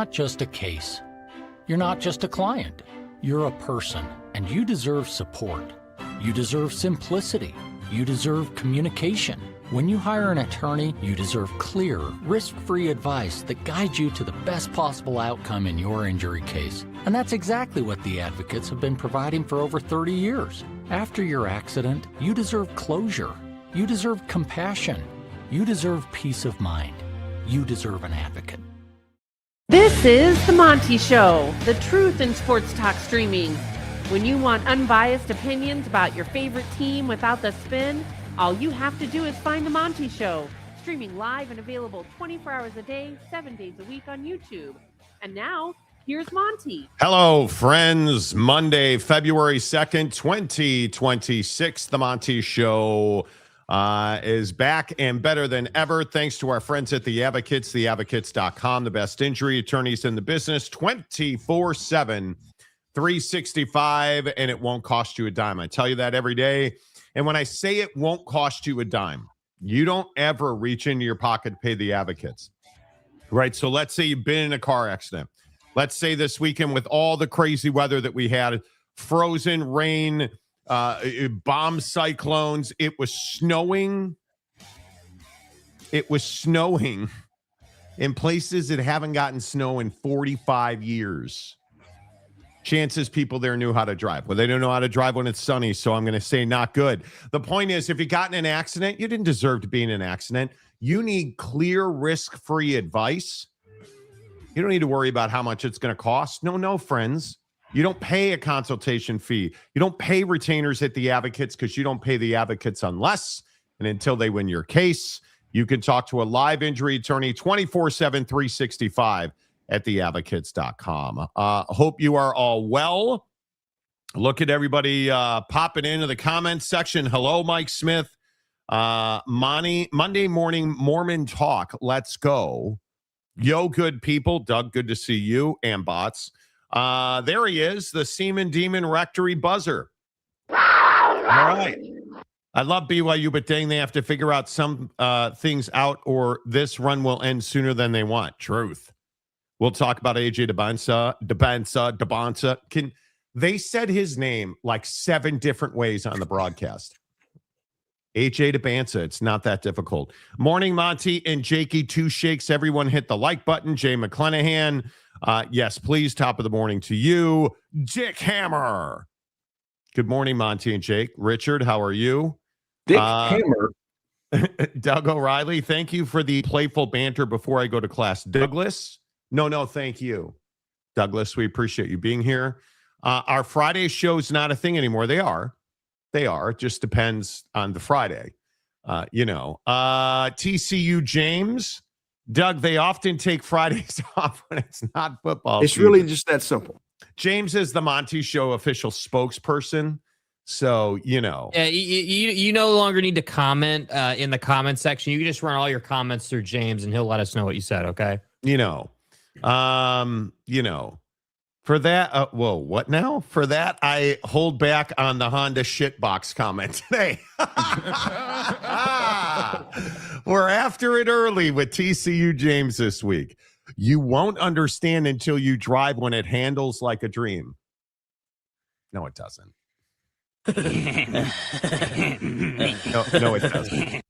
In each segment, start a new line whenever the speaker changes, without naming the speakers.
not just a case. You're not just a client. You're a person, and you deserve support. You deserve simplicity. You deserve communication. When you hire an attorney, you deserve clear, risk-free advice that guides you to the best possible outcome in your injury case. And that's exactly what the advocates have been providing for over 30 years. After your accident, you deserve closure. You deserve compassion. You deserve peace of mind. You deserve an advocate.
This is The Monty Show, the truth in sports talk streaming. When you want unbiased opinions about your favorite team without the spin, all you have to do is find The Monty Show, streaming live and available 24 hours a day, 7 days a week on YouTube. And now, here's Monty.
Hello, friends. Monday, February 2nd, 2026. The Monty Show is back and better than ever. Thanks to our friends at The Advocates, theadvocates.com, the best injury attorneys in the business, 24/7, 365, and it won't cost you a dime. I tell you that every day. And when I say it won't cost you a dime, you don't ever reach into your pocket to pay the advocates, right? So let's say you've been in a car accident. Let's say this weekend with all the crazy weather that we had, frozen rain, bomb cyclones. It was snowing. It was snowing in places that haven't gotten snow in 45 years. Chances people there knew how to drive. Well, they don't know how to drive when it's sunny, so I'm going to say not good. The point is, if you got in an accident, you didn't deserve to be in an accident. You need clear, risk-free advice. You don't need to worry about how much it's going to cost. No, friends. You don't pay a consultation fee. You don't pay retainers at the advocates because you don't pay the advocates unless and until they win your case. You can talk to a live injury attorney 24/7, 365 at theadvocates.com. Hope you are all well. Look at everybody popping into the comments section. Hello, Mike Smith. Monday morning Mormon talk. Let's go. Yo, good people. Doug, good to see you. And bots. There he is, the Seaman Demon Rectory buzzer. All right. I love BYU, but dang, they have to figure out some things out or this run will end sooner than they want. Truth. We'll talk about AJ Dybantsa. They said his name like 7 different ways on the broadcast. AJ Dybantsa. It's not that difficult. Morning, Monty and Jakey. 2 shakes. Everyone hit the like button. Jay McClanahan. Yes, please. Top of the morning to you, Dick Hammer. Good morning, Monty and Jake. Richard, how are you?
Dick Hammer.
Doug O'Reilly, thank you for the playful banter before I go to class. Douglas? No, thank you. Douglas, we appreciate you being here. Our Friday show's not a thing anymore. They are. It just depends on the Friday. TCU James. Doug, they often take Fridays off when it's not football.
It's really just that simple.
James is the Monty Show official spokesperson. So,
Yeah, you no longer need to comment in the comment section. You can just run all your comments through James and he'll let us know what you said, okay?
For that, what now? For that, I hold back on the Honda shitbox comment today. We're after it early with TCU James this week. You won't understand until you drive when it handles like a dream. No, it doesn't. No, it doesn't.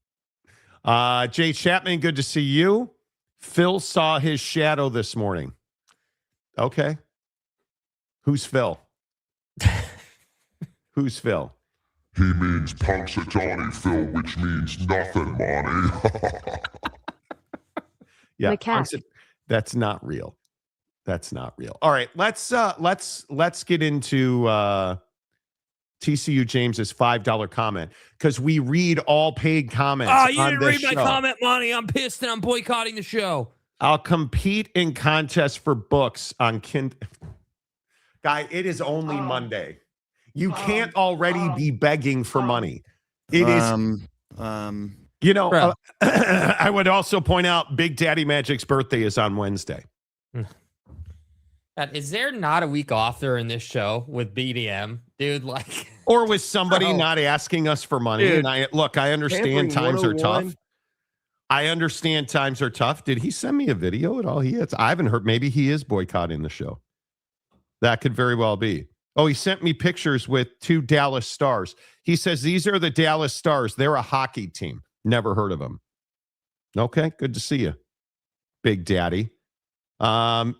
Jay Chapman, good to see you. Phil saw his shadow this morning. Okay. Who's Phil? Who's Phil?
He means Punxsutawney Phil, which means nothing, Monty.
Yeah, that's not real. All right, let's get into TCU James's $5 comment because we read all paid comments.
Oh, you didn't read my comment, Monty. I'm pissed and I'm boycotting the show.
I'll compete in contests for books on Guy, it is only Monday. You can't already be begging for money. It is. I would also point out Big Daddy Magic's birthday is on Wednesday.
Is there not a week off there in this show with BDM, dude?
Or with somebody not asking us for money?
Dude,
And I understand times are tough. I understand times are tough. Did he send me a video at all? I haven't heard. Maybe he is boycotting the show. That could very well be. Oh, he sent me pictures with 2 Dallas Stars. He says, these are the Dallas Stars. They're a hockey team. Never heard of them. Okay, good to see you, Big Daddy. I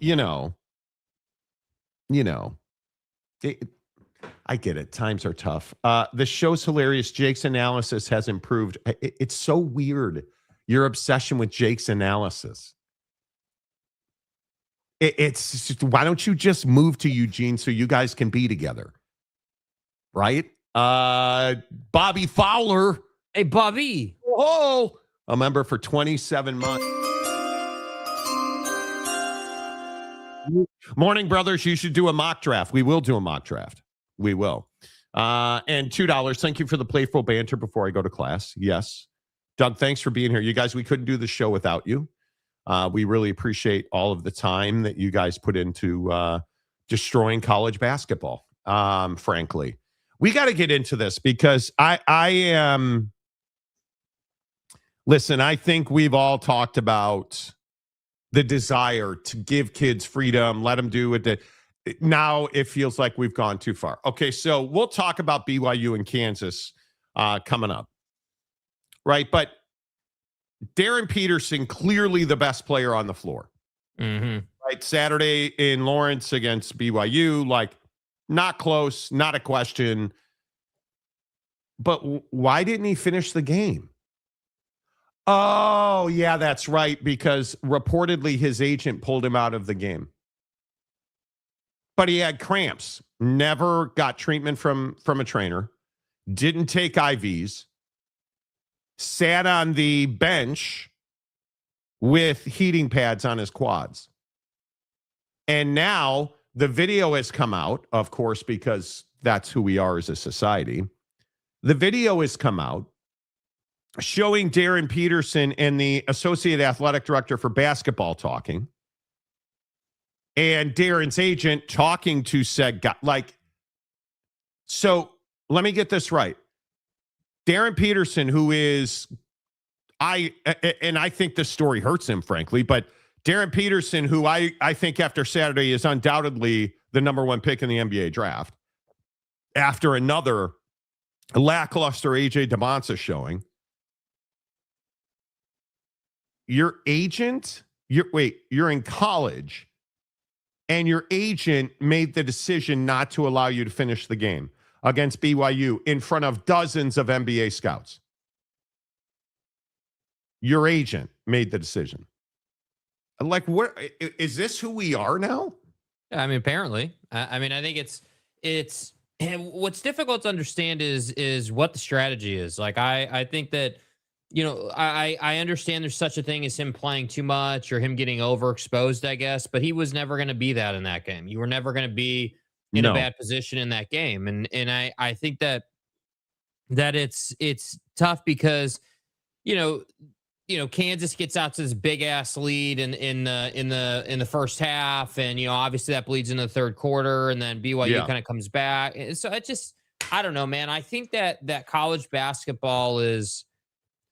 get it. Times are tough. The show's hilarious. Jake's analysis has improved. It's so weird. Your obsession with Jake's analysis. It's just, why don't you just move to Eugene so you guys can be together? Right? Bobby Fowler.
Hey, Bobby.
Oh, a member for 27 months. Morning, brothers. You should do a mock draft. We will do a mock draft. We will. And $2. Thank you for the playful banter before I go to class. Yes. Doug, thanks for being here. You guys, we couldn't do the show without you. We really appreciate all of the time that you guys put into destroying college basketball, frankly. We got to get into this because I am... Listen, I think we've all talked about the desire to give kids freedom, let them do it. Now it feels like we've gone too far. Okay, so we'll talk about BYU and Kansas coming up, right? But Darryn Peterson, clearly the best player on the floor.
Mm-hmm.
Right, Saturday in Lawrence against BYU, like not close, not a question. But why didn't he finish the game? Oh, yeah, that's right, because reportedly his agent pulled him out of the game. But he had cramps, never got treatment from a trainer, didn't take IVs, sat on the bench with heating pads on his quads. And now the video has come out, of course, because that's who we are as a society. The video has come out showing Darryn Peterson and the associate athletic director for basketball talking, and Darren's agent talking to said guy. Like, so let me get this right. Darryn Peterson, who is, I think this story hurts him, frankly, but Darryn Peterson, who I think after Saturday is undoubtedly the #1 pick in the NBA draft, after another lackluster AJ Dybantsa showing. Your agent, you're in college, and your agent made the decision not to allow you to finish the game against BYU in front of dozens of NBA scouts. Your agent made the decision. Like, what is this? Who we are now?
I mean, apparently. I mean, I think it's and what's difficult to understand is what the strategy is. Like, I think that, you know, I understand there's such a thing as him playing too much or him getting overexposed, I guess, but he was never going to be that in that game. You were never going to be in a bad position in that game. And I think that it's tough because, you know, Kansas gets out to this big ass lead in the first half. And, you know, obviously that bleeds into the third quarter, and then BYU kind of comes back. And so it just, I don't know, man. I think that college basketball is,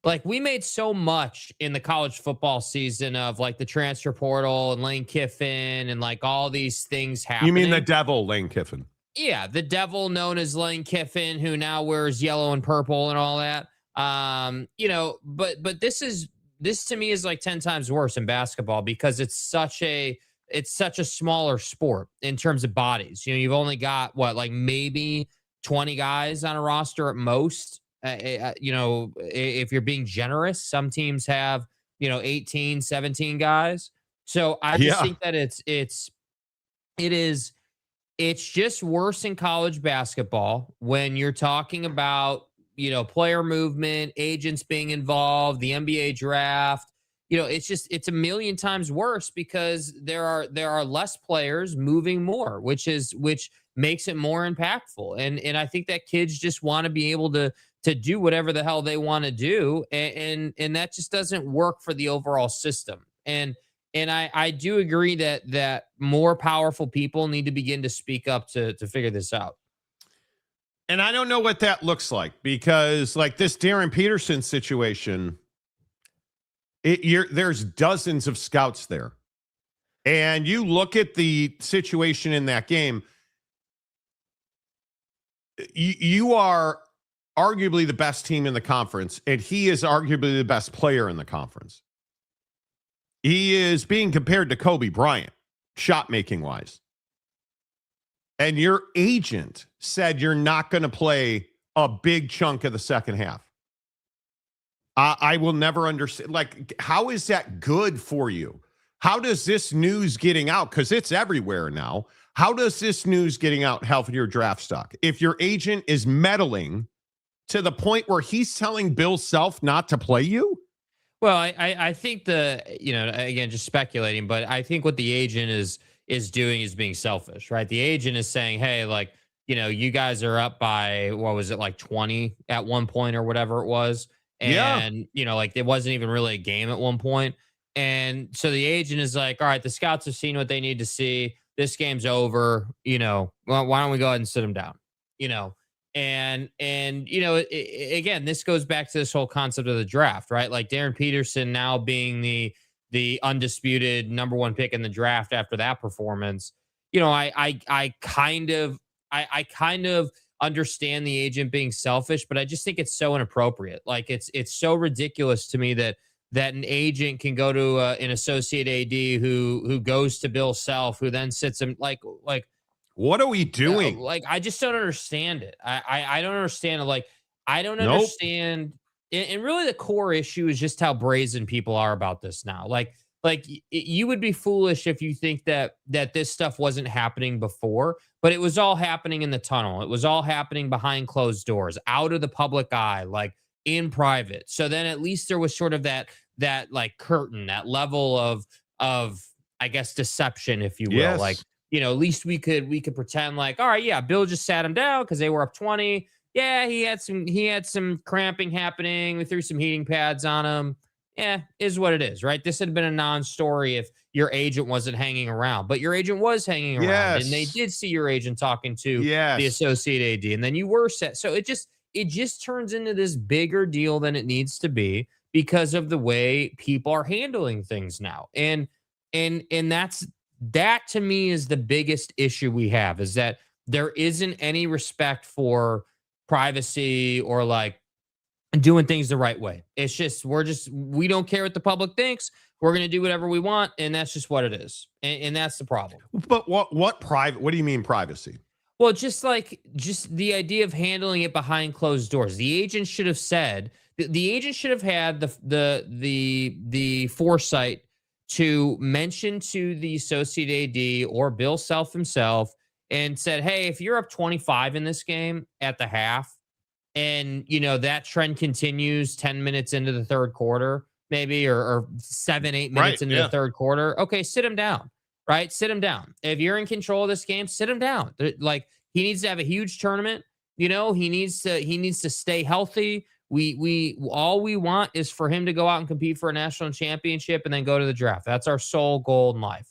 like, we made so much in the college football season of like the transfer portal and Lane Kiffin and like all these things happening.
You mean the devil, Lane Kiffin?
Yeah, the devil known as Lane Kiffin, who now wears yellow and purple and all that. You know, but this to me is like 10 times worse in basketball because it's such a smaller sport in terms of bodies. You know, you've only got like maybe 20 guys on a roster at most. You know, if you're being generous, some teams have, 18, 17 guys. So I just think that it's just worse in college basketball when you're talking about, player movement, agents being involved, the NBA draft. It's a million times worse because there are less players moving more, which makes it more impactful. And I think that kids just want to be able to do whatever the hell they want to do. And that just doesn't work for the overall system. And I do agree that more powerful people need to begin to speak up to figure this out.
And I don't know what that looks like because, like, this Darryn Peterson situation, There's dozens of scouts there. And you look at the situation in that game, you are arguably the best team in the conference, and he is arguably the best player in the conference. He is being compared to Kobe Bryant, shot-making wise. And your agent said you're not going to play a big chunk of the second half. I will never understand. Like, how is that good for you? How does this news getting out, because it's everywhere now, how does this news getting out help your draft stock? If your agent is meddling to the point where he's telling Bill Self not to play you?
Well, I think again, just speculating, but I think what the agent is doing is being selfish, right? The agent is saying, hey, like, you guys are up by, what was it, like 20 at one point or whatever it was. And, like it wasn't even really a game at one point. And so the agent is like, all right, the scouts have seen what they need to see. This game's over. Well, why don't we go ahead and sit them down? And again, this goes back to this whole concept of the draft, right? Like Darryn Peterson now being the undisputed number one pick in the draft after that performance. I kind of understand the agent being selfish, but I just think it's so inappropriate. Like it's so ridiculous to me that an agent can go to an associate AD who goes to Bill Self, who then sits him like
what are we doing?
Like I just don't understand it. I don't understand it. Like I don't understand. And really the core issue is just how brazen people are about this now. Like you would be foolish if you think that this stuff wasn't happening before, but it was all happening in the tunnel. It was all happening behind closed doors, out of the public eye, like in private. So then at least there was sort of that like curtain, that level of I guess deception, if you will.
Yes.
Like, at least we could pretend like, all right, yeah, Bill just sat him down because they were up 20. Yeah, he had some cramping happening. We threw some heating pads on him. Yeah, is what it is, right? This had been a non-story if your agent wasn't hanging around, but your agent was hanging around,
yes.
and they did see your agent talking to
yes.
the associate AD, and then you were set. So it just turns into this bigger deal than it needs to be because of the way people are handling things now. And that to me is the biggest issue we have, is that there isn't any respect for privacy or like doing things the right way. It's just, we don't care what the public thinks. We're going to do whatever we want. And that's just what it is. And that's the problem.
But what do you mean privacy?
Well, just the idea of handling it behind closed doors. The agent should have said, the agent should have had the foresight to mention to the associate AD or Bill Self himself and said, hey, if you're up 25 in this game at the half and, that trend continues 10 minutes into the third quarter, maybe, or 7-8 minutes into the third quarter, okay, sit him down, right? Sit him down. If you're in control of this game, sit him down. Like, he needs to have a huge tournament. He needs to stay healthy. We all we want is for him to go out and compete for a national championship and then go to the draft. That's our sole goal in life,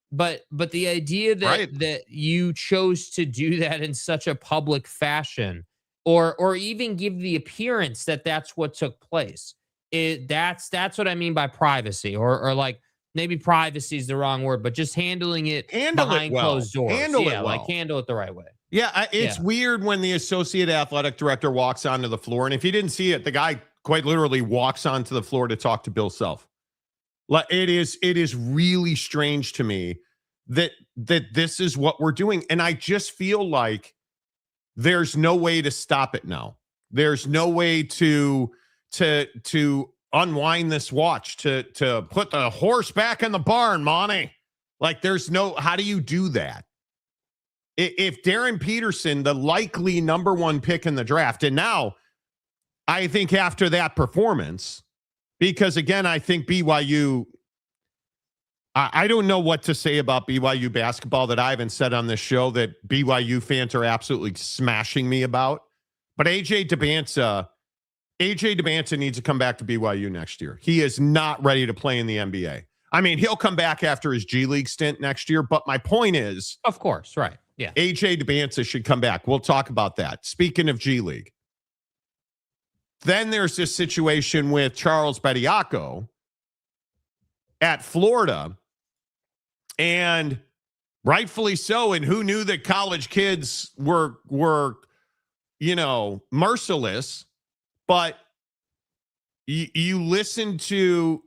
But the idea that you chose to do that in such a public fashion, or even give the appearance that that's what took place, that's what I mean by privacy, or like maybe privacy is the wrong word, but just handling it behind closed doors. Handle it the right way.
Yeah, it's weird when the associate athletic director walks onto the floor, and if you didn't see it, the guy quite literally walks onto the floor to talk to Bill Self. Like, it is really strange to me that this is what we're doing, and I just feel like there's no way to stop it now. There's no way to unwind this watch, to put the horse back in the barn, Monty. Like, how do you do that? If Darryn Peterson, the likely number one pick in the draft, and now I think after that performance, because again, I think BYU, I don't know what to say about BYU basketball that I haven't said on this show that BYU fans are absolutely smashing me about. But AJ Dybantsa needs to come back to BYU next year. He is not ready to play in the NBA. I mean, he'll come back after his G League stint next year. But my point is,
of course, right. Yeah.
AJ Dybantsa should come back. We'll talk about that. Speaking of G League, Then there's this situation with Charles Bediako at Florida, and rightfully so. And who knew that college kids were merciless? But you listen to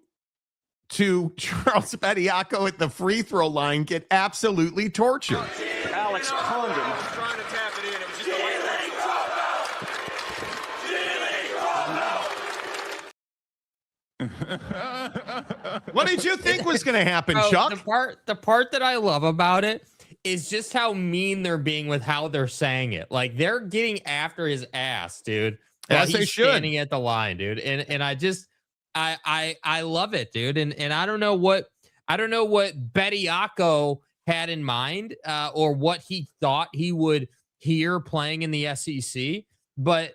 Charles Bediako at the free throw line get absolutely tortured.
Alex Condon trying to tap it in. It was just
What did you think was going to happen,
Bro,
Chuck?
The part that I love about it is just how mean they're being with how they're saying it. Like, they're getting after his ass, dude.
As
He's
they should.
standing at the line, dude. And I just I love it, dude. And I don't know what Bediako had in mind or what he thought he would hear playing in the SEC, but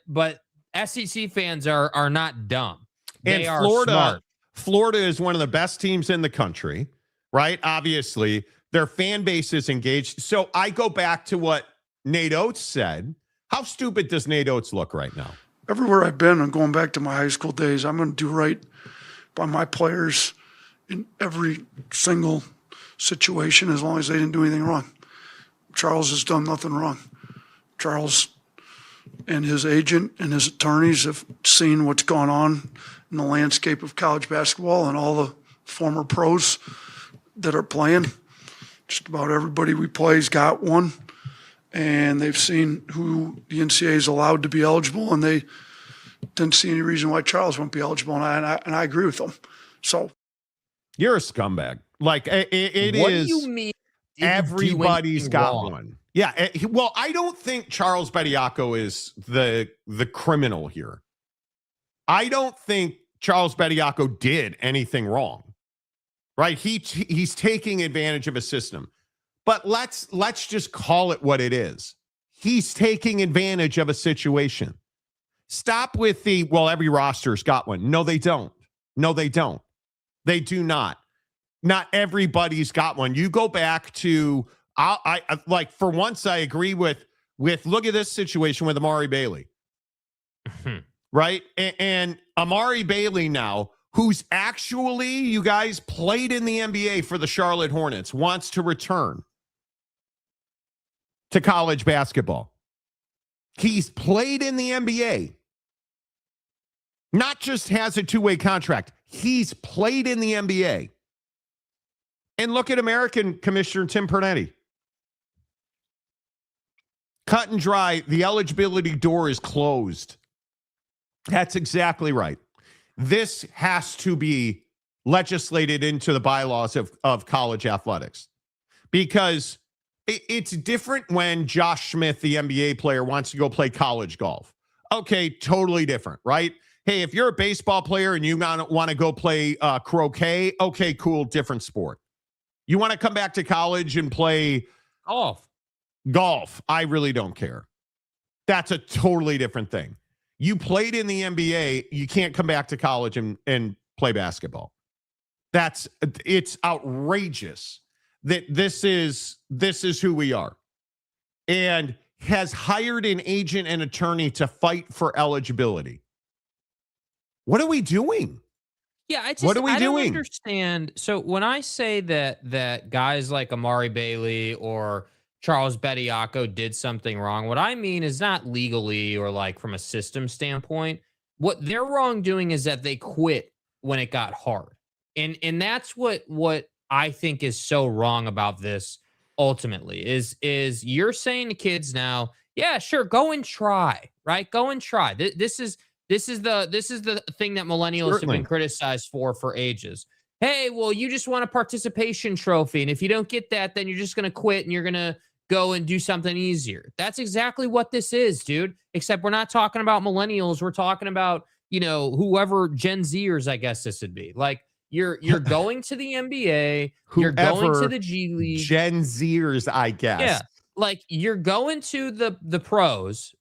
SEC fans are not dumb. They
And
are
Florida,
smart.
Florida is one of the best teams in the country, right? Obviously, their fan base is engaged. So I go back to what Nate Oates said. How stupid does Nate Oates look right now?
Everywhere I've been, and going back to my high school days, I'm going to do right by my players in every single situation as long as they didn't do anything wrong. Charles has done nothing wrong. Charles and his agent and his attorneys have seen what's gone on in the landscape of college basketball and all the former pros that are playing. Just about everybody we play's got one. And they've seen who the NCAA is allowed to be eligible, and they didn't see any reason why Charles won't be eligible, and I agree with them. So
you're a scumbag. Like it
What
is.
do you mean?
Everybody's got one. Yeah. Well, I don't think Charles Bediako is the criminal here. I don't think Charles Bediako did anything wrong. Right? He's taking advantage of a system. But let's just call it what it is. He's taking advantage of a situation. Stop with the, well, every roster's got one. No, they don't. No, they don't. They do not. Not everybody's got one. You go back to, I like, for once, I agree with look at this situation with Amari Bailey. Right? And Amari Bailey now, who's actually, you guys, played in the NBA for the Charlotte Hornets, wants to return to college basketball. He's played in the NBA. Not just has a two-way contract. He's played in the NBA. And look at American Commissioner Tim Pernetti. Cut and dry, the eligibility door is closed. That's exactly right. This has to be legislated into the bylaws of college athletics. Because it's different when Josh Smith, the NBA player, wants to go play college golf. Okay, totally different, right? Hey, if you're a baseball player and you want to go play croquet, okay, cool, different sport. You want to come back to college and play golf, I really don't care. That's a totally different thing. You played in the NBA, you can't come back to college and play basketball. It's outrageous that this is who we are, and has hired an agent and attorney to fight for eligibility. What are we doing?
Yeah,
what are we
I
doing?
don't understand. So when I say that guys like Amari Bailey or Charles Bediako did something wrong, what I mean is not legally or like from a system standpoint. What they're wrong doing is that they quit when it got hard. And that's what I think is so wrong about this ultimately is you're saying to kids now, yeah, sure, go and try, right? Go and try. This is the thing that millennials have been criticized for ages. Hey, well, you just want a participation trophy, and if you don't get that, then you're just going to quit and you're going to go and do something easier. That's exactly what this is, dude. Except we're not talking about millennials. We're talking about, whoever Gen Zers, I guess this would be. Like, you're going to the NBA, you're going to the G League.
Gen Zers, I guess.
Yeah. Like, you're going to the pros,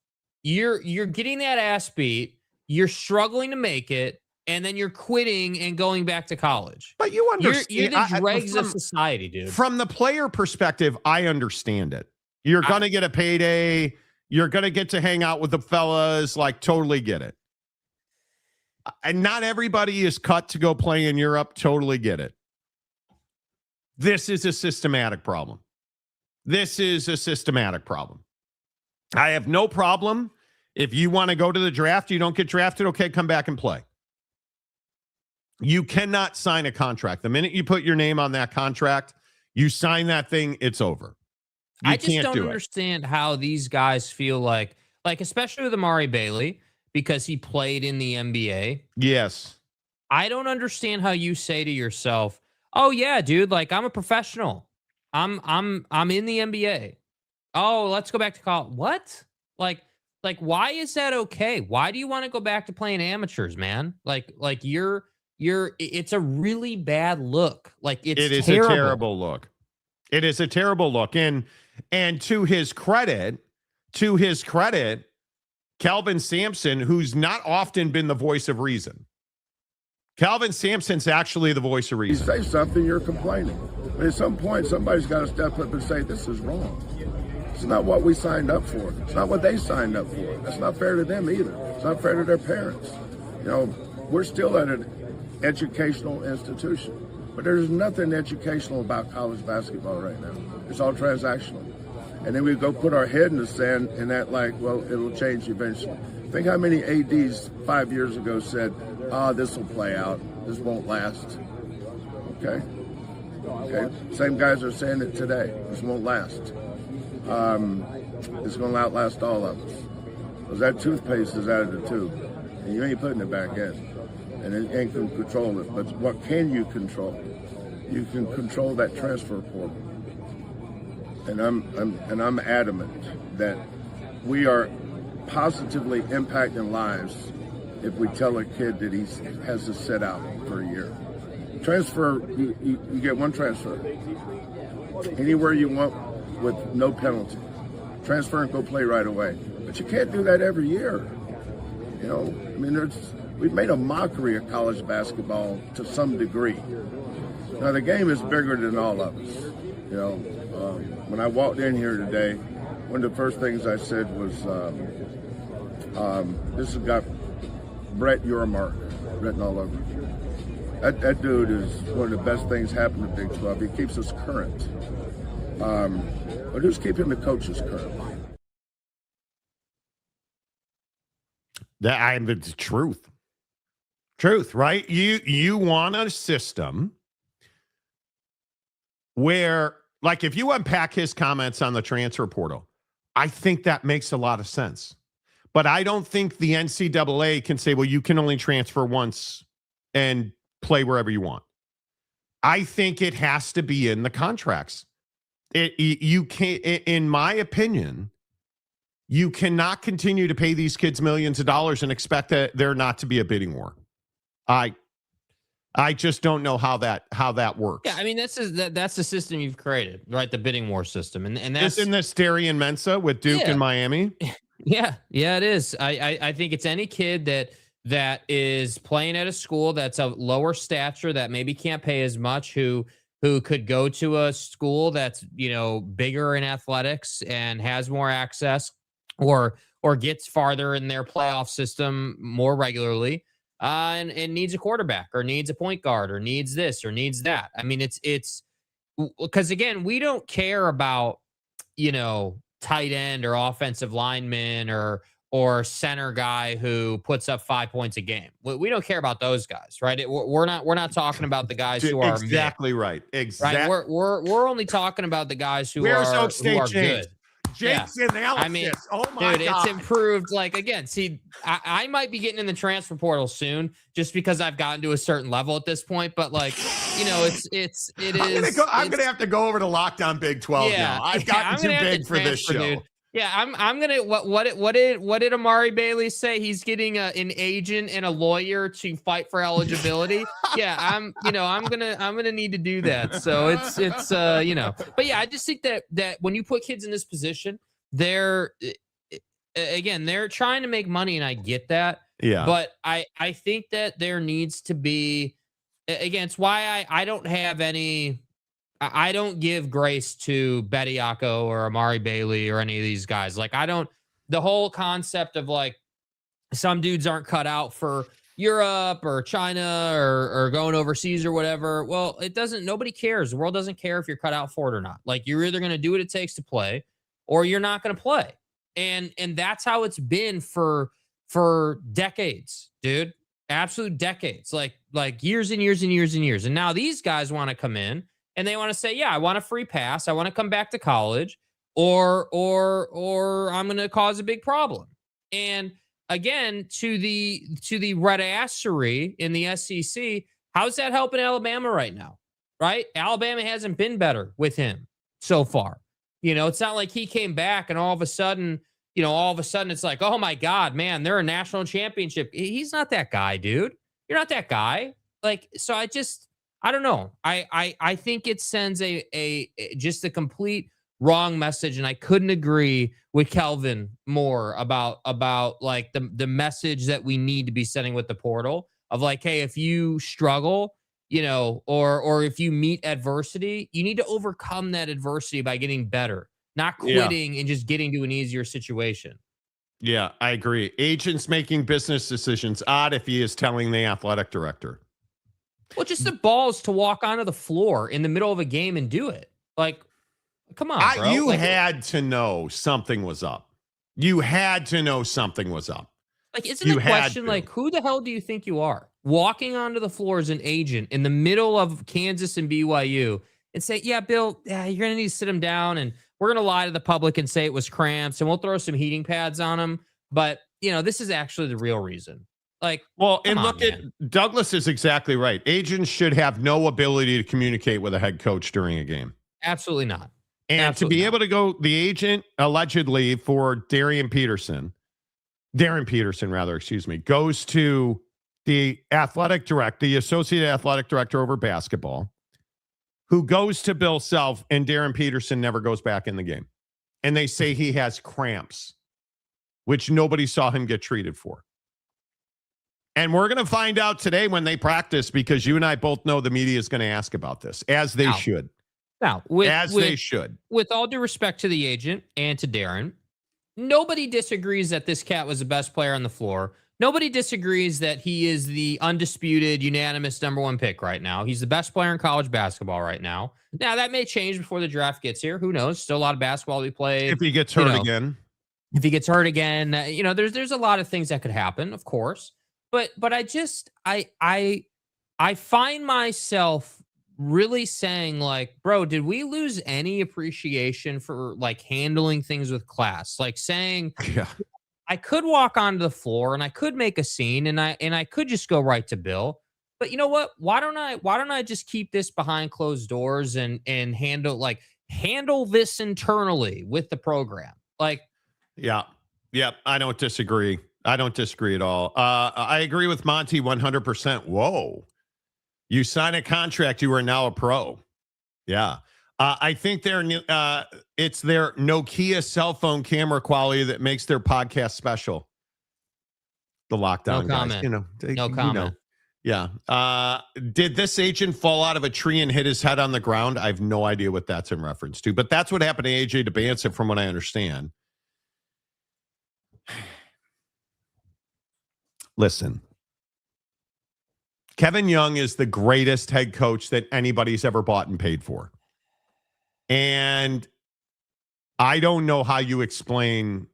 you're getting that ass beat, you're struggling to make it, and then you're quitting and going back to college.
But you understand.
You're the dregs of society, dude.
From the player perspective, I understand it. You're going to get a payday. You're going to get to hang out with the fellas. Like, totally get it. And not everybody is cut to go play in Europe. Totally get it. This is a systematic problem. This is a systematic problem. I have no problem if you want to go to the draft, you don't get drafted, okay, come back and play. You cannot sign a contract. The minute you put your name on that contract, you sign that thing, it's over.
I just don't understand how these guys feel like especially with Amari Bailey, because he played in the NBA.
Yes.
I don't understand how you say to yourself, "Oh yeah, dude, like I'm a professional. I'm in the NBA. Oh, let's go back to college." What? Like why is that okay? Why do you want to go back to playing amateurs, man? Like it's a really bad look. Like it is terrible.
A terrible look. It is a terrible look. And to his credit, Calvin Sampson, who's not often been the voice of reason. Calvin Sampson's actually the voice of reason.
You say something, you're complaining. But at some point, somebody's got to step up and say, this is wrong. It's not what we signed up for. It's not what they signed up for. That's not fair to them either. It's not fair to their parents. You know, we're still at an educational institution, but there's nothing educational about college basketball right now. It's all transactional. And then we go put our head in the sand and act like, well, it'll change eventually. Think how many ADs 5 years ago said, this will play out. This won't last. Okay. Same guys are saying it today. This won't last. It's going to outlast all of us. Because that toothpaste is out of the tube, and you ain't putting it back in. And it ain't going to control it. But what can you control? You can control that transfer portal. And I'm adamant that we are positively impacting lives if we tell a kid that he has to sit out for a year. Transfer, you get one transfer. Anywhere you want with no penalty. Transfer and go play right away. But you can't do that every year. You know, I mean, we've made a mockery of college basketball to some degree. Now, the game is bigger than all of us. You know, when I walked in here today, one of the first things I said was, this has got Brett Yormark written all over it. That dude is one of the best things happened to Big 12. He keeps us current. But just keeping the coaches current.
It's truth. Truth, right? You want a system where, like, if you unpack his comments on the transfer portal, I think that makes a lot of sense. But I don't think the NCAA can say, well, you can only transfer once and play wherever you want. I think it has to be in the contracts. You can't, in my opinion, you cannot continue to pay these kids millions of dollars and expect that there not to be a bidding war. I just don't know how that works.
Yeah, I mean that's the system you've created, right? The bidding war system, and that's
isn't this Darryn Peterson with Duke and Miami?
Yeah, it is. I think it's any kid that is playing at a school that's a lower stature that maybe can't pay as much, who could go to a school that's, you know, bigger in athletics and has more access, or gets farther in their playoff system more regularly, and needs a quarterback or needs a point guard or needs this or needs that. I mean, it's because, again, we don't care about, you know, tight end or offensive lineman or center guy who puts up 5 points a game. We don't care about those guys, right? We're not talking about the guys who are
exactly mid, right. Exactly.
Right. We're only talking about the guys who are good.
Jake's analysis.
I mean,
oh my
dude,
God.
It's improved. Like, again, see, I might be getting in the transfer portal soon just because I've gotten to a certain level at this point. But, like, you know, it is.
I'm gonna have to go over to Lockdown Big 12 now. I've gotten too big for this show. Dude.
Yeah, I'm gonna. What did Amari Bailey say? He's getting an agent and a lawyer to fight for eligibility. Yeah, I'm gonna need to do that. So it's you know. But yeah, I just think that when you put kids in this position, they're trying to make money, and I get that.
Yeah.
But I think that there needs to be, again, it's why I don't have any. I don't give grace to Bediako or Amari Bailey or any of these guys. Like, the whole concept of, like, some dudes aren't cut out for Europe or China or going overseas or whatever. Well, nobody cares. The world doesn't care if you're cut out for it or not. Like, you're either going to do what it takes to play or you're not going to play. And that's how it's been for decades, dude. Absolute decades. Like years and years and years and years. And now these guys want to come in and they want to say, yeah, I want a free pass. I want to come back to college or I'm going to cause a big problem. And again, to the red assery in the SEC, how's that helping Alabama right now? Right? Alabama hasn't been better with him so far. It's not like he came back and all of a sudden it's like, oh my God, man, they're a national championship. He's not that guy, dude. You're not that guy. Like, so I don't know. I think it sends just a complete wrong message. And I couldn't agree with Kelvin more about like the message that we need to be sending with the portal of like, hey, if you struggle, or if you meet adversity, you need to overcome that adversity by getting better, not quitting and just getting to an easier situation.
Yeah, I agree. Agents making business decisions. Odd if he is telling the athletic director.
Well, just the balls to walk onto the floor in the middle of a game and do it. Like, come on, bro.
You had to know something was up. You had to know something was up.
Like, isn't the question like, who the hell do you think you are? Walking onto the floor as an agent in the middle of Kansas and BYU and say, yeah, Bill, you're going to need to sit him down and we're going to lie to the public and say it was cramps and we'll throw some heating pads on him. But, this is actually the real reason. Like,
well, and look at Douglas is exactly right. Agents should have no ability to communicate with a head coach during a game.
Absolutely not.
And to be able to go, the agent allegedly for Darryn Peterson, goes to the associate athletic director over basketball, who goes to Bill Self, and Darryn Peterson never goes back in the game. And they say he has cramps, which nobody saw him get treated for. And we're going to find out today when they practice, because you and I both know the media is going to ask about this, as they should.
Now,
they should.
With all due respect to the agent and to Darryn, nobody disagrees that this cat was the best player on the floor. Nobody disagrees that he is the undisputed, unanimous number one pick right now. He's the best player in college basketball right now. Now, that may change before the draft gets here. Who knows? Still a lot of basketball to be played.
If he gets hurt again.
If he gets hurt again, there's a lot of things that could happen, of course. But I find myself really saying, like, bro, did we lose any appreciation for like handling things with class? Like saying, I could walk onto the floor and I could make a scene and I could just go right to Bill. But you know what? Why don't I just keep this behind closed doors and handle this internally with the program? Like,
yeah, I don't disagree. I don't disagree at all. I agree with Monty 100%. Whoa. You sign a contract, you are now a pro. Yeah. I think it's their Nokia cell phone camera quality that makes their podcast special. The lockdown guys.
No comment.
Yeah. Did this agent fall out of a tree and hit his head on the ground? I have no idea what that's in reference to, but that's what happened to AJ Dybantsa from what I understand. Listen, Kevin Young is the greatest head coach that anybody's ever bought and paid for. And I don't know how you explain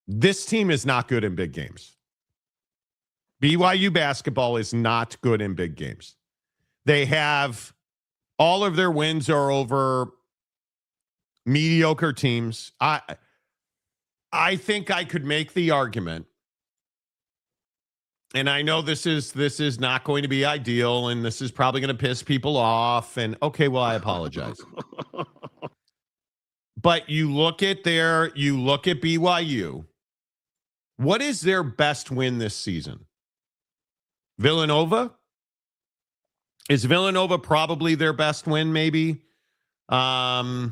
this team is not good in big games. BYU basketball is not good in big games. They have all of their wins are over mediocre teams. I think I could make the argument, and I know this is not going to be ideal, and this is probably going to piss people off. And okay, well, I apologize. But you look at BYU. What is their best win this season? Villanova? Is Villanova probably their best win? Maybe. I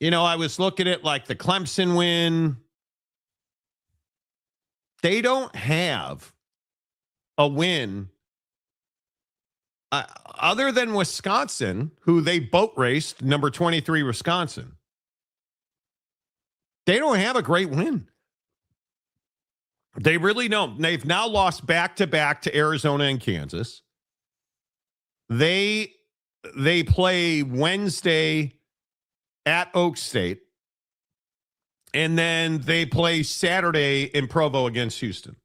was looking at like the Clemson win. They don't have a win other than Wisconsin, who they boat raced, number 23 Wisconsin. They don't have a great win. They really don't. They've now lost back-to-back to Arizona and Kansas. They play Wednesday at Oak State, and then they play Saturday in Provo against Houston.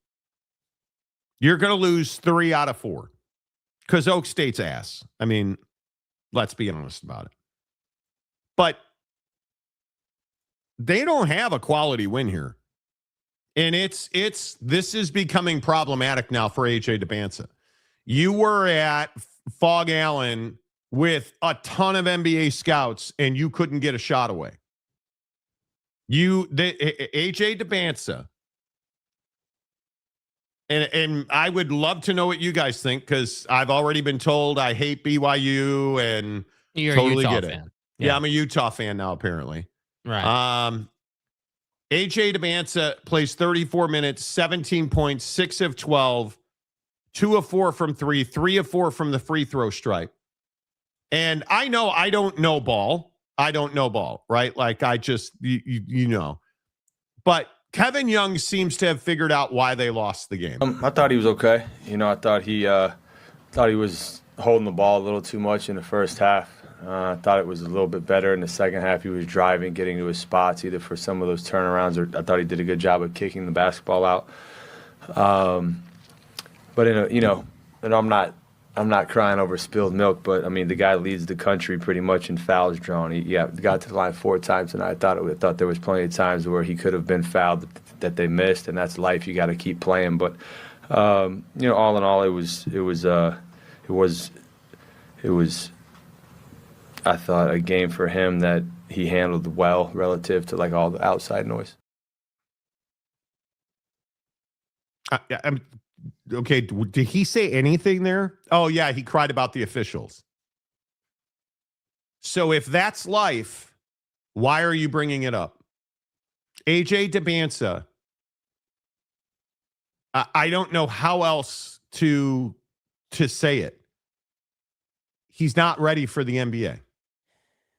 You're going to lose 3 out of 4 because Oak State's ass. I mean, let's be honest about it. But they don't have a quality win here. And this is becoming problematic now for AJ Dybantsa. You were at Fog Allen with a ton of NBA scouts, and you couldn't get a shot away. AJ Dybantsa, and I would love to know what you guys think, because I've already been told I hate BYU, and
You're
totally
a Utah
get it.
fan.
Yeah, I'm a Utah fan now, apparently.
Right.
AJ Dybantsa plays 34 minutes, 17 points, 6 of 12, 2 of 4 from 3, 3 of 4 from the free throw stripe. And I know I don't know ball. Right? Like, I just, you know. But Kevin Young seems to have figured out why they lost the game.
I thought he was okay. I thought he was holding the ball a little too much in the first half. I thought it was a little bit better in the second half. He was driving, getting to his spots, either for some of those turnarounds, or I thought he did a good job of kicking the basketball out. But I'm not crying over spilled milk, but I mean, the guy leads the country pretty much in fouls drawn. He got to the line 4 times, and I thought there was plenty of times where he could have been fouled that they missed, and that's life. You got to keep playing. But all in all, it was. I thought a game for him that he handled well relative to like all the outside noise.
Okay, did he say anything there? Oh, yeah, he cried about the officials. So if that's life, why are you bringing it up? AJ Dybantsa, I don't know how else to say it. He's not ready for the NBA.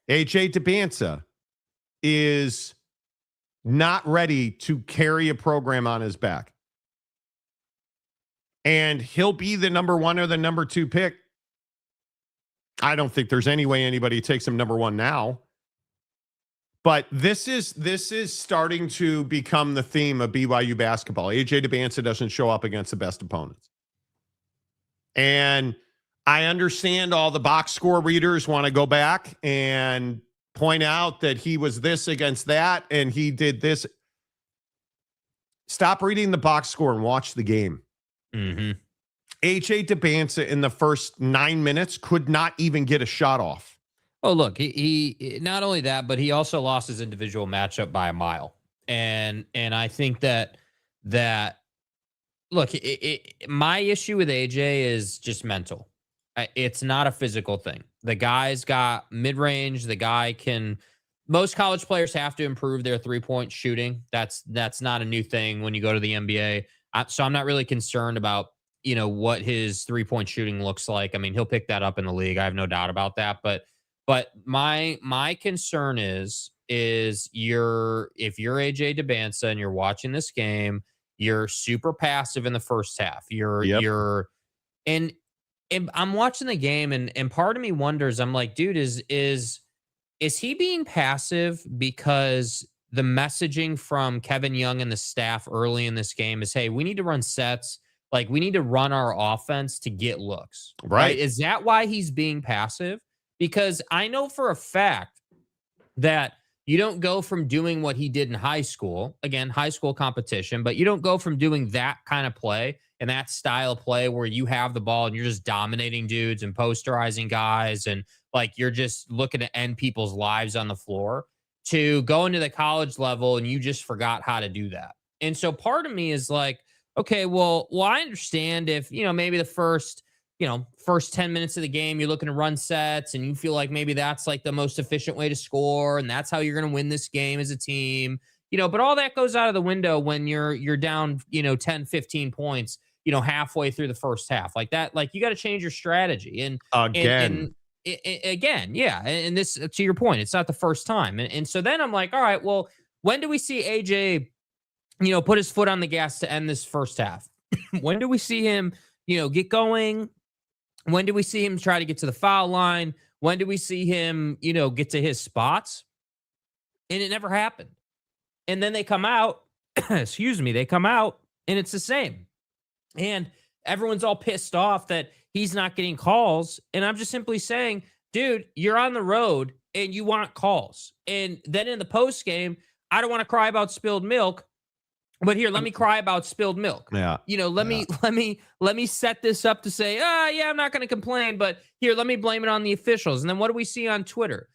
AJ Dybantsa is not ready to carry a program on his back. And he'll be the number 1 or the number 2 pick. I don't think there's any way anybody takes him number 1 now. But this is starting to become the theme of BYU basketball. AJ Dybantsa doesn't show up against the best opponents. And I understand all the box score readers want to go back and point out that he was this against that and he did this. Stop reading the box score and watch the game.
Mm-hmm.
AJ Dybantsa in the first 9 minutes could not even get a shot off.
Oh, look, he not only that, but he also lost his individual matchup by a mile. And I think that look, my issue with AJ is just mental. It's not a physical thing. The guy's got mid-range. The guy can. Most college players have to improve their three-point shooting. That's not a new thing when you go to the NBA. So I'm not really concerned about what his three-point shooting looks like. I mean, he'll pick that up in the league. I have no doubt about that. But my concern is if you're AJ Dybantsa and you're watching this game, you're super passive in the first half. And I'm watching the game, and part of me wonders, I'm like, dude, is he being passive because the messaging from Kevin Young and the staff early in this game is, hey, we need to run sets. Like, we need to run our offense to get looks. Right? Is that why he's being passive? Because I know for a fact that you don't go from doing what he did in high school, again, high school competition, but you don't go from doing that kind of play and that style of play where you have the ball and you're just dominating dudes and posterizing guys and like you're just looking to end people's lives on the floor, to go into the college level and you just forgot how to do that. And so part of me is like, okay, well, I understand if, maybe the first 10 minutes of the game, you're looking to run sets and you feel like maybe that's like the most efficient way to score. And that's how you're going to win this game as a team, but all that goes out of the window when you're down, 10, 15 points, halfway through the first half like that. Like, you got to change your strategy. And again, yeah. And this, to your point, it's not the first time. And so then I'm like, all right, well, when do we see AJ put his foot on the gas to end this first half? When do we see him, get going? When do we see him try to get to the foul line? When do we see him, get to his spots? And it never happened. And then they come out, they come out and it's the same. And everyone's all pissed off that he's not getting calls. And I'm just simply saying, dude, you're on the road and you want calls. And then in the post game, I don't want to cry about spilled milk, but here, let me cry about spilled milk.
Yeah.
Let me set this up to say, yeah, I'm not going to complain, but here, let me blame it on the officials. And then what do we see on Twitter?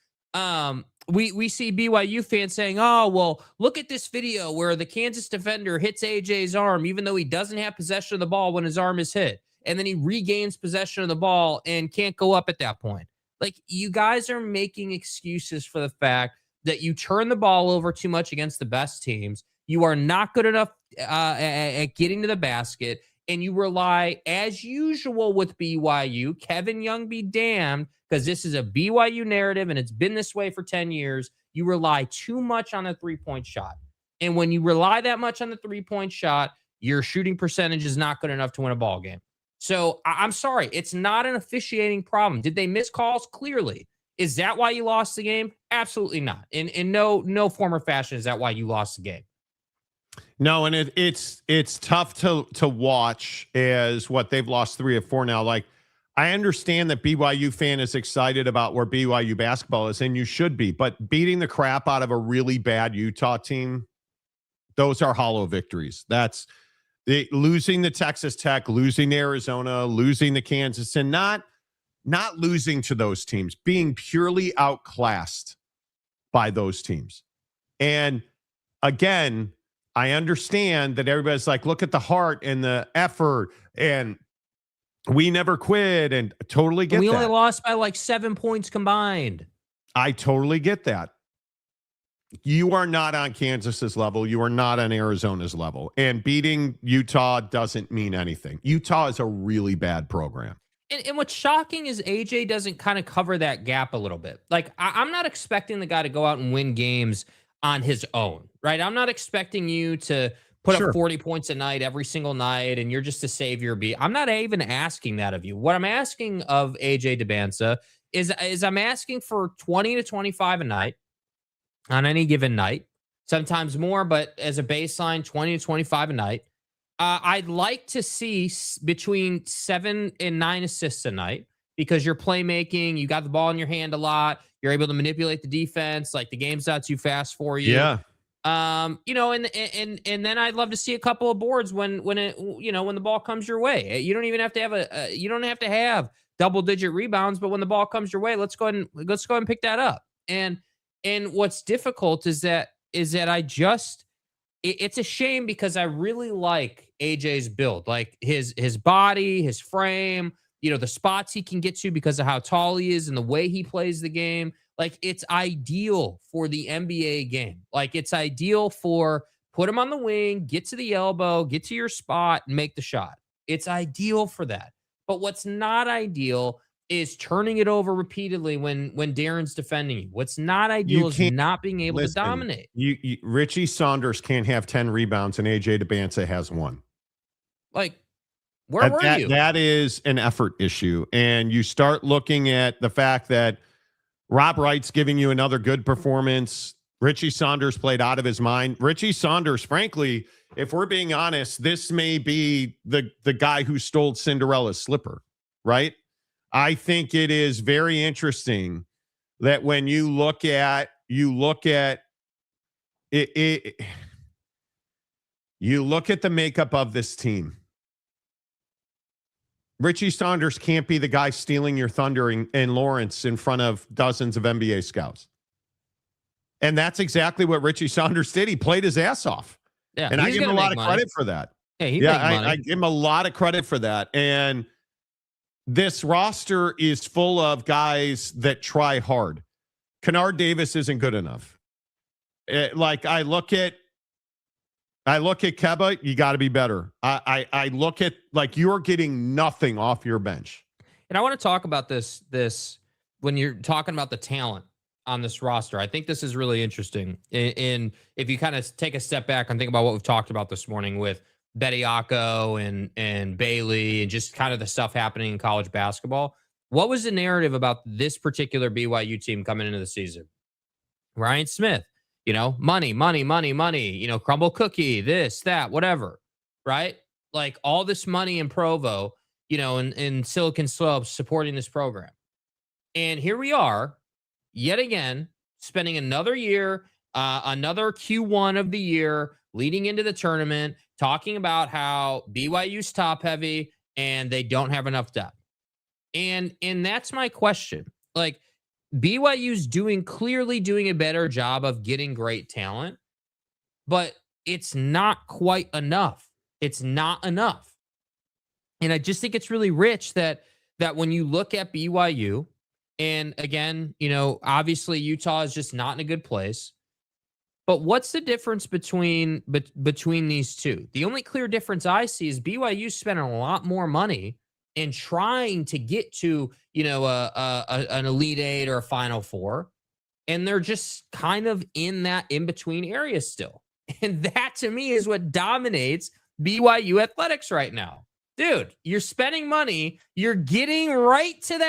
We see BYU fans saying, oh, well, look at this video where the Kansas defender hits AJ's arm, even though he doesn't have possession of the ball when his arm is hit. And then he regains possession of the ball and can't go up at that point. Like, you guys are making excuses for the fact that you turn the ball over too much against the best teams. You are not good enough at getting to the basket. And you rely, as usual with BYU, Kevin Young be damned, because this is a BYU narrative and it's been this way for 10 years. You rely too much on the three-point shot. And when you rely that much on the three-point shot, your shooting percentage is not good enough to win a ball game. So I'm sorry, it's not an officiating problem. Did they miss calls? Clearly. Is that why you lost the game? Absolutely not. In no form or fashion is that why you lost the game.
No, and it's tough to watch as what they've lost 3 of 4 now. Like, I understand that BYU fan is excited about where BYU basketball is, and you should be, but beating the crap out of a really bad Utah team, those are hollow victories. That's losing the Texas Tech, losing Arizona, losing the Kansas, and not losing to those teams, being purely outclassed by those teams. And again, I understand that everybody's like, look at the heart and the effort, and we never quit, and totally get that.
We only lost by like 7 points combined.
I totally get that. You are not on Kansas's level. You are not on Arizona's level. And beating Utah doesn't mean anything. Utah is a really bad program.
And what's shocking is AJ doesn't kind of cover that gap a little bit. Like, I'm not expecting the guy to go out and win games on his own, right? I'm not expecting you to put up 40 points a night every single night and you're just a savior. I'm not even asking that of you. What I'm asking of AJ Dybantsa is I'm asking for 20 to 25 a night on any given night, sometimes more, but as a baseline, 20 to 25 a night. I'd like to see between 7 and 9 assists a night, because you're playmaking, you got the ball in your hand a lot, you're able to manipulate the defense, like the game's not too fast for you.
Yeah.
And then I'd love to see a couple of boards when the ball comes your way. You don't even have to have double-digit rebounds, but when the ball comes your way, let's go ahead and pick that up. And what's difficult is that it's a shame, because I really like AJ's build, like his body, his frame, the spots he can get to because of how tall he is and the way he plays the game. Like, it's ideal for the NBA game. Like, it's ideal for put him on the wing, get to the elbow, get to your spot, and make the shot. It's ideal for that. But what's not ideal is turning it over repeatedly when Darren's defending you. What's not ideal is not being able to dominate.
Richie Saunders can't have 10 rebounds, and AJ Dybantsa has 1.
Like, where were you?
That is an effort issue. And you start looking at the fact that Rob Wright's giving you another good performance. Richie Saunders played out of his mind. Richie Saunders, frankly, if we're being honest, this may be the guy who stole Cinderella's slipper, right? I think it is very interesting that when you look at it, you look at the makeup of this team. Richie Saunders can't be the guy stealing your thunder in Lawrence in front of dozens of NBA scouts. And that's exactly what Richie Saunders did. He played his ass off.
Yeah,
and I give him a lot of credit for that.
Yeah,
I give him a lot of credit for that. And this roster is full of guys that try hard. Kennard Davis isn't good enough. I look at Keba, you got to be better. I look at, like, you're getting nothing off your bench.
And I want to talk about this when you're talking about the talent on this roster. I think this is really interesting. In if you kind of take a step back and think about what we've talked about this morning with Bediako and Bailey and just kind of the stuff happening in college basketball. What was the narrative about this particular BYU team coming into the season? Ryan Smith, money, crumble cookie, this, that, whatever, right? Like all this money in Provo, in Silicon Slopes supporting this program. And here we are, yet again, spending another year, another Q1 of the year, leading into the tournament, talking about how BYU's top heavy and they don't have enough depth. And that's my question. Like BYU's clearly doing a better job of getting great talent, but it's not quite enough. It's not enough. And I just think it's really rich that when you look at BYU, and again, obviously Utah is just not in a good place. But what's the difference between these two? The only clear difference I see is BYU spending a lot more money in trying to get to, an Elite Eight or a Final Four. And they're just kind of in that in-between area still. And that to me is what dominates BYU athletics right now. Dude, you're spending money, you're getting right to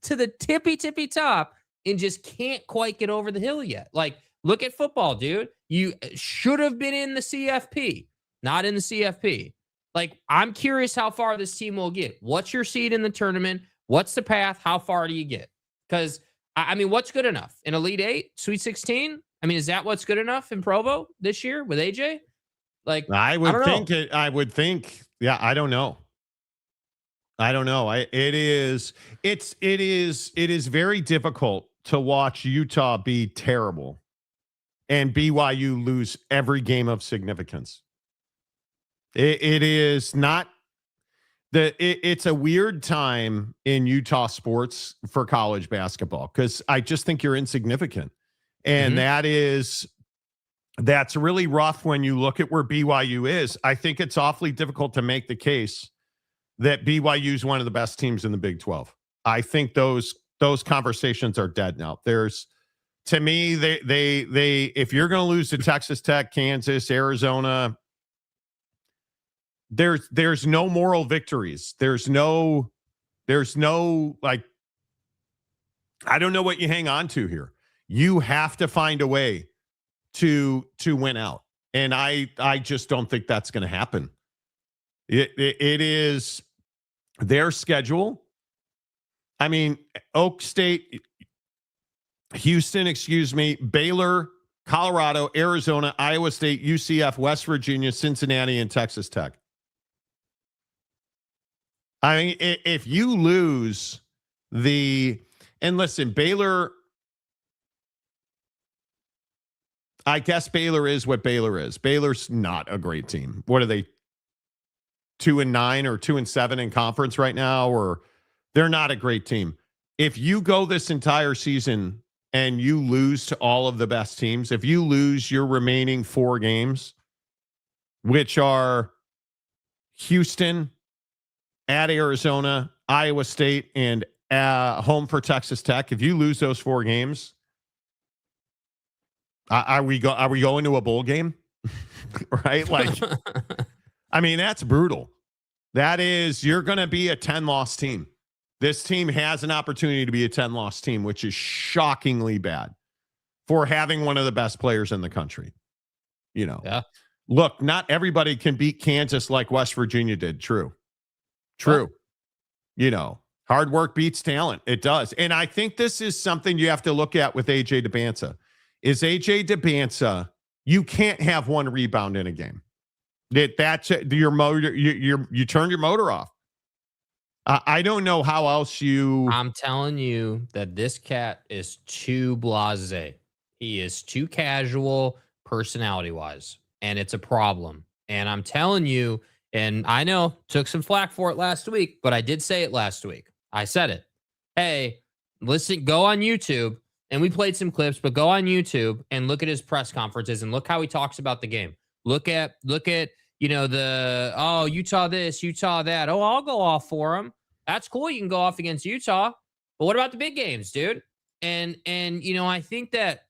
the tippy top and just can't quite get over the hill yet. Like, look at football, dude. You should have been in the CFP, not in the CFP. Like, I'm curious how far this team will get. What's your seed in the tournament? What's the path? How far do you get? Because, I mean, what's good enough? An Elite Eight, Sweet 16? I mean, is that what's good enough in Provo this year with AJ? Like, I would think,
yeah, I don't know. It is very difficult to watch Utah be terrible and BYU lose every game of significance. It is not it's a weird time in Utah sports for college basketball because I just think you're insignificant. And that's really rough when you look at where BYU is. I think it's awfully difficult to make the case that BYU is one of the best teams in the Big 12. I think those conversations are dead now. To me, they if you're going to lose to Texas Tech, Kansas, Arizona, there's no moral victories. There's no like, I don't know what you hang on to here. You have to find a way to win out. And I just don't think that's going to happen. It is their schedule. I mean, Oak State, Houston, Baylor, Colorado, Arizona, Iowa State, UCF, West Virginia, Cincinnati, and Texas Tech. I mean, if you lose and listen, Baylor, I guess Baylor is what Baylor is. Baylor's not a great team. What are they? 2-9 or 2-7 in conference right now, or they're not a great team. If you go this entire season and you lose to all of the best teams, if you lose your remaining 4 games, which are Houston, at Arizona, Iowa State, and home for Texas Tech, if you lose those 4 games, are we going to a bowl game? Right? Like, I mean, that's brutal. That is, you're going to be a 10-loss team. This team has an opportunity to be a 10-loss team, which is shockingly bad for having one of the best players in the country. Yeah. Look, not everybody can beat Kansas like West Virginia did. True. Hard work beats talent. It does. And I think this is something you have to look at with AJ Dybantsa. Is AJ Dybantsa, you can't have 1 rebound in a game. That's your motor. You turn your motor off. I don't know how else I'm
telling you that this cat is too blasé. He is too casual personality-wise, and it's a problem. And I'm telling you, and I know took some flack for it last week, but I did say it last week. I said it. Hey, listen, go on YouTube, and we played some clips, but go on YouTube and look at his press conferences and look how he talks about the game. Look at Utah this, Utah that. Oh, I'll go off for him. That's cool. You can go off against Utah. But what about the big games, dude? And I think that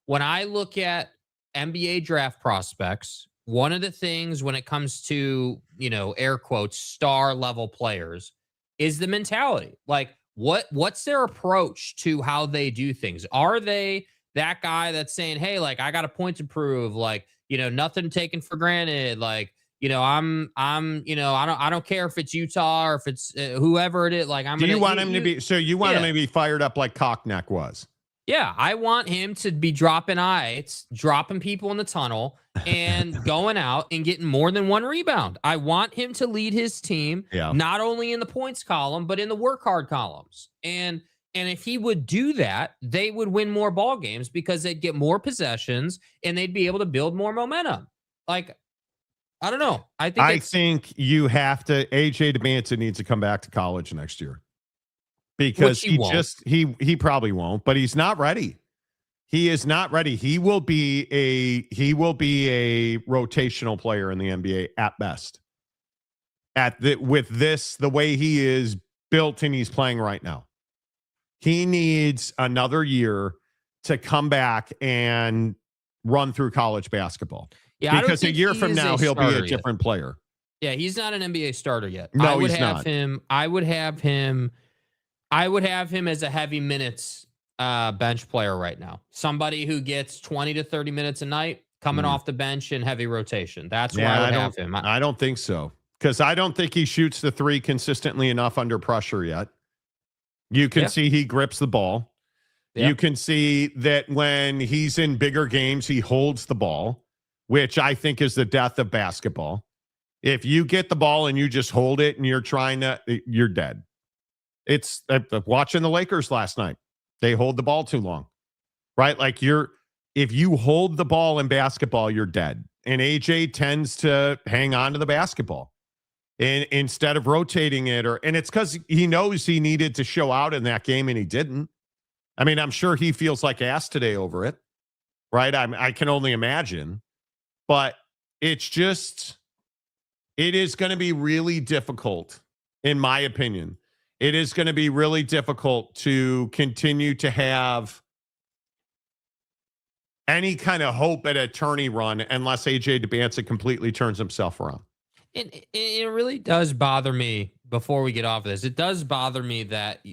when I look at NBA draft prospects, one of the things when it comes to, air quotes, star level players is the mentality. Like what's their approach to how they do things? Are they that guy that's saying, hey, like I got a point to prove, like, nothing taken for granted. Like, I don't care if it's Utah or if it's whoever it is. Like,
do you want him to be, so you want him to be fired up like Kochneck was?
Yeah, I want him to be dropping eyes, dropping people in the tunnel, and going out and getting more than one rebound. I want him to lead his team, not only in the points column, but in the work hard columns. And if he would do that, they would win more ball games because they'd get more possessions and they'd be able to build more momentum. Like, I don't know. I think
you have to. AJ Dybantsa needs to come back to college next year. Because he probably won't, but he's not ready. He is not ready. He will be a rotational player in the NBA at best. With the way he is built and he's playing right now. He needs another year to come back and run through college basketball.
Yeah,
because a year from now he'll be a different player.
Yeah, he's not an NBA starter yet.
No,
he's
not.
I would have him as a heavy minutes bench player right now. Somebody who gets 20 to 30 minutes a night coming off the bench in heavy rotation. That's where I would have him.
I don't think so. Because I don't think he shoots the three consistently enough under pressure yet. You can see he grips the ball. Yeah. You can see that when he's in bigger games, he holds the ball, which I think is the death of basketball. If you get the ball and you just hold it and you're dead. It's watching the Lakers last night. They hold the ball too long, right? Like if you hold the ball in basketball, you're dead. And AJ tends to hang on to the basketball and instead of rotating it and it's because he knows he needed to show out in that game and he didn't. I mean, I'm sure he feels like ass today over it, right? I can only imagine, but it is going to be really difficult, in my opinion. It is going to be really difficult to continue to have any kind of hope at a tourney run unless AJ Dybantsa completely turns himself around.
It really does bother me, before we get off of this, it does bother me that,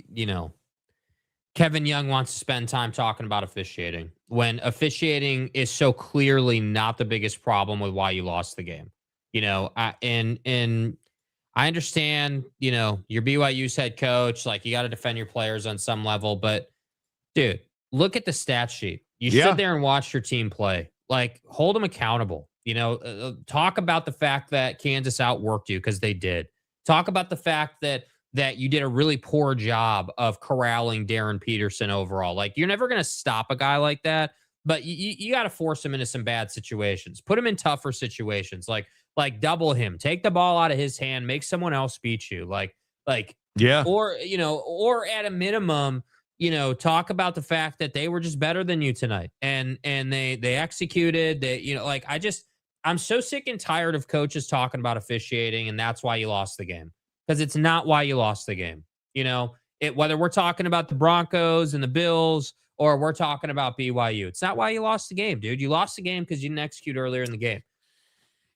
Kevin Young wants to spend time talking about officiating when officiating is so clearly not the biggest problem with why you lost the game. I understand, you're BYU's head coach, like you got to defend your players on some level, but dude, look at the stat sheet. You stood there and watched your team play. Like, hold them accountable. Talk about the fact that Kansas outworked you, because they did. Talk about the fact that you did a really poor job of corralling Darryn Peterson overall. Like, you're never going to stop a guy like that, but you got to force him into some bad situations. Put him in tougher situations. Like double him, take the ball out of his hand, make someone else beat you. Or at a minimum, talk about the fact that they were just better than you tonight. And they executed I'm so sick and tired of coaches talking about officiating. And that's why you lost the game, because it's not why you lost the game. Whether we're talking about the Broncos and the Bills, or we're talking about BYU, it's not why you lost the game, dude. You lost the game because you didn't execute earlier in the game.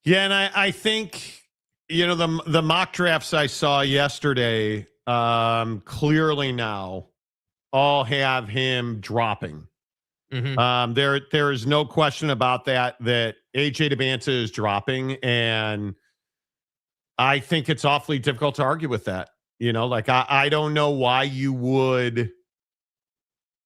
Yeah, and I think, the mock drafts I saw yesterday clearly now all have him dropping. Mm-hmm. There is no question about that AJ Dybantsa is dropping, and I think it's awfully difficult to argue with that. I don't know why you would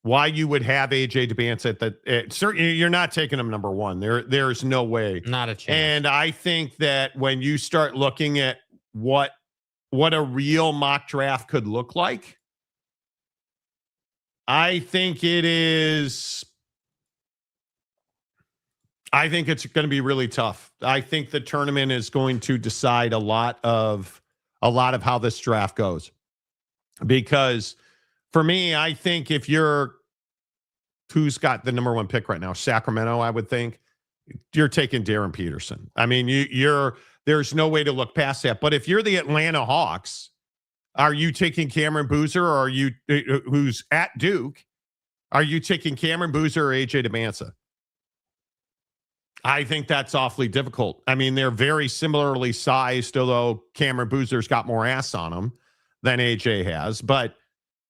have AJ Dybantsa certainly you're not taking him number one. There's no way.
Not a chance.
And I think that when you start looking at what a real mock draft could look like, I think it's going to be really tough. I think the tournament is going to decide a lot of how this draft goes. Because for me, I think if who's got the number one pick right now? Sacramento, I would think. You're taking Darryn Peterson. I mean, there's no way to look past that. But if you're the Atlanta Hawks, Are you taking Cameron Boozer, or are you who's at Duke? Are you taking Cameron Boozer or AJ Dybantsa? I think that's awfully difficult. I mean, they're very similarly sized, although Cameron Boozer's got more ass on him than AJ has. But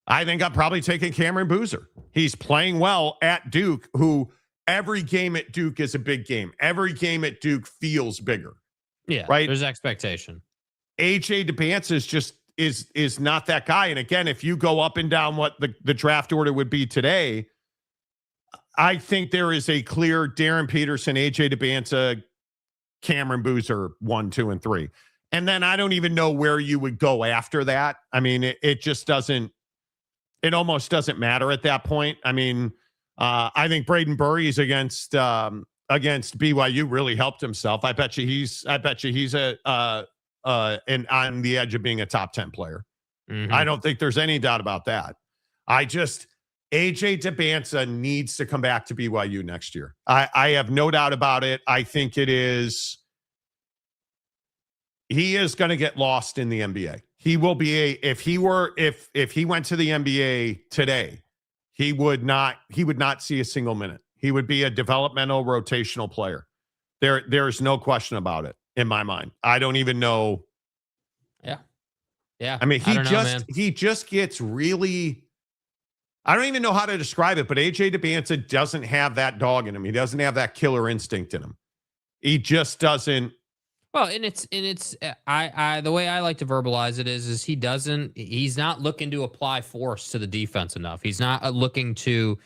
I think I'm probably taking Cameron Boozer. He's playing well at Duke, who every game at Duke is a big game. Every game at Duke feels bigger.
Yeah,
right.
There's expectation.
AJ Dybantsa is just is not that guy. And again, if you go up and down what the draft order would be today, I think there is a clear Darryn Peterson, AJ Dybantsa, Cameron Boozer 1, 2, and 3. And then I don't even know where you would go after that. I mean, it just doesn't, it almost doesn't matter at that point. I mean, I think Braden Burries against BYU really helped himself. I bet you he's on the edge of being a top 10 player. Mm-hmm. I don't think there's any doubt about that. AJ Dybantsa needs to come back to BYU next year. I have no doubt about it. I think he is going to get lost in the NBA. He will be if he went to the NBA today, he would not see a single minute. He would be a developmental rotational player. There's no question about it in my mind. I don't even know.
Yeah.
I mean, he just gets really, I don't even know how to describe it, but AJ Dybantsa doesn't have that dog in him. He doesn't have that killer instinct in him. He just doesn't.
Well, and it's the way I like to verbalize it is he's not looking to apply force to the defense enough. He's not looking to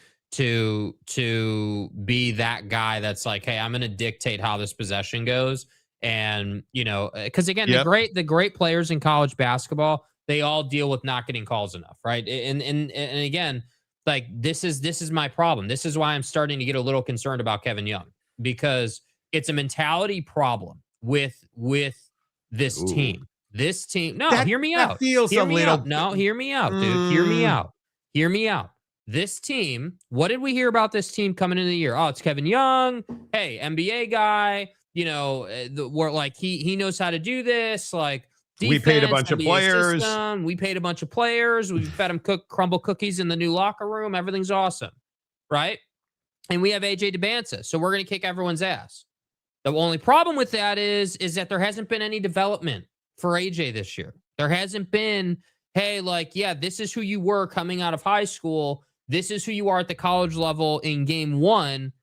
be that guy that's like, hey, I'm going to dictate how this possession goes. And, because again, the great players in college basketball, they all deal with not getting calls enough. Right. And again, like this is my problem. This is why I'm starting to get a little concerned about Kevin Young, because it's a mentality problem with this team. This team. No, hear me out. Hear me out, dude. Hear me out. Hear me out. This team, what did we hear about this team coming into the year? Oh, it's Kevin Young. Hey, NBA guy. We're like he knows how to do this. Like defense,
we paid a bunch of players.
We paid a bunch of players. We fed them crumble cookies in the new locker room. Everything's awesome, right? And we have AJ Dybantsa, so we're gonna kick everyone's ass. The only problem with that is that there hasn't been any development for AJ this year. There hasn't been, hey, like, yeah, this is who you were coming out of high school. This is who you are at the college level in game 1.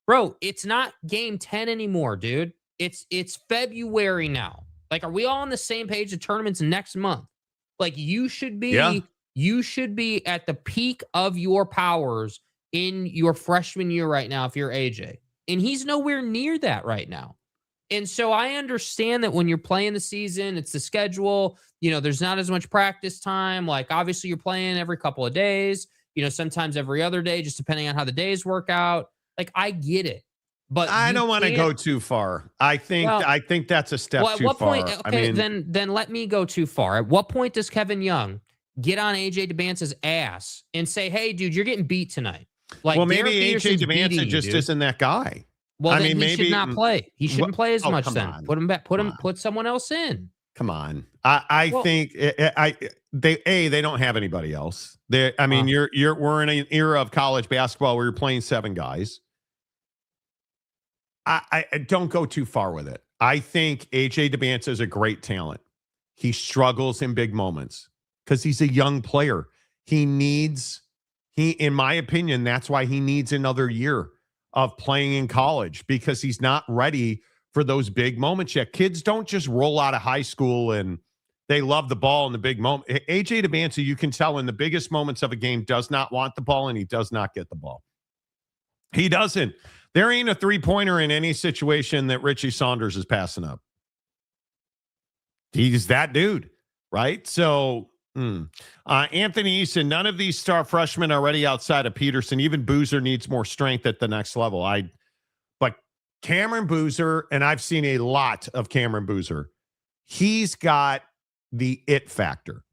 Bro, it's not game 10 anymore, dude. It's February now. Like, are we all on the same page? The tournament's next month. Like, you should be at the peak of your powers in your freshman year right now if you're AJ. And he's nowhere near that right now. And so I understand that when you're playing the season, it's the schedule, there's not as much practice time. Like, obviously you're playing every couple of days, sometimes every other day, just depending on how the days work out. Like, I get it, but
I don't want to go too far. I think that's a step too far.
Point, okay, then let me go too far. At what point does Kevin Young get on AJ Dybantsa's ass and say, hey, dude, you're getting beat tonight? Like,
well, maybe AJ Dybantsa just isn't that guy.
Well, then he should not play. He shouldn't play as much then.
On.
Put him back. Put someone else in.
Come on. I think they don't have anybody else. We're in an era of college basketball where you're playing 7 guys. I don't go too far with it. I think AJ Dybantsa is a great talent. He struggles in big moments because he's a young player. In my opinion, that's why he needs another year of playing in college, because he's not ready for those big moments yet. Kids don't just roll out of high school and they love the ball in the big moment. AJ Dybantsa, you can tell in the biggest moments of a game, does not want the ball, and he does not get the ball. He doesn't. There ain't a three-pointer in any situation that Richie Saunders is passing up. He's that dude, right? So Anthony Eason, none of these star freshmen are ready outside of Peterson. Even Boozer needs more strength at the next level. But Cameron Boozer, and I've seen a lot of Cameron Boozer, he's got the it factor.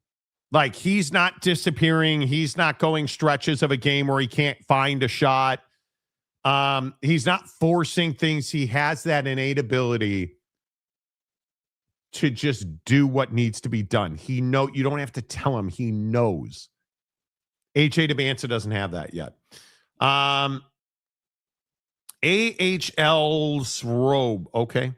Like, he's not disappearing. He's not going stretches of a game where he can't find a shot. He's not forcing things. He has that innate ability to just do what needs to be done. You don't have to tell him. He knows. AJ Dybantsa doesn't have that yet. AHL's robe. Okay.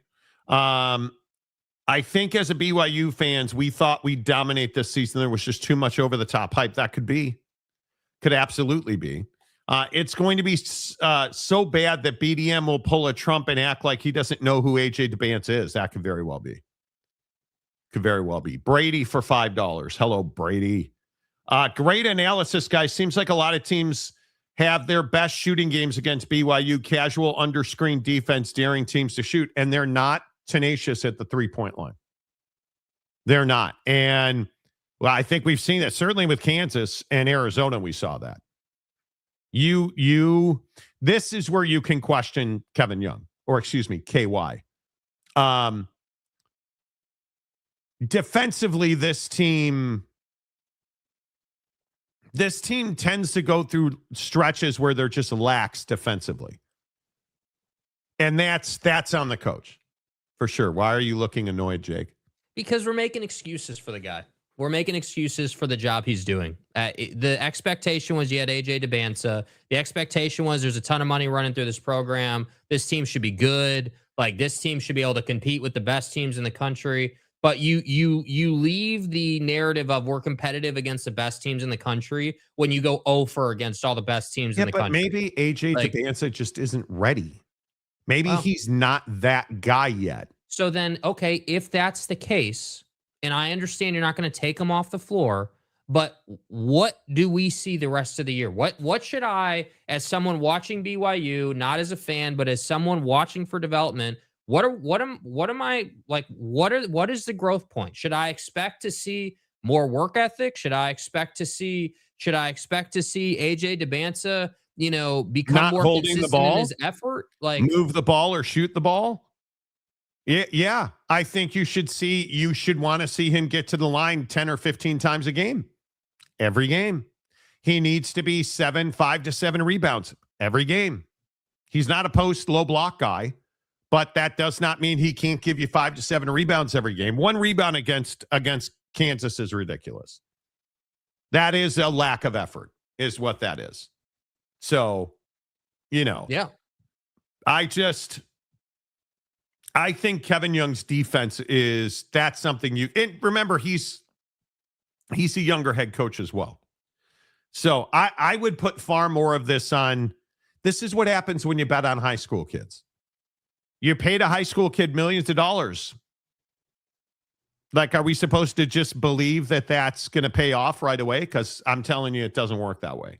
I think as a BYU fans, we thought we'd dominate this season. There was just too much over the top hype. That could absolutely be. It's going to be so bad that BDM will pull a Trump and act like he doesn't know who AJ Dybantsa is. That could very well be. Brady for $5. Hello, Brady. Great analysis, guys. Seems like a lot of teams have their best shooting games against BYU. Casual under-screen defense, daring teams to shoot, and they're not tenacious at the three-point line. They're not. And well, I think we've seen that certainly with Kansas and Arizona. We saw that. This is where you can question Kevin Young, or excuse me, KY. Defensively, this team tends to go through stretches where they're just lax defensively. And that's on the coach for sure. Why are you looking annoyed, Jake?
Because we're making excuses for the guy. We're making excuses for the job he's doing. The expectation was you had AJ Dybantsa. The expectation was there's a ton of money running through this program. This team should be good. Like, this team should be able to compete with the best teams in the country. But you leave the narrative of we're competitive against the best teams in the country when you go 0-for against all the best teams in the country.
Maybe AJ Dybantsa just isn't ready. Maybe he's not that guy yet.
So then, okay, if that's the case, and I understand you're not going to take him off the floor, but what do we see the rest of the year? What should I, as someone watching BYU, not as a fan, but as someone watching for development, what is the growth point? Should I expect to see more work ethic? Should I expect to see AJ Dybantsa, become
not
more
holding
consistent
the ball,
in his effort? Like,
move the ball or shoot the ball? Yeah. I think you should want to see him get to the line 10 or 15 times a game. Every game. He needs to be 5 to 7 rebounds every game. He's not a post low block guy, but that does not mean he can't give you 5 to 7 rebounds every game. 1 rebound against Kansas is ridiculous. That is a lack of effort, is what that is. So,
yeah.
I think Kevin Young's defense that's something and remember, he's a younger head coach as well. So I would put far more of this on. This is what happens when you bet on high school kids. You paid a high school kid millions of dollars. Like, are we supposed to just believe that that's going to pay off right away? Because I'm telling you, it doesn't work that way.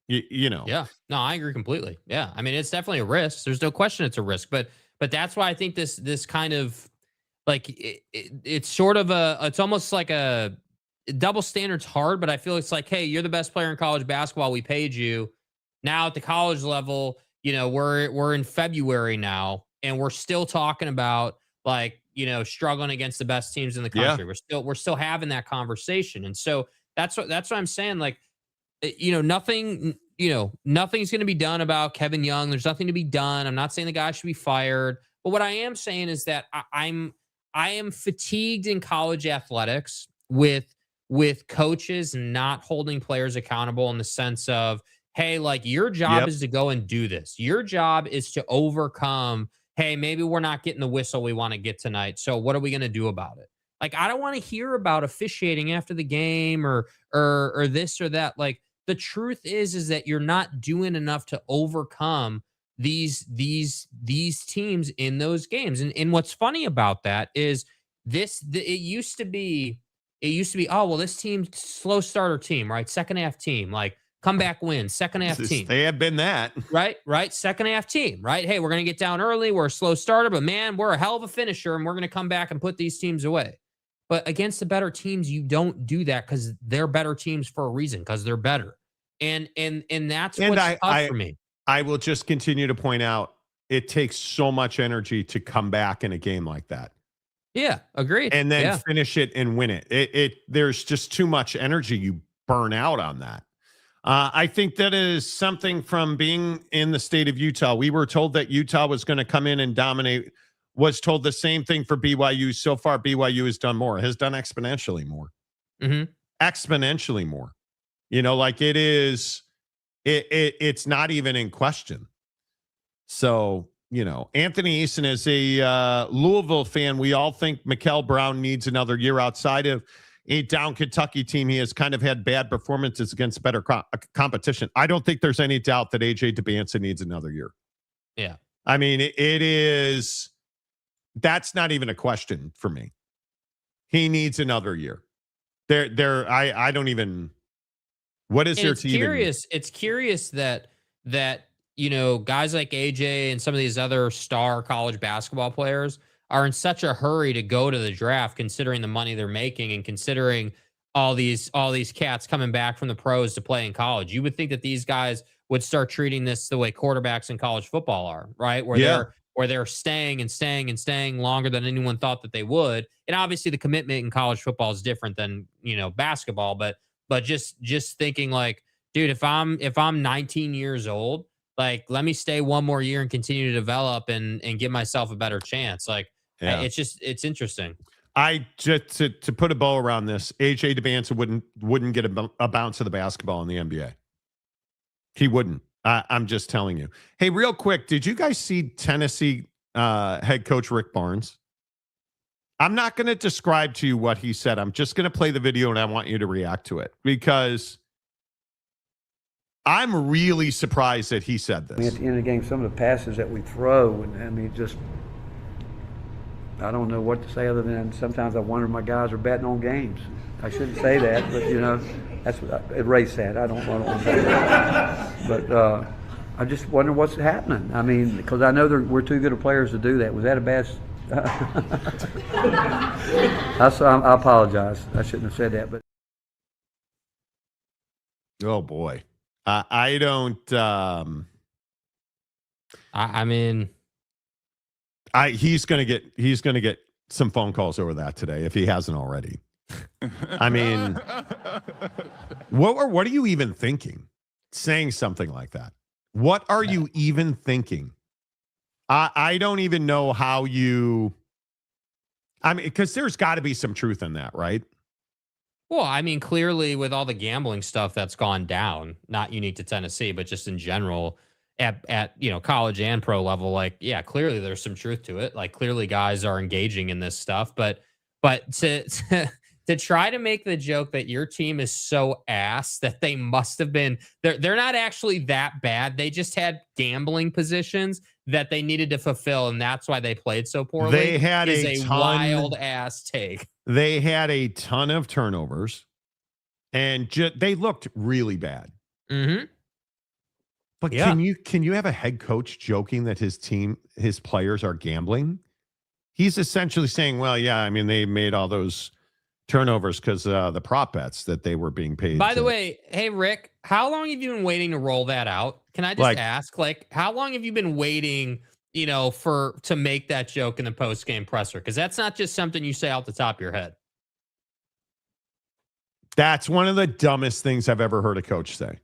You know.
Yeah. No, I agree completely. Yeah. I mean, it's definitely a risk. There's no question it's a risk, but that's why I think this kind of like it's sort of it's almost like a double standard's hard, but I feel it's like, hey, you're the best player in college basketball. We paid you. Now at the college level, we're in February now, and we're still talking about struggling against the best teams in the country. Yeah. We're still having that conversation. And so that's what I'm saying. Like, nothing's going to be done about Kevin Young. There's nothing to be done. I'm not saying the guy should be fired, but what I am saying is that I am fatigued in college athletics with coaches not holding players accountable in the sense of, hey, like, your job is to go and do this. Your job is to overcome, hey, maybe we're not getting the whistle we want to get tonight. So what are we going to do about it? Like, I don't want to hear about officiating after the game or this or that. Like, the truth is that you're not doing enough to overcome these teams in those games. And what's funny about that is it used to be, oh, well, this team, slow starter team, right? Second half team, like, comeback win, second half team.
They have been that.
Right. Second half team, right? Hey, we're going to get down early. We're a slow starter, but man, we're a hell of a finisher, and we're going to come back and put these teams away. But against the better teams, you don't do that because they're better teams for a reason, because they're better. And that's what's tough for me.
I will just continue to point out, it takes so much energy to come back in a game like that.
Yeah, agreed.
And then finish it and win it. There's just too much energy you burn out on that. I think that is something from being in the state of Utah. We were told that Utah was going to come in and dominate was told the same thing for BYU. So far, BYU has done more, has done exponentially more.
Mm-hmm.
Exponentially more. You know, like it's not even in question. So, you know, Anthony Eason is a Louisville fan. We all think Mikel Brown needs another year. Outside of a down Kentucky team, he has kind of had bad performances against better competition. I don't think there's any doubt that AJ Dybantsa needs another year.
Yeah.
I mean, it is, that's not even a question for me. He needs another year. I don't even, what is there to
curious? It's curious that, you know, guys like AJ and some of these other star college basketball players are in such a hurry to go to the draft, considering the money they're making and considering all these cats coming back from the pros to play in college. You would think that these guys would start treating this the way quarterbacks in college football are, right? Where they're staying and staying and staying longer than anyone thought that they would. And obviously the commitment in college football is different than, you know, basketball, but just thinking like, dude, if I'm 19 years old, like, let me stay one more year and continue to develop and give myself a better chance. Like, it's interesting.
I just to put a bow around this, AJ Dybantsa wouldn't get a bounce of the basketball in the NBA. He wouldn't. I'm just telling you. Hey, real quick, did you guys see Tennessee head coach Rick Barnes? I'm not going to describe to you what he said. I'm just going to play the video and I want you to react to it because I'm really surprised that he said this.
I mean, at the end of the game, some of the passes that we throw, and I mean, just, I don't know what to say other than sometimes I wonder if my guys are betting on games. I shouldn't say that, but, you know, that's erase that. I don't want to say that. But I just wonder what's happening. I mean, because I know we're too good of players to do that. Was that a bad... I apologize. I shouldn't have said that. But
oh, boy. I don't...
I mean...
He's gonna get some phone calls over that today if he hasn't already. I mean, what are you even thinking? Saying something like that? What are you even thinking? I don't even know how you. I mean, because there's got to be some truth in that, right?
Well, I mean, clearly with all the gambling stuff that's gone down, not unique to Tennessee, but just in general. At you know, college and pro level, like, yeah, clearly there's some truth to it. Like, clearly guys are engaging in this stuff, but to try to make the joke that your team is so ass that they must have been, they're not actually that bad. They just had gambling positions that they needed to fulfill, and that's why they played so poorly.
They had
a wild ass take.
They had a ton of turnovers, and they looked really bad.
Mm-hmm.
But can you have a head coach joking that his players are gambling? He's essentially saying, well, yeah, I mean, they made all those turnovers because the prop bets that they were being paid.
By the way, hey, Rick, how long have you been waiting to roll that out? Can I just ask, like, how long have you been waiting, you know, to make that joke in the post-game presser? Because that's not just something you say off the top of your head.
That's one of the dumbest things I've ever heard a coach say.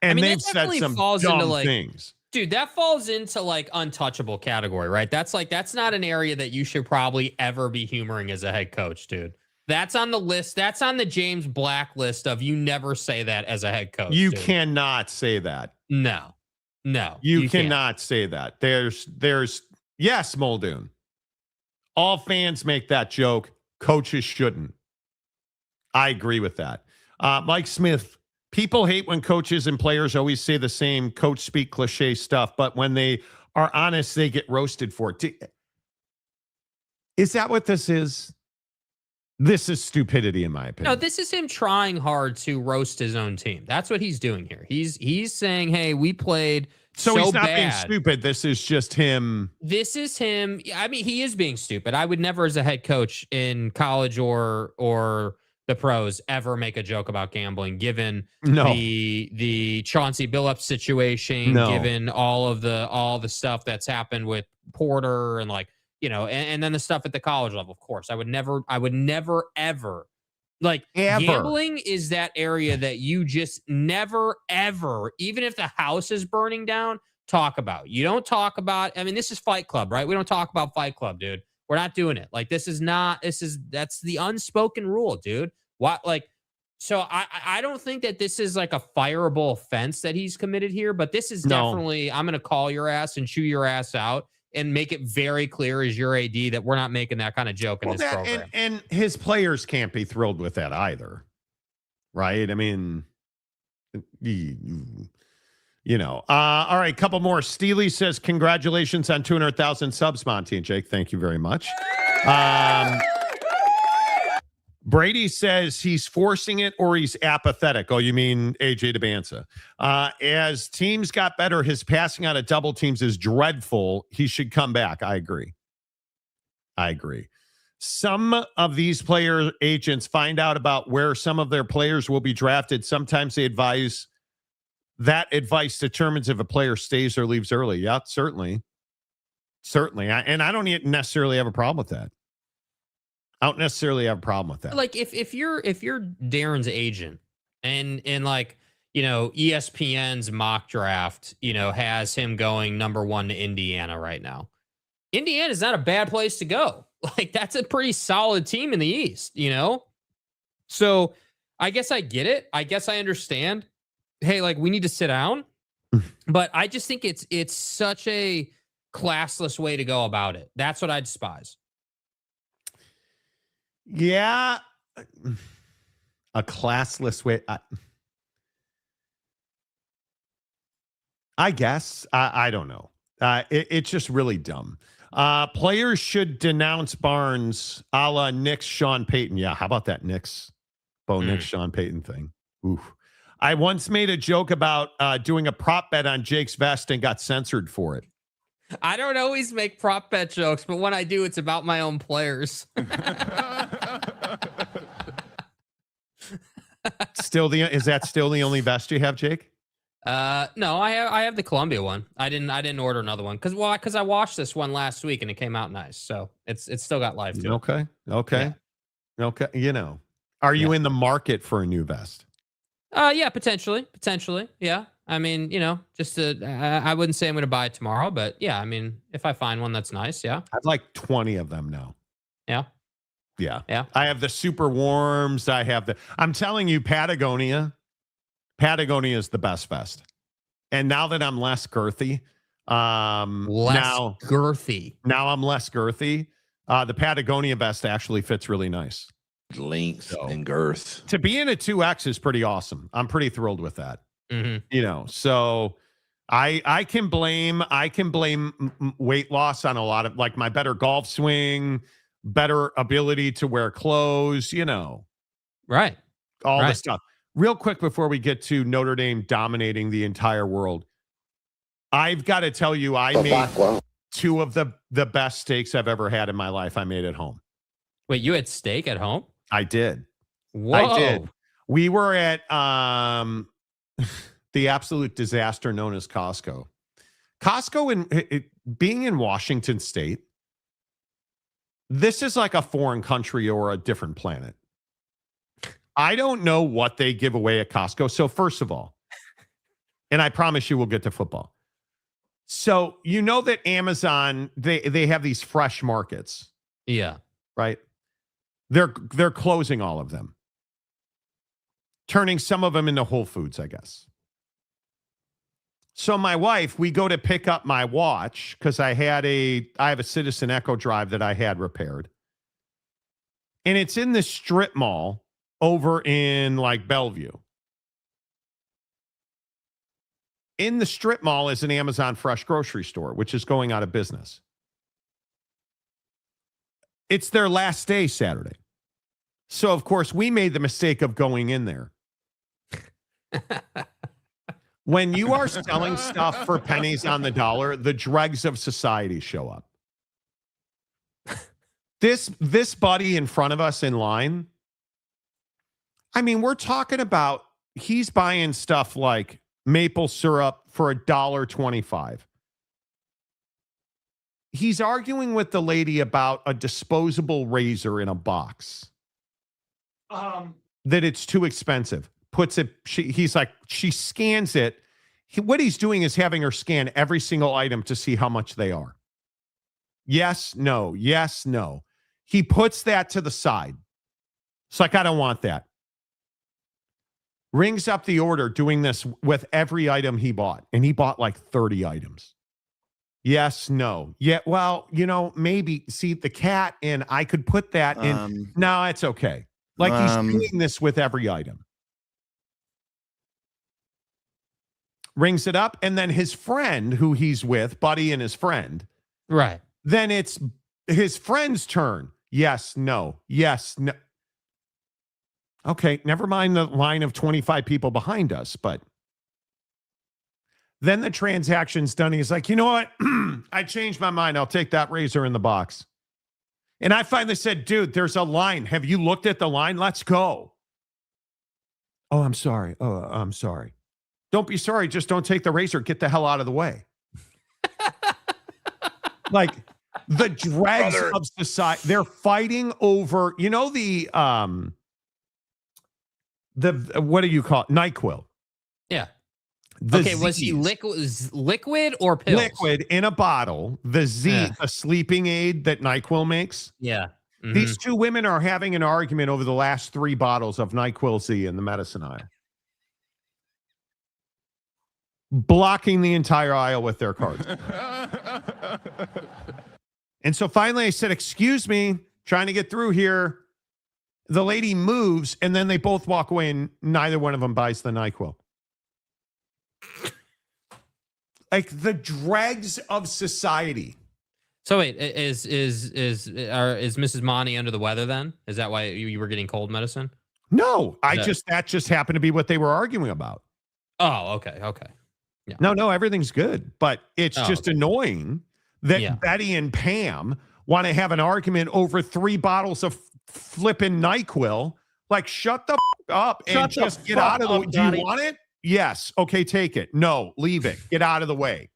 And I mean, they've said some dumb things.
Dude, that falls into like untouchable category, right? That's not an area that you should probably ever be humoring as a head coach, dude. That's on the list. That's on the James Black list of you never say that as a head coach.
You
dude.
Cannot say that.
No.
You cannot say that. There's yes, Muldoon. All fans make that joke. Coaches shouldn't. I agree with that. Mike Smith. People hate when coaches and players always say the same coach speak cliche stuff, but when they are honest, they get roasted for it. Is that what this is? This is stupidity, in my opinion.
No, this is him trying hard to roast his own team. That's what he's doing here. He's saying, hey, we played so
he's not
bad.
being stupid. This is just him.
This is him. I mean, he is being stupid. I would never, as a head coach in college or the pros, ever make a joke about gambling, given the Chauncey Billups situation, given all the stuff that's happened with Porter and like, you know, and then the stuff at the college level, of course. I would never ever gambling is that area that you just never ever, even if the house is burning down, talk about. You don't talk about, I mean, this is Fight Club, right? We don't talk about Fight Club, dude. We're not doing it. Like, that's the unspoken rule, dude. So I don't think that this is like a fireable offense that he's committed here, but this is definitely, I'm going to call your ass and chew your ass out and make it very clear as your AD that we're not making that kind of joke in this program.
And his players can't be thrilled with that either, right? I mean, all right, couple more. Steely says, congratulations on 200,000 subs, Monty and Jake. Thank you very much. Brady says he's forcing it or he's apathetic. Oh, you mean AJ Dybantsa. As teams got better, his passing out of double teams is dreadful. He should come back. I agree. Some of these player agents find out about where some of their players will be drafted. Sometimes they advise. That advice determines if a player stays or leaves early. Yeah, certainly. And I don't necessarily have a problem with that. I don't necessarily have a problem with that.
Like if you're Darren's agent and like, ESPN's mock draft, has him going number 1 to Indiana right now. Indiana is not a bad place to go. Like, that's a pretty solid team in the East, So I guess I get it. I guess I understand. Hey, like, we need to sit down. But I just think it's such a classless way to go about it. That's what I despise.
Yeah, a classless way. I guess. I don't know. It's just really dumb. Players should denounce Barnes a la Knicks Sean Payton. Yeah, how about that Knicks Sean Payton thing? Ooh. I once made a joke about doing a prop bet on Jake's vest and got censored for it.
I don't always make prop bet jokes, but when I do, it's about my own players.
Is that still the only vest you have, Jake?
No, I have the Columbia one. I didn't order another one because I washed this one last week and it came out nice. So it's still got life to it.
Okay. Are you in the market for a new vest?
Yeah, potentially. Yeah. I mean, I wouldn't say I'm going to buy it tomorrow, but yeah, I mean, if I find one that's nice, yeah.
I've like 20 of them now.
Yeah.
I have the super warms. I'm telling you, Patagonia is the best vest. And now that I'm less girthy, now I'm less girthy. The Patagonia vest actually fits really nice.
Length and girth.
To be in a 2X is pretty awesome. I'm pretty thrilled with that.
Mm-hmm.
So I can blame weight loss on a lot of, like, my better golf swing, better ability to wear clothes,
right.
All this stuff. Real quick before we get to Notre Dame dominating the entire world, I've got to tell you, I made 2 of the best steaks I've ever had in my life. I made at home.
Wait, you had steak at home?
I did.
Whoa.
I did. We were at the absolute disaster known as Costco. Being in Washington State, this is like a foreign country or a different planet. I don't know what they give away at Costco. So first of all, and I promise you we'll get to football. So that Amazon, they have these fresh markets.
Yeah.
Right? They're closing all of them. Turning some of them into Whole Foods, I guess. So my wife, we go to pick up my watch because I have a Citizen Echo Drive that I had repaired. And it's in the strip mall over in like Bellevue. In the strip mall is an Amazon Fresh grocery store, which is going out of business. It's their last day Saturday. So, of course, we made the mistake of going in there. When you are selling stuff for pennies on the dollar, the dregs of society show up. This buddy in front of us in line, I mean, we're talking about, he's buying stuff like maple syrup for $1.25. He's arguing with the lady about a disposable razor in a box. That it's too expensive. He's like, she scans it What he's doing is having her scan every single item to see how much they are. Yes, no, yes, no. He puts that to the side. It's like, I don't want that. Rings up the order doing this with every item he bought. And he bought like 30 items. Yes, no. Yeah, well, maybe. See, the cat, and I could put that in. No, it's okay. Like he's doing this with every item. Rings it up, and then his friend who he's with, Buddy and his friend.
Right.
Then it's his friend's turn. Yes, no. Yes, no. Okay, never mind the line of 25 people behind us, but then the transaction's done. He's like, you know what? I changed my mind. I'll take that razor in the box. And I finally said, dude, there's a line. Have you looked at the line? Let's go. Oh, I'm sorry. Oh, I'm sorry. Don't be sorry. Just don't take the razor. Get the hell out of the way. Like the dregs of society. They're fighting over, what do you call it? NyQuil.
Yeah.
Okay,
was he liquid or pills?
Liquid in a bottle. The sleeping aid that NyQuil makes.
Yeah. Mm-hmm.
These two women are having an argument over the last 3 bottles of NyQuil Z in the medicine aisle. Blocking the entire aisle with their cards. And so finally I said, excuse me, trying to get through here. The lady moves, and then they both walk away, and neither one of them buys the NyQuil. Like the dregs of society.
So wait, is Mrs. Monty under the weather then? Is that why you were getting cold medicine?
No, that just happened to be what they were arguing about.
Oh, okay. Yeah.
No, everything's good, but it's just annoying that Betty and Pam want to have an argument over 3 bottles of flipping NyQuil. Like, shut the up and just get out of the way. Do you want it? Yes. Okay, take it. No, leave it. Get out of the way.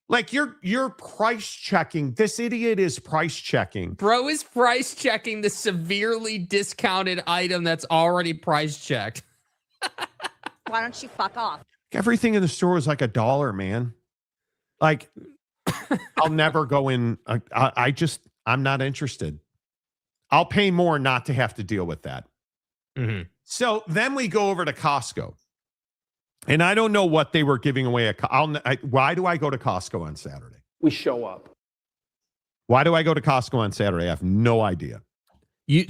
Like you're price checking. This idiot is price checking.
Bro is price checking the severely discounted item that's already price checked.
Why don't you fuck off?
Everything in the store is like $1, man. Like, I'll never go in. I'm not interested. I'll pay more not to have to deal with that.
Mm-hmm.
So then we go over to Costco. And I don't know what they were giving away. Why do I go to Costco on Saturday?
We show up.
Why do I go to Costco on Saturday? I have no idea.
You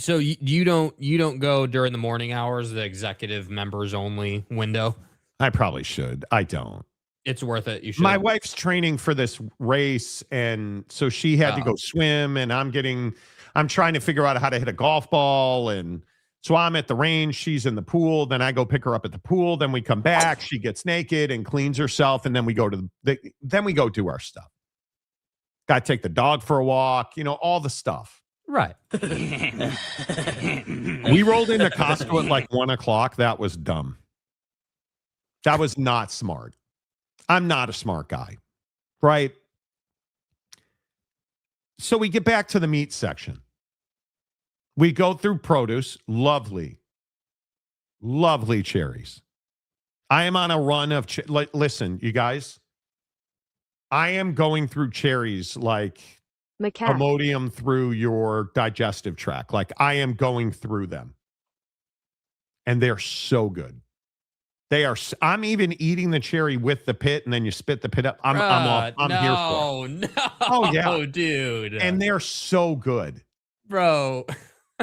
don't go during the morning hours, the executive members only window?
I probably should. I don't.
It's worth it. You should.
My wife's training for this race, and so she had to go swim, and I'm trying to figure out how to hit a golf ball, and so I'm at the range, she's in the pool, then I go pick her up at the pool, then we come back, she gets naked and cleans herself, and then we go then we go do our stuff. Got to take the dog for a walk, all the stuff.
Right.
We rolled into Costco at like 1:00. That was dumb. That was not smart. I'm not a smart guy, right? So we get back to the meat section. We go through produce. Lovely cherries. I am on a run of, listen, you guys, I am going through cherries like Imodium through your digestive tract. Like I am going through them. And they're so good. I'm even eating the cherry with the pit, and then you spit the pit up. I'm here for it.
No,
oh yeah,
dude.
And they're so good,
bro.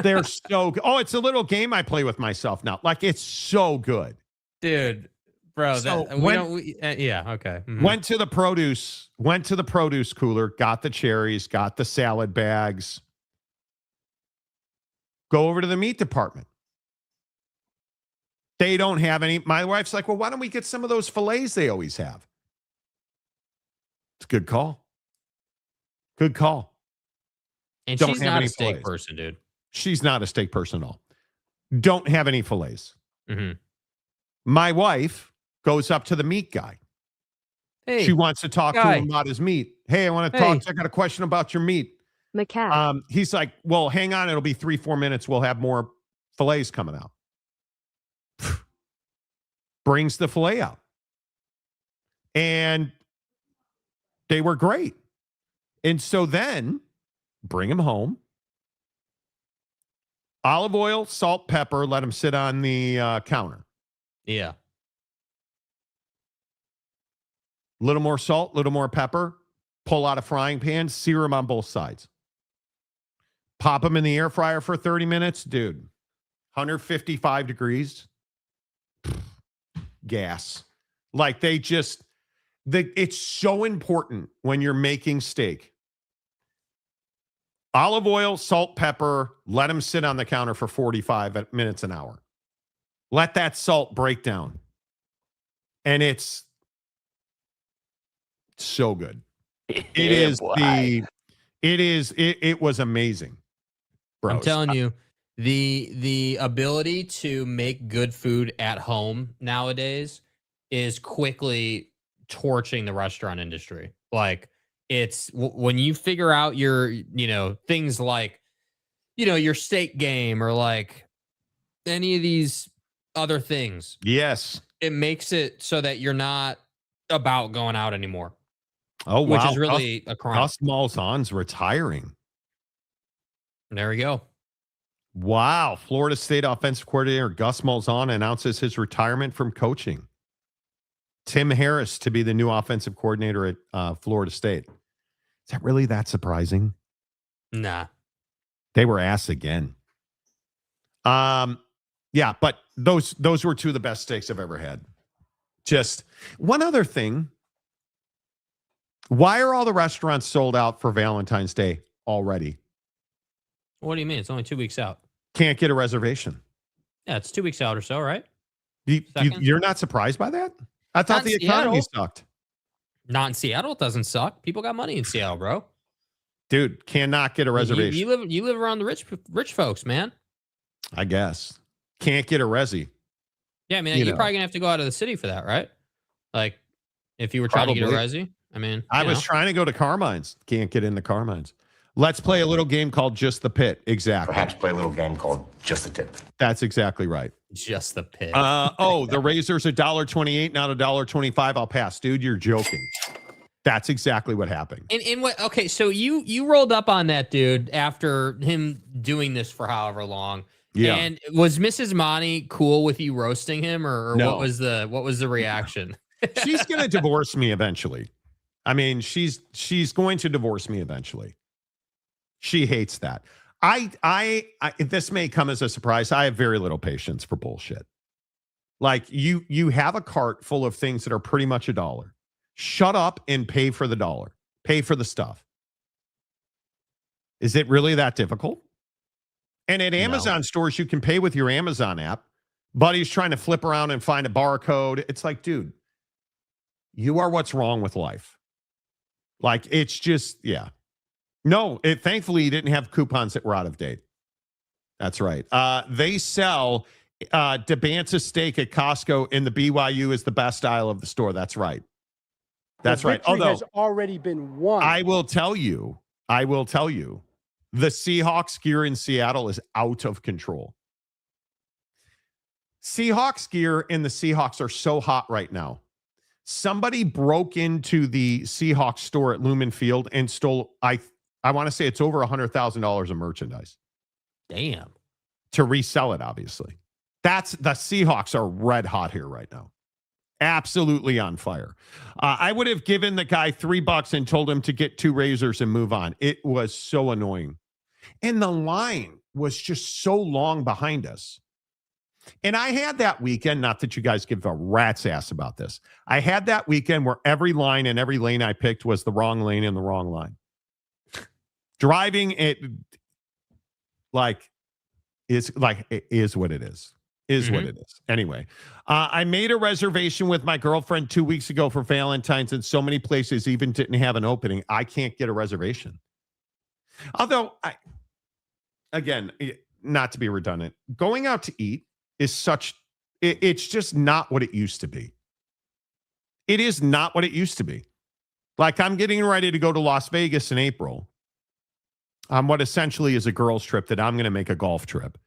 They're so good. Oh, it's a little game I play with myself now. Like it's so good,
dude. Bro,
so
okay. Mm-hmm.
Went to the produce cooler, got the cherries, got the salad bags. Go over to the meat department. They don't have any. My wife's like, well, why don't we get some of those fillets they always have? It's a good call. Good call.
And she's not a steak person, dude.
She's not a steak person at all. Don't have any fillets.
Mm-hmm.
My wife goes up to the meat guy.
Hey,
she wants to talk to him about his meat. Hey, I want to talk. I got a question about your meat. He's like, well, hang on. It'll be 3-4 minutes. We'll have more fillets coming out. Brings the fillet out. And they were great. And so then bring them home. Olive oil, salt, pepper, let them sit on the counter.
Yeah.
A little more salt, a little more pepper. Pull out a frying pan, sear them on both sides. Pop them in the air fryer for 30 minutes. Dude, 155 degrees. Gas. Like they just, it's so important when you're making steak. Olive oil, salt, pepper, let them sit on the counter for 45 minutes an hour. Let that salt break down. And it's so good. It was amazing. Bros.
I'm telling you, the ability to make good food at home nowadays is quickly torching the restaurant industry. Like it's when you figure out your, things like, your steak game or like any of these other things.
Yes.
It makes it so that you're not about going out anymore.
Oh, wow.
Which is really a crime.
Gus Malzahn's retiring.
There we go.
Wow. Florida State offensive coordinator Gus Malzahn announces his retirement from coaching. Tim Harris to be the new offensive coordinator at Florida State. Is that really that surprising?
Nah.
They were ass again. Yeah, but those were two of the best steaks I've ever had. Just one other thing. Why are all the restaurants sold out for Valentine's Day already?
What do you mean? It's only 2 weeks out.
Can't get a reservation.
Yeah, it's 2 weeks out or so, right?
You're not surprised by that? I thought the economy sucked.
Not in Seattle. It doesn't suck. People got money in Seattle, bro.
Dude, cannot get a reservation.
You live around the rich folks, man.
I guess. Can't get a resi.
Yeah, I mean, you're probably going to have to go out of the city for that, right? Like, if you were trying to get a resi. I mean,
I was trying to go to Carmine's. Can't get into Carmine's. Let's play a little game called Just the Pit. Exactly.
Perhaps play a little game called Just the Tip.
That's exactly right.
Just the Pit.
The razor's $1.28, not $1.25. I'll pass. Dude, you're joking. That's exactly what happened.
And what? Okay, so you rolled up on that dude after him doing this for however long.
Yeah.
And was Mrs. Monty cool with you roasting him, or
No.
what was the reaction?
She's going to divorce me eventually. I mean, she's going to divorce me eventually. She hates that. I this may come as a surprise. I have very little patience for bullshit. Like you have a cart full of things that are pretty much $1. Shut up and pay for the dollar. Pay for the stuff. Is it really that difficult? And at Amazon stores, you can pay with your Amazon app. Buddy's trying to flip around and find a barcode. It's like, dude, you are what's wrong with life. Like, it's just, yeah. No, thankfully, he didn't have coupons that were out of date. That's right. They sell Dybantsa steak at Costco, and the BYU is the best aisle of the store. That's right. That's right.
Although has already been won.
I will tell you, the Seahawks gear in Seattle is out of control. Seahawks gear and the Seahawks are so hot right now. Somebody broke into the Seahawks store at Lumen Field and stole, I want to say it's over $100,000 of merchandise.
Damn.
To resell it, obviously. The Seahawks are red hot here right now. Absolutely on fire. I would have given the guy $3 and told him to get 2 razors and move on. It was so annoying. And the line was just so long behind us. And I had that weekend, not that you guys give a rat's ass about this. I had that weekend where every line and every lane I picked was the wrong lane and the wrong line. Driving it is what it is. What it is. Anyway, I made a reservation with my girlfriend 2 weeks ago for Valentine's, and so many places even didn't have an opening. I can't get a reservation. Although, again, not to be redundant, going out to eat is it's just not what it used to be. It is not what it used to be. Like, I'm getting ready to go to Las Vegas in April on what essentially is a girls' trip that I'm going to make a golf trip.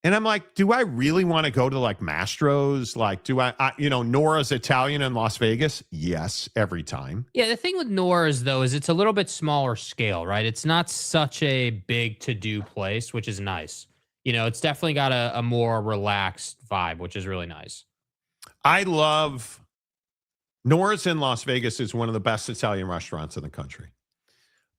And I'm like, do I really want to go to like Mastro's? Like, do I Nora's Italian in Las Vegas? Yes, every time.
Yeah, the thing with Nora's, though, is it's a little bit smaller scale, right? It's not such a big to-do place, which is nice. It's definitely got a more relaxed vibe, which is really nice.
I love Nora's in Las Vegas is one of the best Italian restaurants in the country.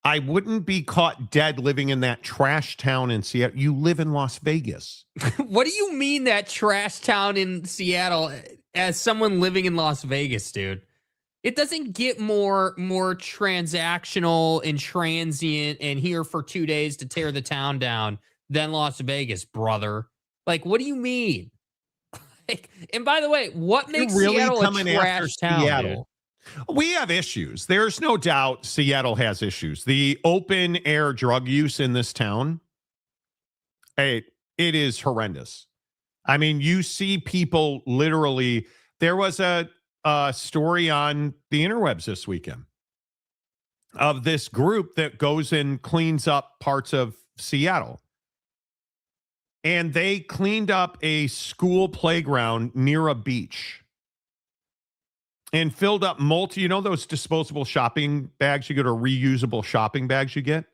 I wouldn't be caught dead living in that trash town in Seattle. You live in Las Vegas.
What do you mean that trash town in Seattle as someone living in Las Vegas, dude? It doesn't get more transactional and transient and here for 2 days to tear the town down than Las Vegas, brother. Like, what do you mean? And by the way, what makes
really
Seattle
coming
a trash town,
Seattle?
dude?
We have issues. There's no doubt Seattle has issues. The open air drug use in this town, it is horrendous. I mean, you see people literally. There was a story on the interwebs this weekend of this group that goes and cleans up parts of Seattle. And they cleaned up a school playground near a beach. And filled up those disposable shopping bags you get, or reusable shopping bags you get?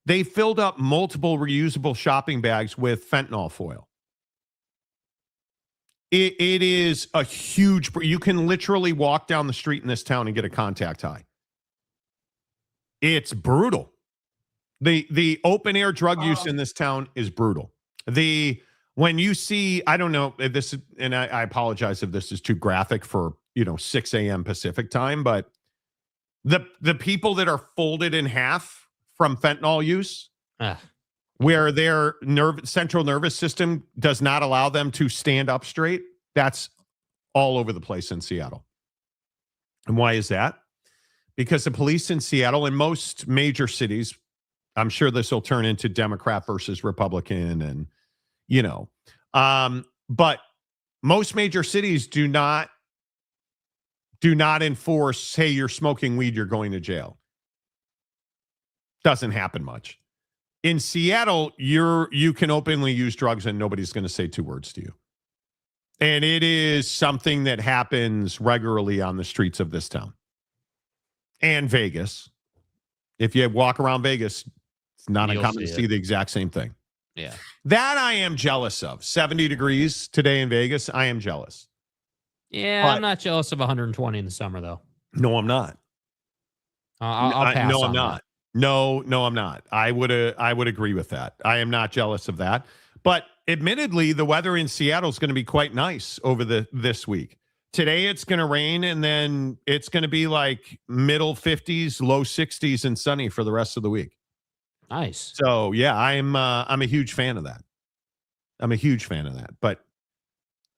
They filled up multiple reusable shopping bags with fentanyl foil. It is a huge, you can literally walk down the street in this town and get a contact high. It's brutal. The open air drug use in this town is brutal. When you see, I don't know if this, and I apologize if this is too graphic for 6 a.m. Pacific time, but the people that are folded in half from fentanyl use, where their central nervous system does not allow them to stand up straight, that's all over the place in Seattle. And why is that? Because the police in Seattle and most major cities, I'm sure this will turn into Democrat versus Republican, and but most major cities do not enforce, hey, you're smoking weed, you're going to jail. Doesn't happen much. In Seattle, you can openly use drugs and nobody's going to say 2 words to you. And it is something that happens regularly on the streets of this town. And Vegas. If you walk around Vegas, it's not uncommon to see the exact same thing.
Yeah.
That I am jealous of. 70 degrees today in Vegas. I am jealous.
Yeah, I'm not jealous of 120 in the summer, though.
No, I'm not.
I'll pass
no,
on
I'm not.
that.
No, I'm not. I would agree with that. I am not jealous of that. But admittedly, the weather in Seattle is going to be quite nice over this week. Today it's going to rain, and then it's going to be like middle 50s, low 60s, and sunny for the rest of the week.
Nice.
So yeah, I'm a huge fan of that. But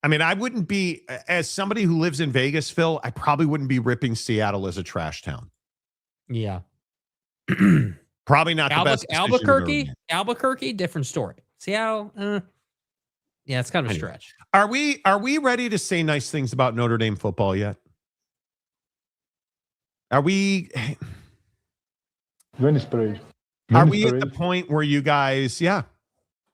I mean, I wouldn't be, as somebody who lives in Vegas, Phil, I probably wouldn't be ripping Seattle as a trash town.
Yeah.
Probably not the best.
Albuquerque, different story. Seattle, yeah, it's kind of a stretch.
Are we ready to say nice things about Notre Dame football yet? Are we?
Venice parade.
Are we at the point where you guys? Yeah,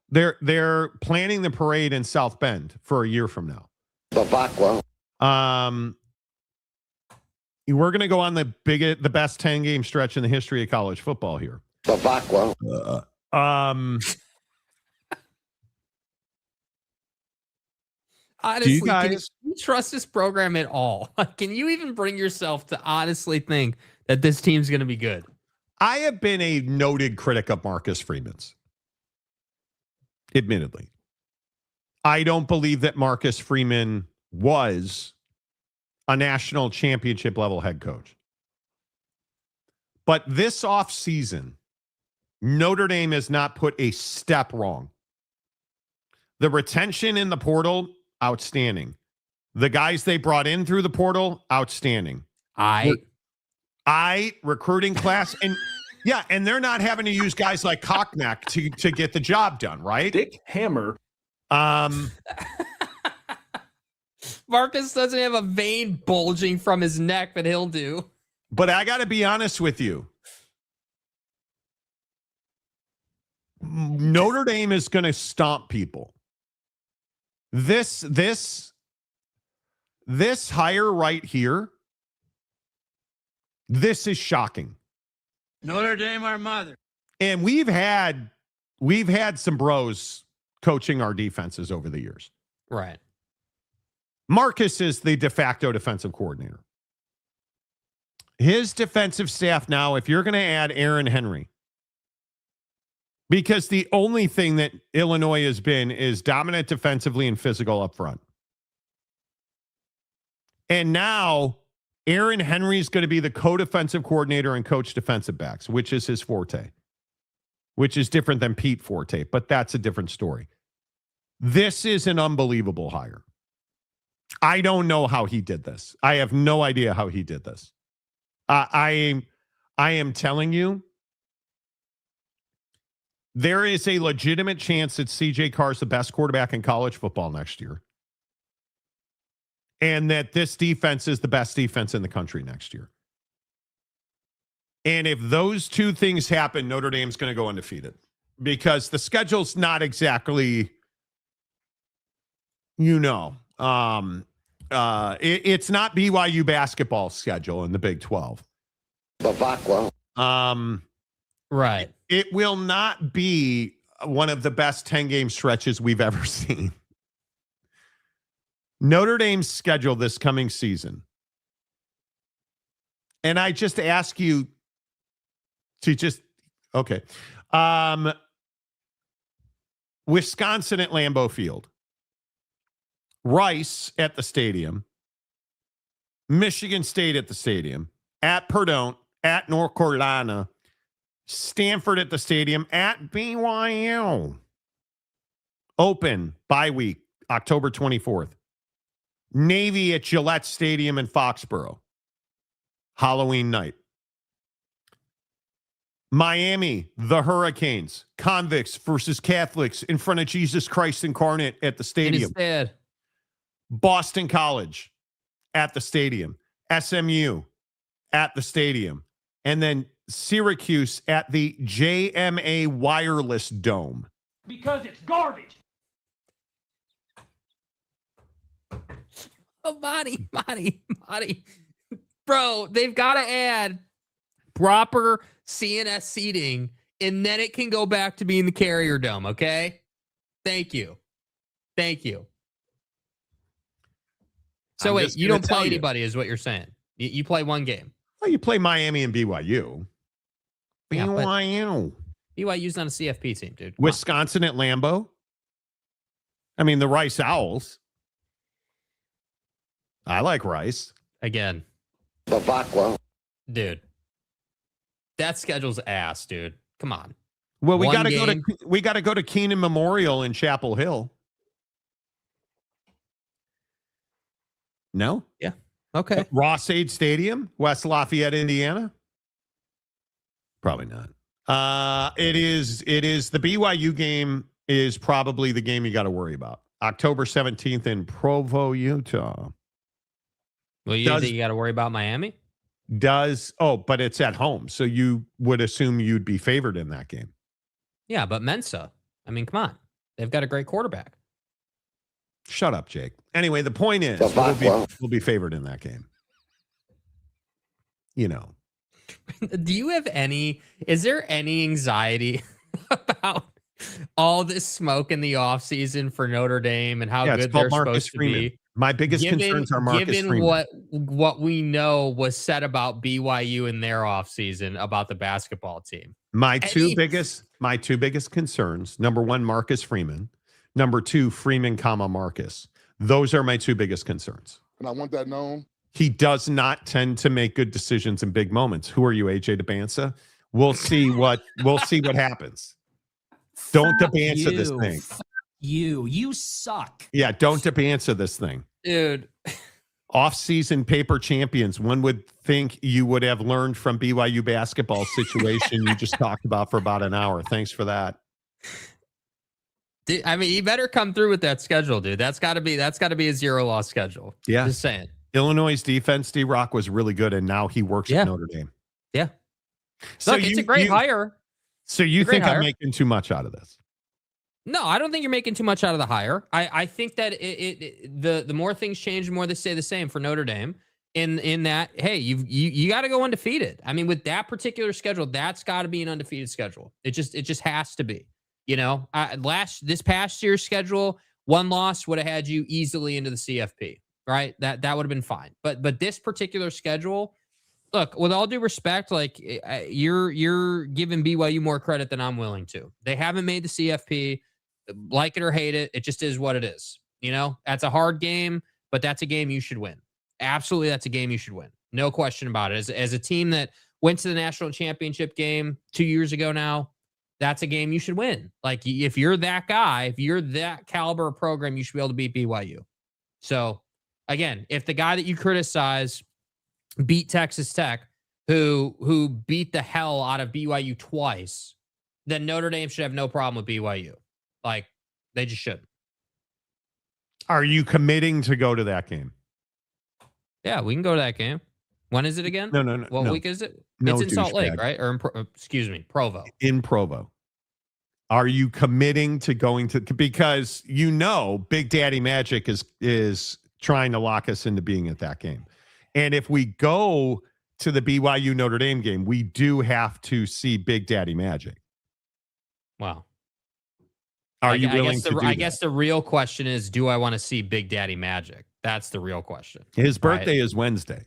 they're planning the parade in South Bend for a year from now. We're going to go on the best 10-game stretch in the history of college football here.
Honestly, can you trust this program at all? Can you even bring yourself to honestly think that this team's going to be good?
I have been a noted critic of Marcus Freeman's. Admittedly, I don't believe that Marcus Freeman was a national championship level head coach. But this offseason, Notre Dame has not put a step wrong. The retention in the portal, outstanding. The guys they brought in through the portal, outstanding. Recruiting class. And yeah, and they're not having to use guys like Cockneck to get the job done, right?
Dick Hammer.
Marcus doesn't have a vein bulging from his neck, but he'll do.
But I got to be honest with you. Notre Dame is going to stomp people. This hire right here, this is shocking.
Notre Dame, our mother.
And we've had some bros coaching our defenses over the years.
Right.
Marcus is the de facto defensive coordinator. His defensive staff now, if you're going to add Aaron Henry, because the only thing that Illinois has been is dominant defensively and physical up front. And now Aaron Henry is going to be the co-defensive coordinator and coach defensive backs, which is his forte, which is different than Pete Forte, but that's a different story. This is an unbelievable hire. I don't know how he did this. I have no idea how he did this. I am telling you, there is a legitimate chance that CJ Carr is the best quarterback in college football next year. And that this defense is the best defense in the country next year. And if those two things happen, Notre Dame's going to go undefeated. Because the schedule's not exactly, it's not BYU basketball schedule in the Big 12.
Right.
It will not be one of the best 10-game stretches we've ever seen. Notre Dame's schedule this coming season. And I just ask you to okay. Wisconsin at Lambeau Field. Rice at the stadium. Michigan State at the stadium. At Purdue. At North Carolina. Stanford at the stadium. At BYU. Open bye week, October 24th. Navy at Gillette Stadium in Foxborough. Halloween night. Miami, the Hurricanes. Convicts versus Catholics in front of Jesus Christ incarnate at the stadium. Boston College at the stadium. SMU at the stadium. And then Syracuse at the JMA Wireless Dome.
Because it's garbage.
Oh, Monty. Bro, they've got to add proper CNS seating, and then it can go back to being the Carrier Dome, okay? Thank you. So wait, you don't play anybody is what you're saying. You play one game.
Well, you play Miami and BYU. BYU.
BYU's not a CFP team, dude.
Wisconsin at Lambeau. I mean, the Rice Owls. I like Rice.
Again. Dude. That schedule's ass, dude. Come on.
Well, we got to go to Keenan Memorial in Chapel Hill. No?
Yeah. Okay.
Ross-Ade Stadium, West Lafayette, Indiana? Probably not. It is the BYU game is probably the game you got to worry about. October 17th in Provo, Utah.
Well, you think you got to worry about Miami?
But it's at home. So you would assume you'd be favored in that game.
Yeah, but Mensa. I mean, come on. They've got a great quarterback.
Shut up, Jake. Anyway, the point is we'll be favored in that game.
Do you have is there any anxiety about all this smoke in the offseason for Notre Dame and how good they're supposed to be?
My biggest concerns are Marcus Freeman.
Given what we know was said about BYU in their offseason about the basketball team.
My two biggest concerns, number one, Marcus Freeman. Number two, Freeman, Marcus. Those are my two biggest concerns.
And I want that known.
He does not tend to make good decisions in big moments. Who are you, AJ Dybantsa? We'll see what happens. Don't Dybantsa this thing.
You suck.
Yeah, don't Dybantsa this thing.
Dude.
Off-season paper champions. One would think you would have learned from BYU basketball situation you just talked about for about an hour. Thanks for that.
Dude, I mean, you better come through with that schedule, dude. That's got to be a 0-loss schedule.
Yeah.
Just saying.
Illinois' defense, D-Rock, was really good, and now he works at Notre Dame.
Yeah.
So
Look, it's a great hire.
So you think I'm making too much out of this?
No, I don't think you're making too much out of the hire. I think that the more things change, the more they stay the same for Notre Dame. In that, hey, you got to go undefeated. I mean, with that particular schedule, that's got to be an undefeated schedule. It just has to be. This past year's schedule, one loss would have had you easily into the CFP, right? That would have been fine. But this particular schedule, look, with all due respect, like you're giving BYU more credit than I'm willing to. They haven't made the CFP, like it or hate it. It just is what it is. That's a hard game, but that's a game you should win. Absolutely, that's a game you should win. No question about it. As a team that went to the national championship game 2 years ago now, that's a game you should win. Like, if you're that guy, if you're that caliber of program, you should be able to beat BYU. So, again, if the guy that you criticize beat Texas Tech, who beat the hell out of BYU twice, then Notre Dame should have no problem with BYU. Like, they just shouldn't.
Are you committing to go to that game?
Yeah, we can go to that game. When is it again?
No.
What week is it?
No,
it's in Salt Lake,
douchebag.
right? Or Provo.
In Provo. Are you committing to going to, because Big Daddy Magic is trying to lock us into being at that game. And if we go to the BYU Notre Dame game, we do have to see Big Daddy Magic.
Wow.
Are you willing to do that?
I guess the real question is, do I want to see Big Daddy Magic? That's the real question.
His birthday is Wednesday.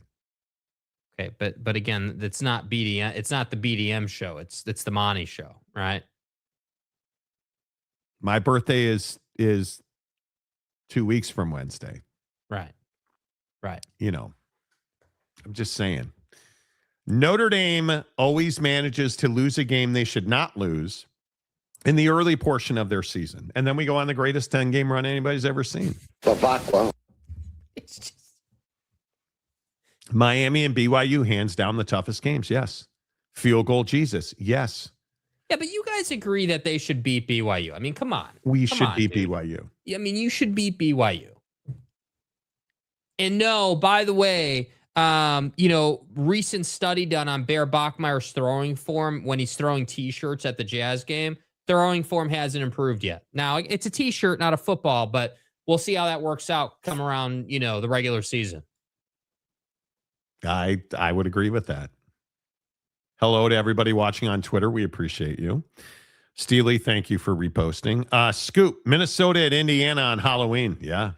Okay, but again, it's not BDM. It's not the BDM show. It's the Monty Show, right?
My birthday is 2 weeks from Wednesday.
Right.
I'm just saying. Notre Dame always manages to lose a game they should not lose in the early portion of their season. And then we go on the greatest 10-game run anybody's ever seen.
It's just...
Miami and BYU, hands down the toughest games, yes. Field goal Jesus, yes.
Yeah, but you guys agree that they should beat BYU. I mean, come on.
We should beat BYU.
I mean, you should beat BYU. And no, by the way, recent study done on Bear Bachmeier's throwing form when he's throwing T-shirts at the Jazz game, throwing form hasn't improved yet. Now, it's a T-shirt, not a football, but we'll see how that works out come around, the regular season.
I would agree with that. Hello to everybody watching on Twitter. We appreciate you. Steely, thank you for reposting. Scoop, Minnesota at Indiana on Halloween. Yeah.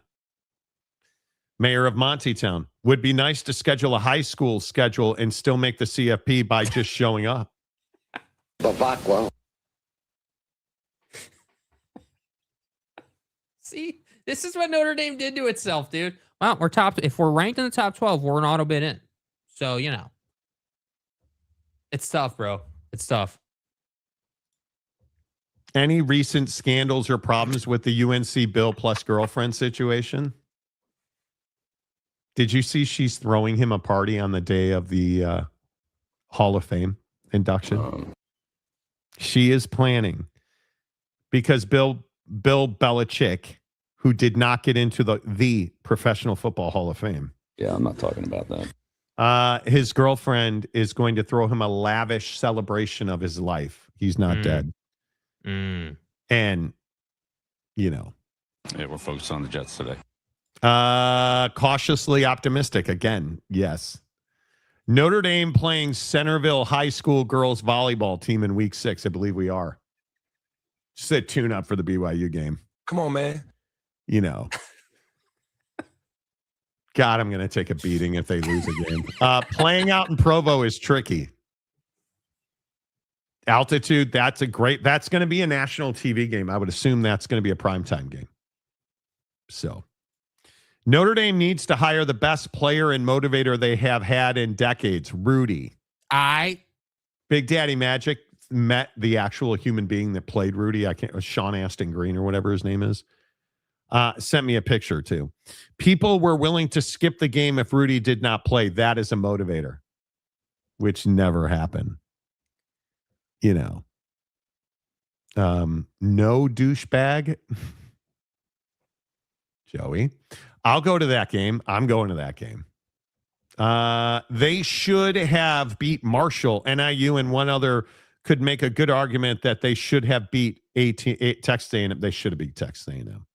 Mayor of Montytown. Would be nice to schedule a high school schedule and still make the CFP by just showing up.
See, this is what Notre Dame did to itself, dude. Well, if we're ranked in the top 12, we're an auto bid in. So, it's tough, bro. It's tough.
Any recent scandals or problems with the UNC Bill plus girlfriend situation? Did you see she's throwing him a party on the day of the Hall of Fame induction? She is planning because Bill Belichick, who did not get into the Professional Football Hall of Fame.
Yeah, I'm not talking about that.
His girlfriend is going to throw him a lavish celebration of his life. He's not dead. And,
Yeah, we're focused on the Jets today.
Cautiously optimistic again. Yes. Notre Dame playing Centerville High School girls volleyball team in week 6. I believe we are. Just a tune up for the BYU game.
Come on, man.
God, I'm going to take a beating if they lose a game. Playing out in Provo is tricky. Altitude, that's going to be a national TV game. I would assume that's going to be a primetime game. So Notre Dame needs to hire the best player and motivator they have had in decades, Rudy. Big Daddy Magic met the actual human being that played Rudy. Sean Aston Green or whatever his name is. Sent me a picture too. People were willing to skip the game if Rudy did not play. That is a motivator, which never happened. No douchebag. Joey, I'll go to that game. I'm going to that game. They should have beat Marshall, NIU, and one other could make a good argument that they should have beat Texas A&M. They should have beat Texas A&M.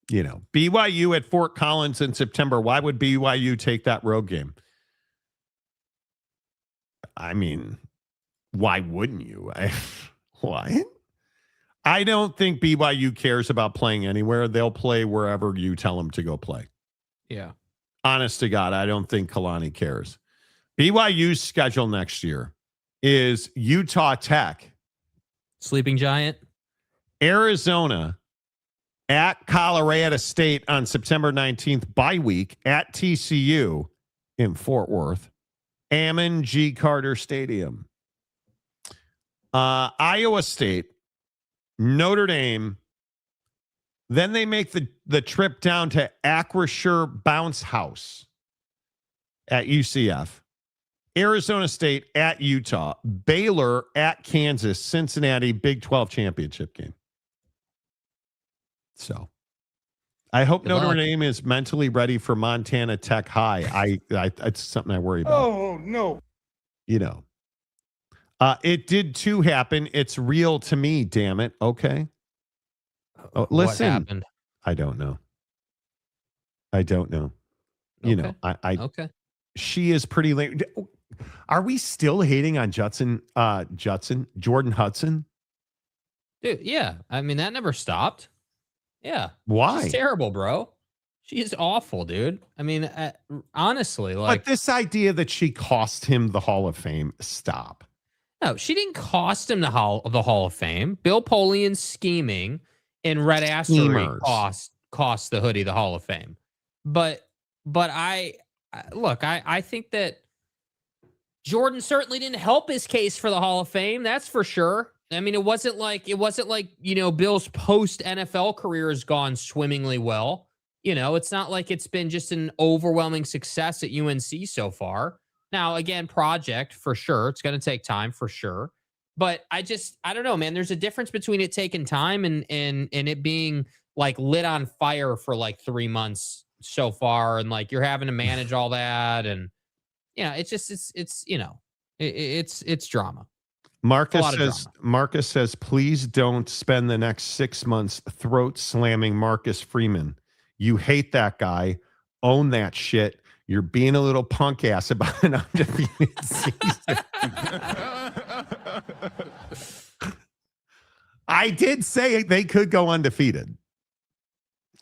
BYU at Fort Collins in September. Why would BYU take that road game? I mean, why wouldn't you? Why? I don't think BYU cares about playing anywhere. They'll play wherever you tell them to go play.
Yeah.
Honest to God, I don't think Kalani cares. BYU's schedule next year is Utah Tech,
Sleeping Giant,
Arizona, at Colorado State on September 19th, bye week, at TCU in Fort Worth, Ammon G. Carter Stadium, Iowa State, Notre Dame. Then they make the trip down to Acrisure Bounce House at UCF, Arizona State at Utah, Baylor at Kansas, Cincinnati, Big 12 championship game. So I hope Notre Dame is mentally ready for Montana Tech High. It's something I worry about.
Oh, no.
It did too happen. It's real to me, damn it. Okay. Oh, listen.
What happened?
I don't know.
Okay.
She is pretty late. Are we still hating on Jordan Hudson?
Dude, yeah. I mean, that never stopped. Yeah.
Why?
She's terrible, bro. She is awful, dude. I mean, honestly, like.
But this idea that she cost him the Hall of Fame, stop.
No, she didn't cost him the Hall of Fame. Bill Polian's scheming and Red Assery cost the hoodie the Hall of Fame. But I think that Jordan certainly didn't help his case for the Hall of Fame. That's for sure. I mean, it wasn't like Bill's post NFL career has gone swimmingly well. It's not like it's been just an overwhelming success at UNC so far. Now, again, project for sure. It's going to take time for sure. But I don't know, man. There's a difference between it taking time and it being like lit on fire for like 3 months so far. And like you're having to manage all that. And it's drama.
Marcus says, please don't spend the next 6 months throat slamming Marcus Freeman. You hate that guy. Own that shit. You're being a little punk ass about an undefeated season. I did say they could go undefeated.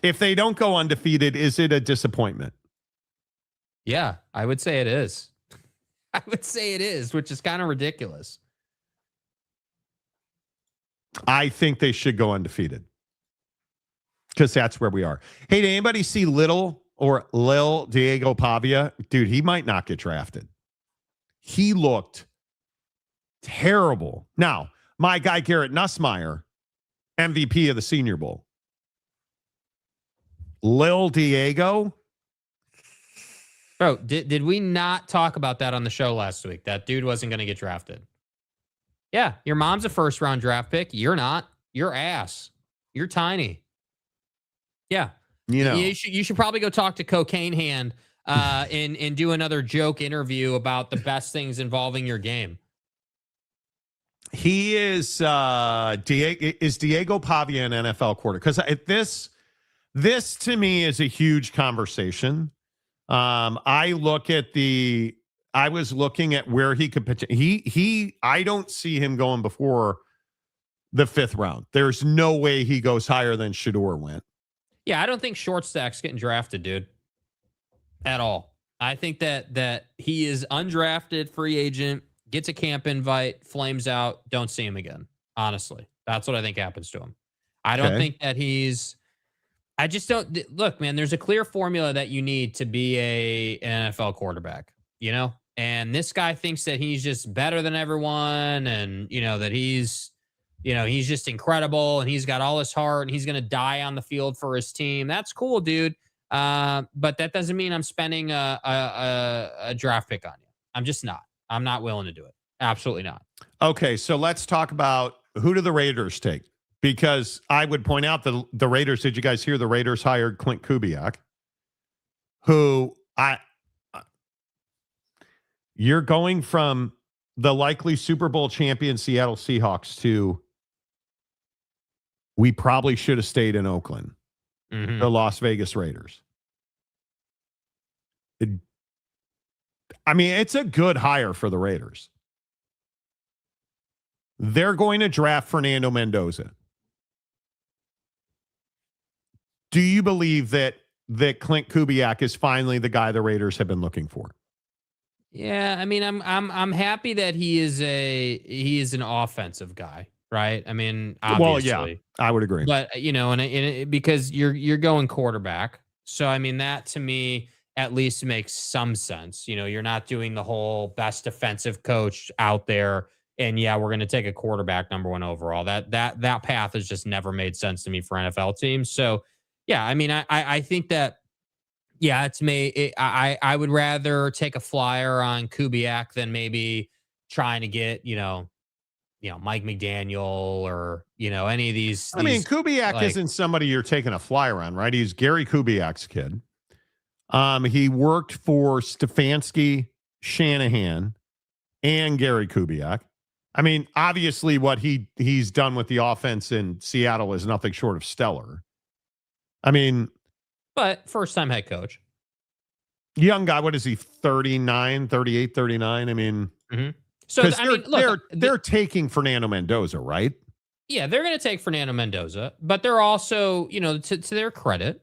If they don't go undefeated, is it a disappointment?
Yeah, I would say it is. I would say it is, which is kind of ridiculous.
I think they should go undefeated because that's where we are. Hey, did anybody see Lil Diego Pavia? Dude, he might not get drafted. He looked terrible. Now, my guy Garrett Nussmeier, MVP of the Senior Bowl. Lil Diego?
Bro, did we not talk about that on the show last week? That dude wasn't going to get drafted. Yeah, your mom's a first-round draft pick. You're not. You're ass. You're tiny. Yeah. You should probably go talk to Cocaine Hand and do another joke interview about the best things involving your game.
He is Diego Pavia an NFL quarterback? Because this to me is a huge conversation. I was looking at where he could pitch. I don't see him going before the 5th round. There's no way he goes higher than Shedeur went.
Yeah, I don't think short stack's getting drafted, dude. At all. I think that he is undrafted, free agent, gets a camp invite, flames out, don't see him again. Honestly, that's what I think happens to him. I don't think that I just don't look, man. There's a clear formula that you need to be an NFL quarterback, and this guy thinks that he's just better than everyone, and that he's just incredible, and he's got all his heart, and he's going to die on the field for his team. That's cool, dude. But that doesn't mean I'm spending a draft pick on you. I'm just not. I'm not willing to do it. Absolutely not.
Okay, so let's talk about who do the Raiders take? Because I would point out the Raiders, did you guys hear the Raiders hired Clint Kubiak, who You're going from the likely Super Bowl champion Seattle Seahawks to we probably should have stayed in Oakland, the Las Vegas Raiders. It's a good hire for the Raiders. They're going to draft Fernando Mendoza. Do you believe that Clint Kubiak is finally the guy the Raiders have been looking for?
Yeah, I'm happy that he is an offensive guy, right? Obviously.
Well, yeah, I would agree.
But because you're going quarterback, so that to me at least makes some sense. You're not doing the whole best defensive coach out there, and we're going to take a quarterback number 1 overall. That path has just never made sense to me for NFL teams. So yeah, I think that. Yeah, I would rather take a flyer on Kubiak than maybe trying to get, Mike McDaniel or, any of these.
Kubiak isn't somebody you're taking a flyer on, right? He's Gary Kubiak's kid. He worked for Stefanski, Shanahan, and Gary Kubiak. Obviously what he's done with the offense in Seattle is nothing short of stellar.
But first-time head coach.
Young guy, what is he, 39, 38, 39?
So,
they're taking Fernando Mendoza, right?
Yeah, they're going to take Fernando Mendoza, but they're also, to their credit,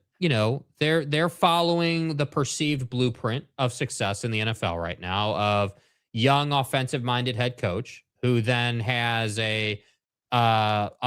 they're following the perceived blueprint of success in the NFL right now of young offensive-minded head coach who then has a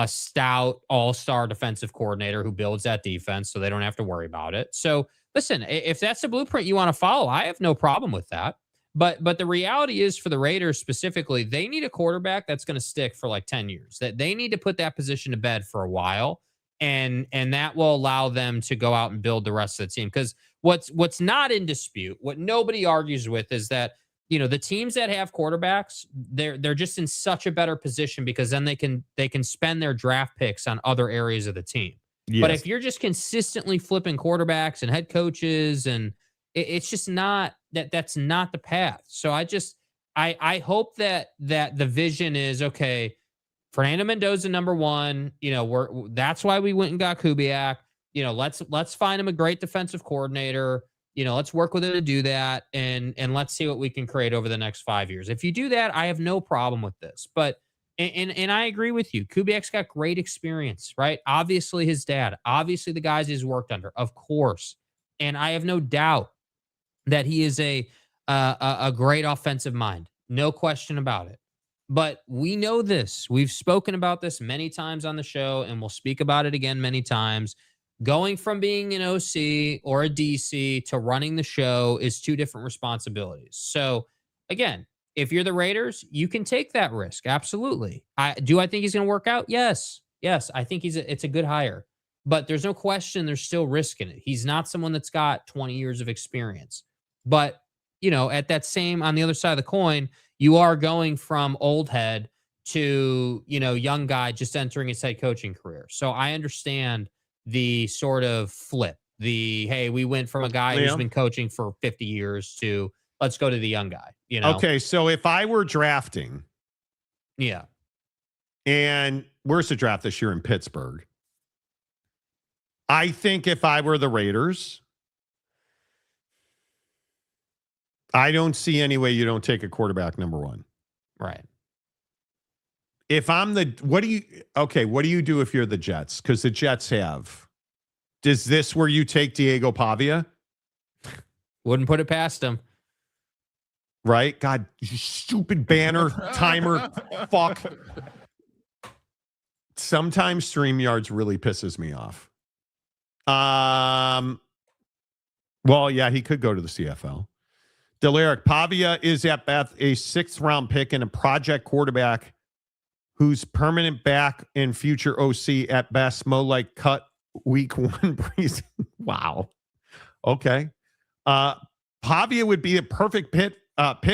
stout all-star defensive coordinator who builds that defense so they don't have to worry about it. So listen, if that's the blueprint you want to follow, I have no problem with that. But the reality is for the Raiders specifically, they need a quarterback that's going to stick for like 10 years. That they need to put that position to bed for a while. And that will allow them to go out and build the rest of the team. Because what's not in dispute, what nobody argues with is that the teams that have quarterbacks, they're just in such a better position because then they can spend their draft picks on other areas of the team. Yes. But if you're just consistently flipping quarterbacks and head coaches, and it's just not that's not the path. So I hope that the vision is okay. Fernando Mendoza, number 1. That's why we went and got Kubiak. Let's find him a great defensive coordinator. Let's work with him to do that, and let's see what we can create over the next 5 years. If you do that, I have no problem with this. But and I agree with you. Kubiak's got great experience, right? Obviously, his dad, obviously the guys he's worked under, of course. And I have no doubt that he is a great offensive mind, no question about it. But we know this. We've spoken about this many times on the show, and we'll speak about it again many times. Going from being an OC or a DC to running the show is 2 different responsibilities. So, again, if you're the Raiders, you can take that risk. Absolutely. Do I think he's going to work out? Yes. I think it's a good hire. But there's no question there's still risk in it. He's not someone that's got 20 years of experience. But, at that same, on the other side of the coin, you are going from old head to, young guy just entering his head coaching career. So I understand the sort of flip, hey, we went from a guy who's been coaching for 50 years to let's go to the young guy,
Okay, so if I were drafting.
Yeah.
And where's the draft this year in Pittsburgh? I think if I were the Raiders, I don't see any way you don't take a quarterback number 1.
Right.
If I'm what do you do if you're the Jets? Because the Jets is this where you take Diego Pavia?
Wouldn't put it past him.
Right? God, you stupid banner timer. Fuck. Sometimes StreamYards really pisses me off. Well, yeah, he could go to the CFL. Delaric, Pavia is at best a 6th round pick and a project quarterback who's permanent back and future OC at best. Mo like cut week 1 preseason. Wow. Okay. Pavia would be a perfect pick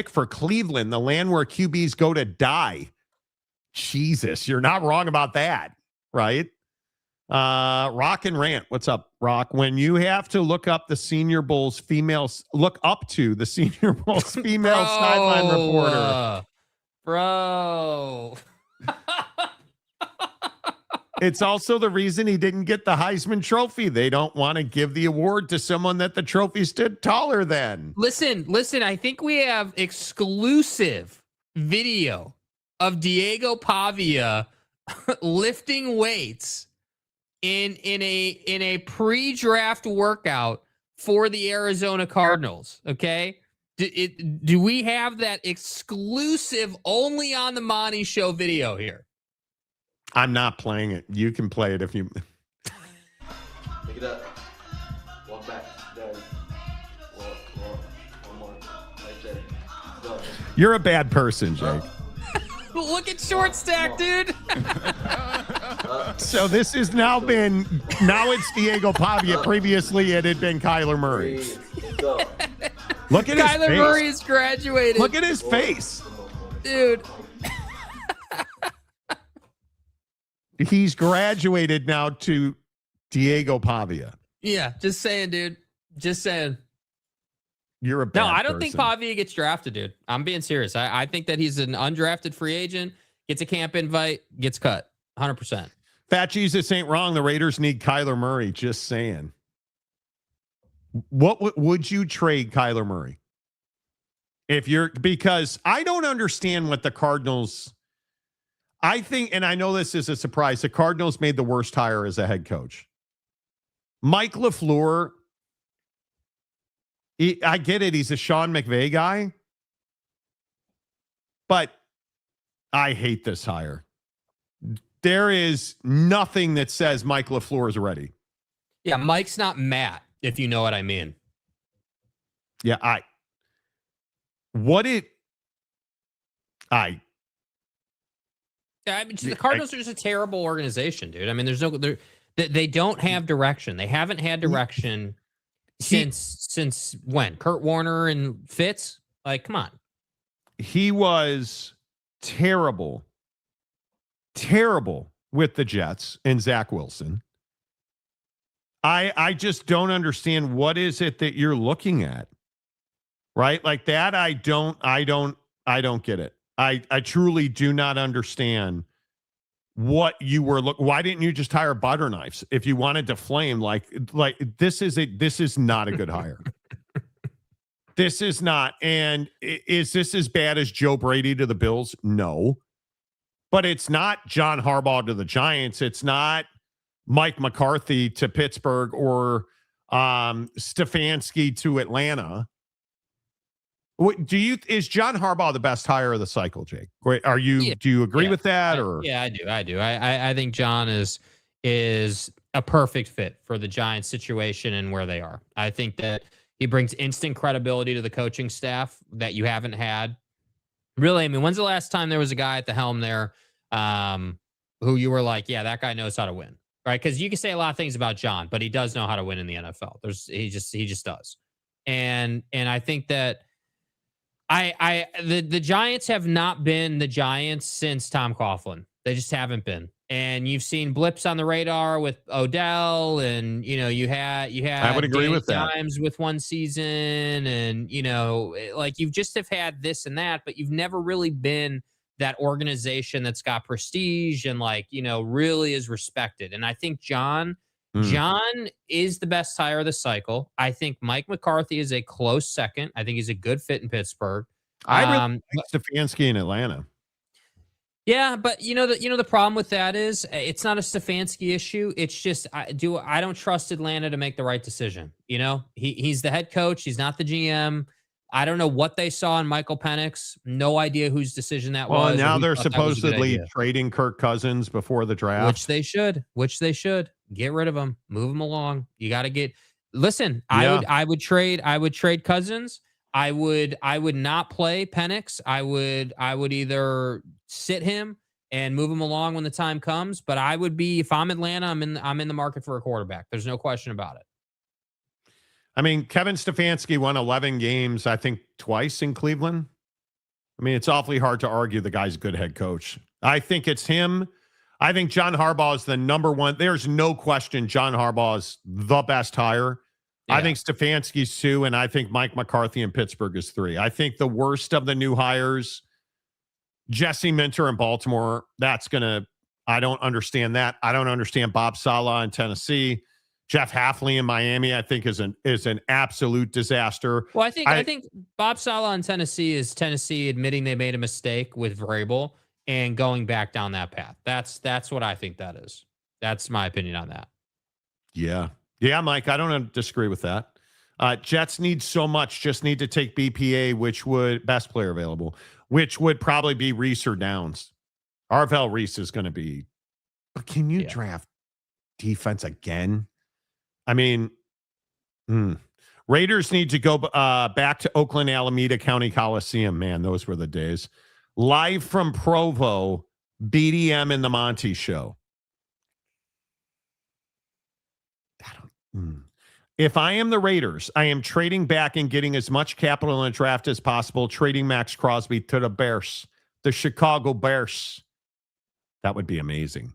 for Cleveland, the land where QBs go to die. Jesus, you're not wrong about that, right? Rock and Rant. What's up, Rock? When you have to look up the Senior Bowl's look up to the Senior Bowl's female sideline reporter.
Bro.
It's also the reason he didn't get the Heisman Trophy. They don't want to give the award to someone that the trophy stood taller than.
Listen. I think we have exclusive video of Diego Pavia lifting weights in a pre-draft workout for the Arizona Cardinals. Okay. Do we have that exclusive only on the Monty Show video here?
I'm not playing it. You can play it if you.
Pick it up. Walk back. There. Walk. One more. Right there. Go.
You're a bad person, Jake.
Look at short stack, dude.
So this has now it's Diego Pavia. Previously, it had been Kyler Murray. Look at his face.
Kyler Murray is graduated.
Look at his face.
Dude.
He's graduated now to Diego Pavia.
Yeah, just saying, dude. Just saying.
You're a bad
No, I don't
person.
think Pavia gets drafted, dude. I'm being serious. I think that he's an undrafted free agent, gets a camp invite, gets cut. 100%.
Fat Jesus ain't wrong. The Raiders need Kyler Murray. Just saying. What would you trade Kyler Murray? Because I don't understand what the Cardinals. I think, and I know this is a surprise, the Cardinals made the worst hire as a head coach. Mike LaFleur, I get it. He's a Sean McVay guy. But I hate this hire. There is nothing that says Mike LaFleur is ready.
Yeah, Mike's not Matt, if you know what I mean.
Yeah, I
mean, the Cardinals are just a terrible organization, dude. I mean, they don't have direction. They haven't had direction since when? Kurt Warner and Fitz? Like, come on.
He was terrible with the Jets and Zach Wilson. I just don't understand what is it that you're looking at, right? Like that. I don't get it. I truly do not understand what you were why didn't you just hire butter knives if you wanted to flame like this is not a good hire. This is not. And is this as bad as Joe Brady to the Bills? No. But it's not John Harbaugh to the Giants. It's not Mike McCarthy to Pittsburgh or Stefanski to Atlanta. Is John Harbaugh the best hire of the cycle, Jake? Do you agree with that? Or
yeah, I do. I think John is a perfect fit for the Giants situation and where they are. I think that he brings instant credibility to the coaching staff that you haven't had. Really, I mean, when's the last time there was a guy at the helm there who you were like, yeah, that guy knows how to win, right? Because you can say a lot of things about John, but he does know how to win in the NFL. He just does. And I think that the Giants have not been the Giants since Tom Coughlin. They just haven't been. And you've seen blips on the radar with Odell, and you had
I would agree with that.
Times with one season, and like you just have had this and that, but you've never really been that organization that's got prestige and really is respected. And I think John is the best hire of the cycle. I think Mike McCarthy is a close second. I think he's a good fit in Pittsburgh.
I really like Stefanski in Atlanta.
Yeah, but the problem with that is it's not a Stefanski issue. It's just I don't trust Atlanta to make the right decision. He's the head coach. He's not the GM. I don't know what they saw in Michael Penix. No idea whose decision that was.
Well, now they're supposedly trading Kirk Cousins before the draft,
which they should. Get rid of him. Move him along. You got to get. Listen,
yeah.
I would trade Cousins. I would not play Penix. I would either sit him and move him along when the time comes. But I would be, if I'm Atlanta, I'm in the market for a quarterback. There's no question about it.
I mean, Kevin Stefanski won 11 games, I think twice in Cleveland. I mean, it's awfully hard to argue the guy's a good head coach. I think it's him. I think John Harbaugh is the number one. There's no question John Harbaugh is the best hire. I think Stefanski's 2, and I think Mike McCarthy in Pittsburgh is 3. I think the worst of the new hires, Jesse Minter in Baltimore, I don't understand that. I don't understand Bob Saleh in Tennessee. Jeff Hafley in Miami, I think, is an absolute disaster.
Well, I think Bob Saleh in Tennessee is Tennessee admitting they made a mistake with Vrabel and going back down that path. That's what I think that is. That's my opinion on that.
Yeah. Yeah, Mike, I don't disagree with that. Jets need so much, just need to take BPA, best player available, which would probably be Reese or Downs. Arvell Reese is going to be, but can you draft defense again? I mean, Raiders need to go back to Oakland Alameda County Coliseum. Man, those were the days. Live from Provo, BDM in the Monty Show. If I am the Raiders, I am trading back and getting as much capital in the draft as possible, trading Max Crosby to the Bears, the Chicago Bears. That would be amazing.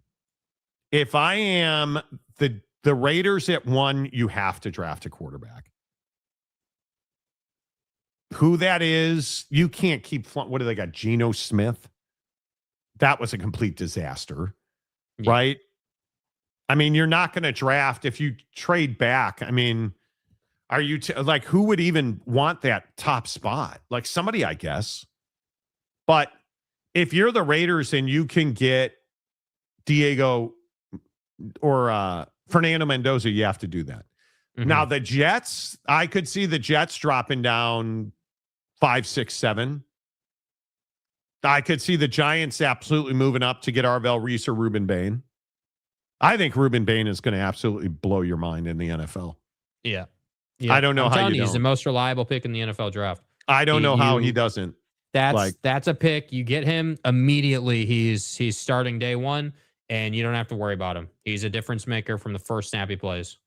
If I am the Raiders at 1, you have to draft a quarterback. Who that is, you can't keep. What do they got? Geno Smith? That was a complete disaster, right? I mean, you're not going to draft if you trade back. I mean, are you like, who would even want that top spot? Like somebody, I guess. But if you're the Raiders and you can get Diego or Fernando Mendoza, you have to do that. Mm-hmm. Now, the Jets, I could see the Jets dropping down 5, 6, 7. I could see the Giants absolutely moving up to get Arvell Reese or Reuben Bain. I think Reuben Bain is going to absolutely blow your mind in the NFL.
Yeah.
I don't know how you
he's the most reliable pick in the NFL draft.
I don't know how he doesn't.
That's a pick. You get him immediately. He's starting day 1, and you don't have to worry about him. He's a difference maker from the first snap he plays.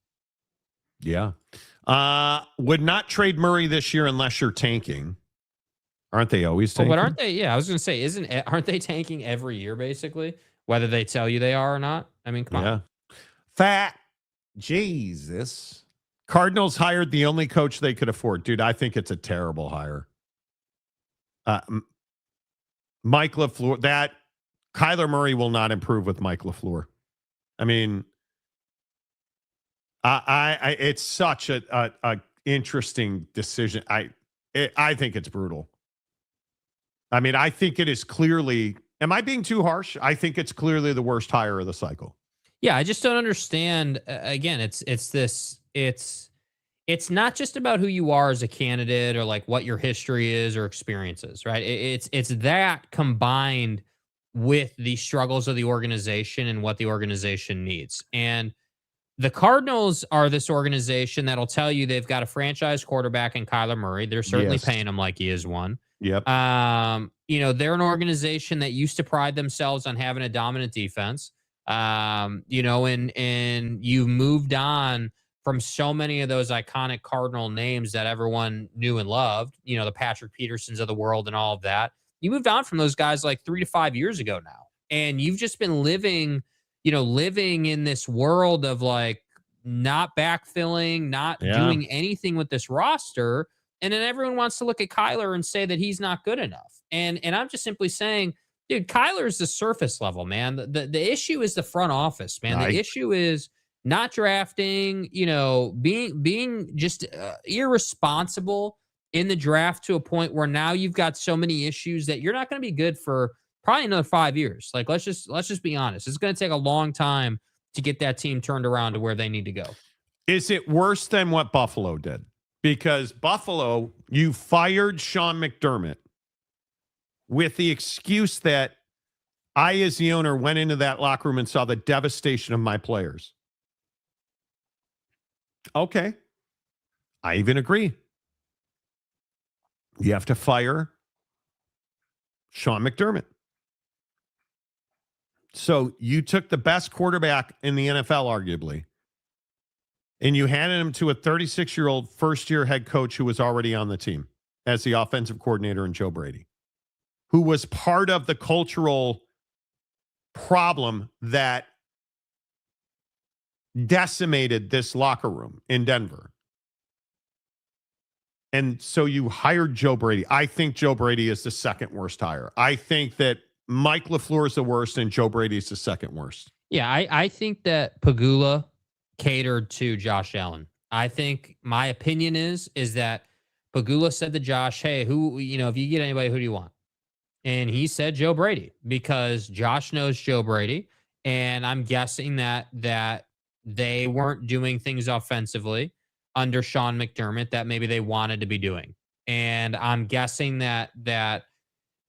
Yeah. Would not trade Murray this year unless you're tanking. Aren't they always tanking?
But aren't they? Yeah, I was going to say, aren't they tanking every year, basically? Whether they tell you they are or not? I mean, come on.
Fat Jesus. Cardinals hired the only coach they could afford. Dude, I think it's a terrible hire. Mike LaFleur, Kyler Murray will not improve with Mike LaFleur. I mean, it's such a interesting decision. I think it's brutal. I mean, I think it is clearly. Am I being too harsh? I think it's clearly the worst hire of the cycle.
Yeah, I just don't understand. Again, it's not just about who you are as a candidate or like what your history is or experiences, right? It's that combined with the struggles of the organization and what the organization needs. And the Cardinals are this organization that'll tell you they've got a franchise quarterback in Kyler Murray. They're certainly paying him like he is one.
Yep.
They're an organization that used to pride themselves on having a dominant defense. And you moved on from so many of those iconic Cardinal names that everyone knew and loved, the Patrick Petersons of the world and all of that. You moved on from those guys like 3 to 5 years ago now. And you've just been living in this world of like not backfilling, not doing anything with this roster. And then everyone wants to look at Kyler and say that he's not good enough. And I'm just simply saying, dude, Kyler's the surface level, man. The issue is the front office, man. The issue is not drafting, being just irresponsible in the draft to a point where now you've got so many issues that you're not going to be good for probably another 5 years. Like, let's just be honest. It's going to take a long time to get that team turned around to where they need to go.
Is it worse than what Buffalo did? Because Buffalo, you fired Sean McDermott with the excuse that I, as the owner, went into that locker room and saw the devastation of my players. Okay. I even agree. You have to fire Sean McDermott. So you took the best quarterback in the NFL, arguably, and you handed him to a 36-year-old first-year head coach who was already on the team as the offensive coordinator in Joe Brady, who was part of the cultural problem that decimated this locker room in Denver. And so you hired Joe Brady. I think Joe Brady is the second worst hire. I think that Mike LaFleur is the worst and Joe Brady is the second worst.
Yeah, I think that Pagula catered to Josh Allen. I think my opinion is that Pagula said to Josh, hey, who, if you get anybody, who do you want? And he said Joe Brady because Josh knows Joe Brady. And I'm guessing that they weren't doing things offensively under Sean McDermott that maybe they wanted to be doing. And I'm guessing that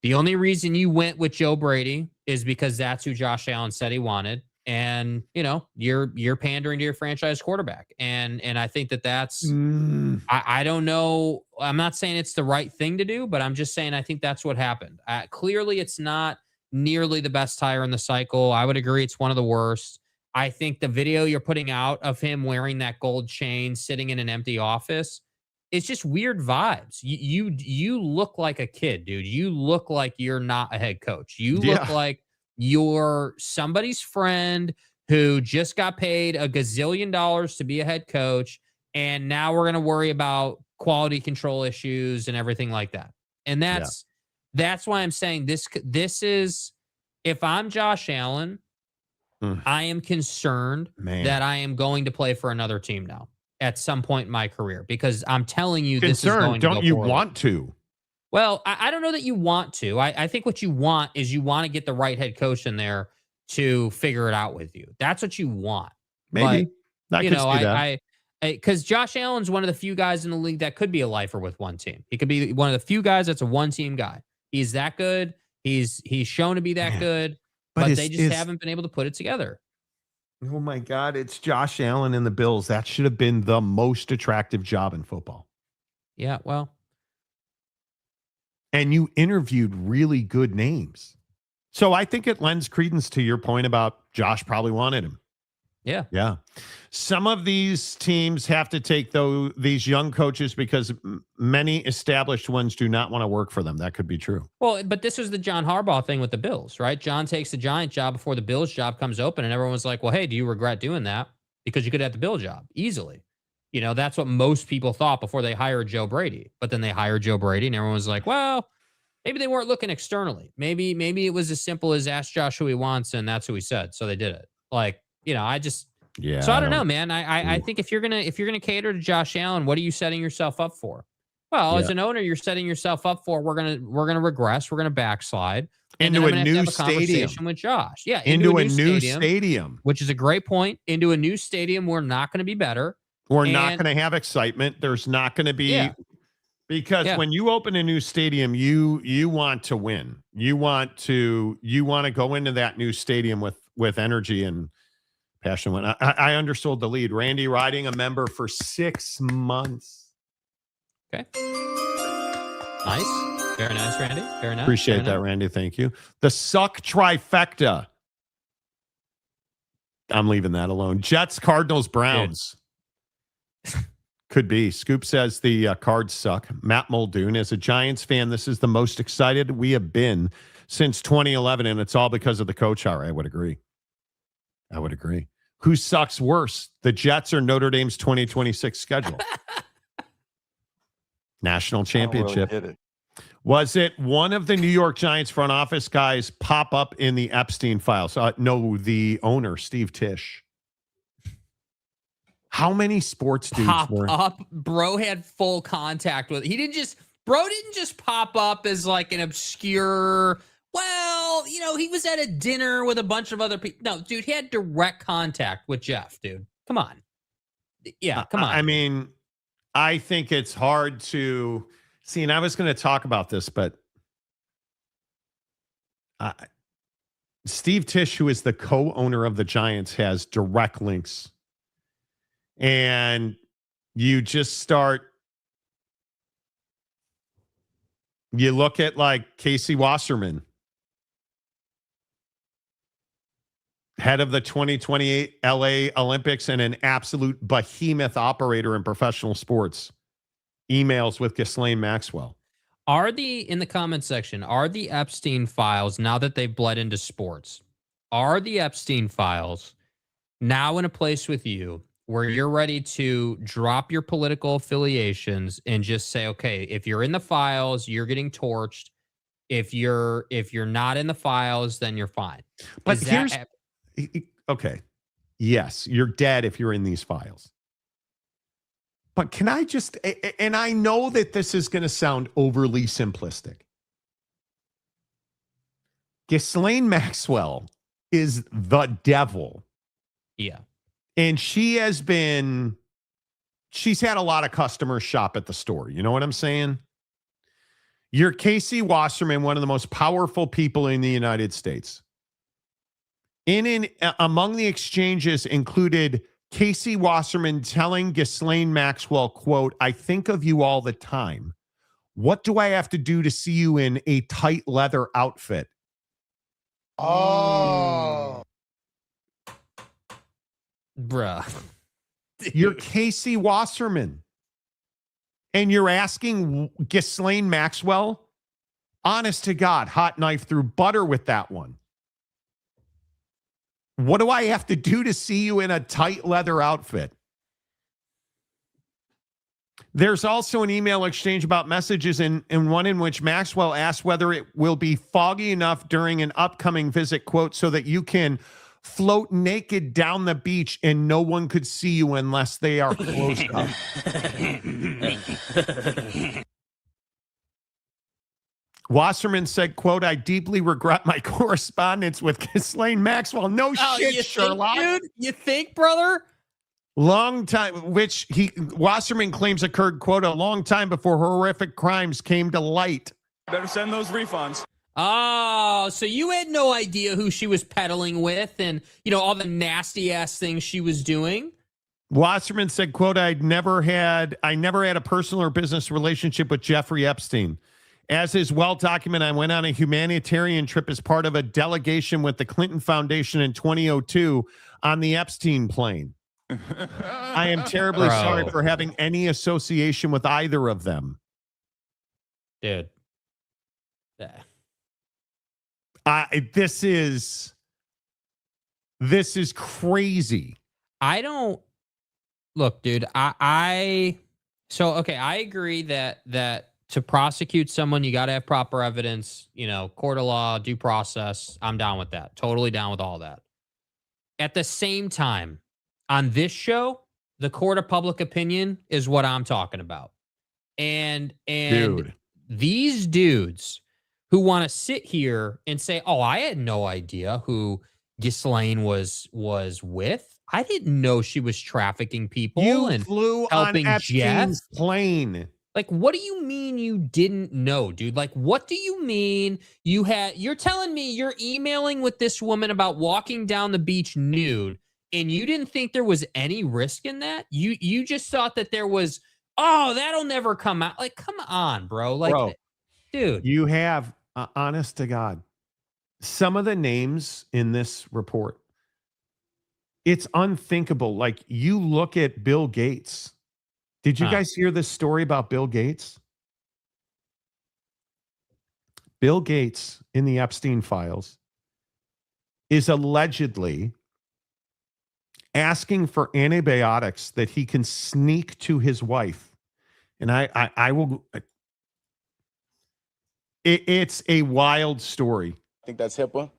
the only reason you went with Joe Brady is because that's who Josh Allen said he wanted. And, you're pandering to your franchise quarterback. And I think that's, I don't know. I'm not saying it's the right thing to do, but I'm just saying I think that's what happened. Clearly, it's not nearly the best hire in the cycle. I would agree it's one of the worst. I think the video you're putting out of him wearing that gold chain, sitting in an empty office, it's just weird vibes. You look like a kid, dude. You look like you're not a head coach. You look like you're somebody's friend who just got paid $1 gazillion to be a head coach, and now we're going to worry about quality control issues and everything like that. And that's why I'm saying this is, if I'm Josh Allen, I am concerned that I am going to play for another team now at some point in my career, because I'm telling you, this is going to go
don't you
poorly.
Want to?
Well, I don't know that you want to. I think what you want is you want to get the right head coach in there to figure it out with you. That's what you want.
Maybe.
But, because Josh Allen's one of the few guys in the league that could be a lifer with one team. He could be one of the few guys that's a one-team guy. He's that good. He's shown to be that good. But they just haven't been able to put it together.
Oh, my God. It's Josh Allen and the Bills. That should have been the most attractive job in football.
Yeah, well.
And you interviewed really good names. So I think it lends credence to your point about Josh probably wanted him.
Yeah.
Yeah. Some of these teams have to take these young coaches because many established ones do not want to work for them. That could be true.
Well, but this was the John Harbaugh thing with the Bills, right? John takes the Giant job before the Bills job comes open, and everyone was like, well, hey, do you regret doing that? Because you could have the Bill job easily. That's what most people thought before they hired Joe Brady. But then they hired Joe Brady, and everyone was like, well, maybe they weren't looking externally. Maybe it was as simple as ask Josh who he wants, and that's who he said. So they did it. So I don't know, man. I think if you're gonna cater to Josh Allen, what are you setting yourself up for? Well, as an owner, you're setting yourself up for we're gonna regress, we're gonna backslide
into a new
have a conversation with Josh. Yeah,
into a new stadium,
which is a great point. Into a new stadium, we're not going to be better.
We're not going to have excitement. There's not going to be because when you open a new stadium, you want to win. You want to go into that new stadium with energy and passion. When I undersold the lead. Randy Riding, a member for 6 months.
Okay. Nice. Very nice, Randy. Very nice.
Appreciate that, Randy. Thank you. The suck trifecta. I'm leaving that alone. Jets, Cardinals, Browns. Could be. Scoop says the Cards suck. Matt Muldoon, as a Giants fan, this is the most excited we have been since 2011, and it's all because of the coach hire. I would agree. Who sucks worse, the Jets or Notre Dame's 2026 schedule? National championship.
Really hit it.
Was it one of the New York Giants front office guys pop up in the Epstein files? No, the owner, Steve Tisch. How many sports dudes
pop
were
up? Bro had full contact with. Bro didn't just pop up as like an obscure. Well, he was at a dinner with a bunch of other people. No, dude, he had direct contact with Jeff. Dude, come on. Yeah, come on.
I mean, I think it's hard to see, and I was going to talk about this, but Steve Tisch, who is the co-owner of the Giants, has direct links. And you look at like Casey Wasserman, head of the 2028 LA Olympics and an absolute behemoth operator in professional sports. Emails with Ghislaine Maxwell.
In the comment section, are the Epstein files, now that they've bled into sports, are the Epstein files now in a place with you where you're ready to drop your political affiliations and just say, okay, if you're in the files, you're getting torched. If you're not in the files, then you're fine.
But okay. Yes, you're dead if you're in these files. But can I just, and I know that this is going to sound overly simplistic. Ghislaine Maxwell is the devil.
Yeah.
And she's had a lot of customers shop at the store. You know what I'm saying? You're Casey Wasserman, one of the most powerful people in the United States. Among the exchanges included Casey Wasserman telling Ghislaine Maxwell, quote, "I think of you all the time. What do I have to do to see you in a tight leather outfit?"
Oh.
Bruh.
You're Casey Wasserman. And you're asking Ghislaine Maxwell, honest to God, hot knife through butter with that one. What do I have to do to see you in a tight leather outfit? There's also an email exchange about messages in one in which Maxwell asked whether it will be foggy enough during an upcoming visit, quote, so that you can float naked down the beach and no one could see you unless they are close up. Wasserman said, quote, "I deeply regret my correspondence with Ghislaine Maxwell." No shit, Sherlock.
Dude, you think, brother?
Long time, which Wasserman claims occurred, quote, "a long time before horrific crimes came to light."
Better send those refunds.
Oh, so you had no idea who she was peddling with and, all the nasty ass things she was doing?
Wasserman said, quote, I never had a personal or business relationship with Jeffrey Epstein. As is well documented, I went on a humanitarian trip as part of a delegation with the Clinton Foundation in 2002 on the Epstein plane. I am terribly sorry for having any association with either of them.
Dude.
This is crazy.
I don't look, dude. I agree that to prosecute someone, you got to have proper evidence, court of law, due process. I'm down with that. Totally down with all that. At the same time, on this show, the court of public opinion is what I'm talking about. And
dude,
these dudes who want to sit here and say, "Oh, I had no idea who Ghislaine was with. I didn't know she was trafficking people and
flew
helping
on Epstein's plane."
Like, what do you mean you didn't know, dude? Like, what do you mean you're telling me you're emailing with this woman about walking down the beach nude and you didn't think there was any risk in that? You just thought that there was, that'll never come out. Like, come on, bro. Like, dude.
You have, honest to God, some of the names in this report, it's unthinkable. Like, you look at Bill Gates. Did you guys hear this story about Bill Gates? Bill Gates in the Epstein files is allegedly asking for antibiotics that he can sneak to his wife. And I will. It's a wild story.
I think that's HIPAA.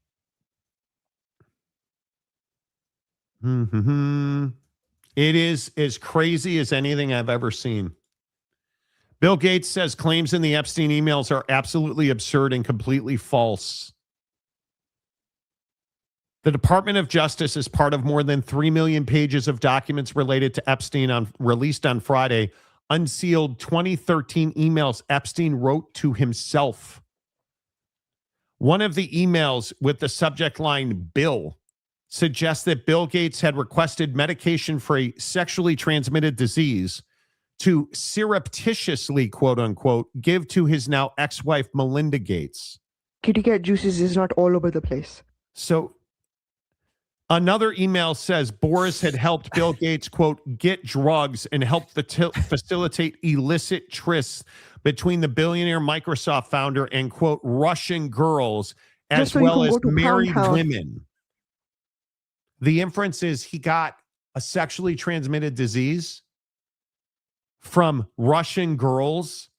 Mm-hmm. It is as crazy as anything I've ever seen. Bill Gates says claims in the Epstein emails are absolutely absurd and completely false. The Department of Justice is part of more than 3 million pages of documents related to Epstein released on Friday, unsealed 2013 emails Epstein wrote to himself. One of the emails with the subject line "Bill" suggests that Bill Gates had requested medication for a sexually transmitted disease to surreptitiously, quote unquote, give to his now ex-wife, Melinda Gates.
Kitty cat juices is not all over the place.
So another email says Boris had helped Bill Gates, quote, get drugs and helped facilitate illicit trysts between the billionaire Microsoft founder and, quote, Russian girls, as well as married women. The inference is he got a sexually transmitted disease from Russian girls,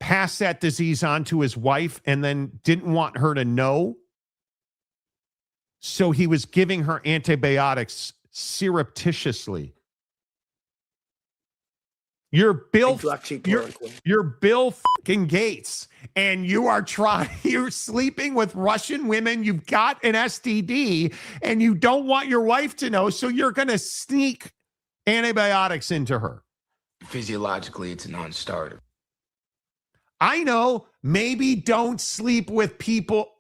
passed that disease on to his wife, and then didn't want her to know. So he was giving her antibiotics surreptitiously. You're Bill fucking Gates, and you're sleeping with Russian women. You've got an STD, and you don't want your wife to know, so you're going to sneak antibiotics into her.
Physiologically, it's a non-starter.
I know. Maybe don't sleep with people.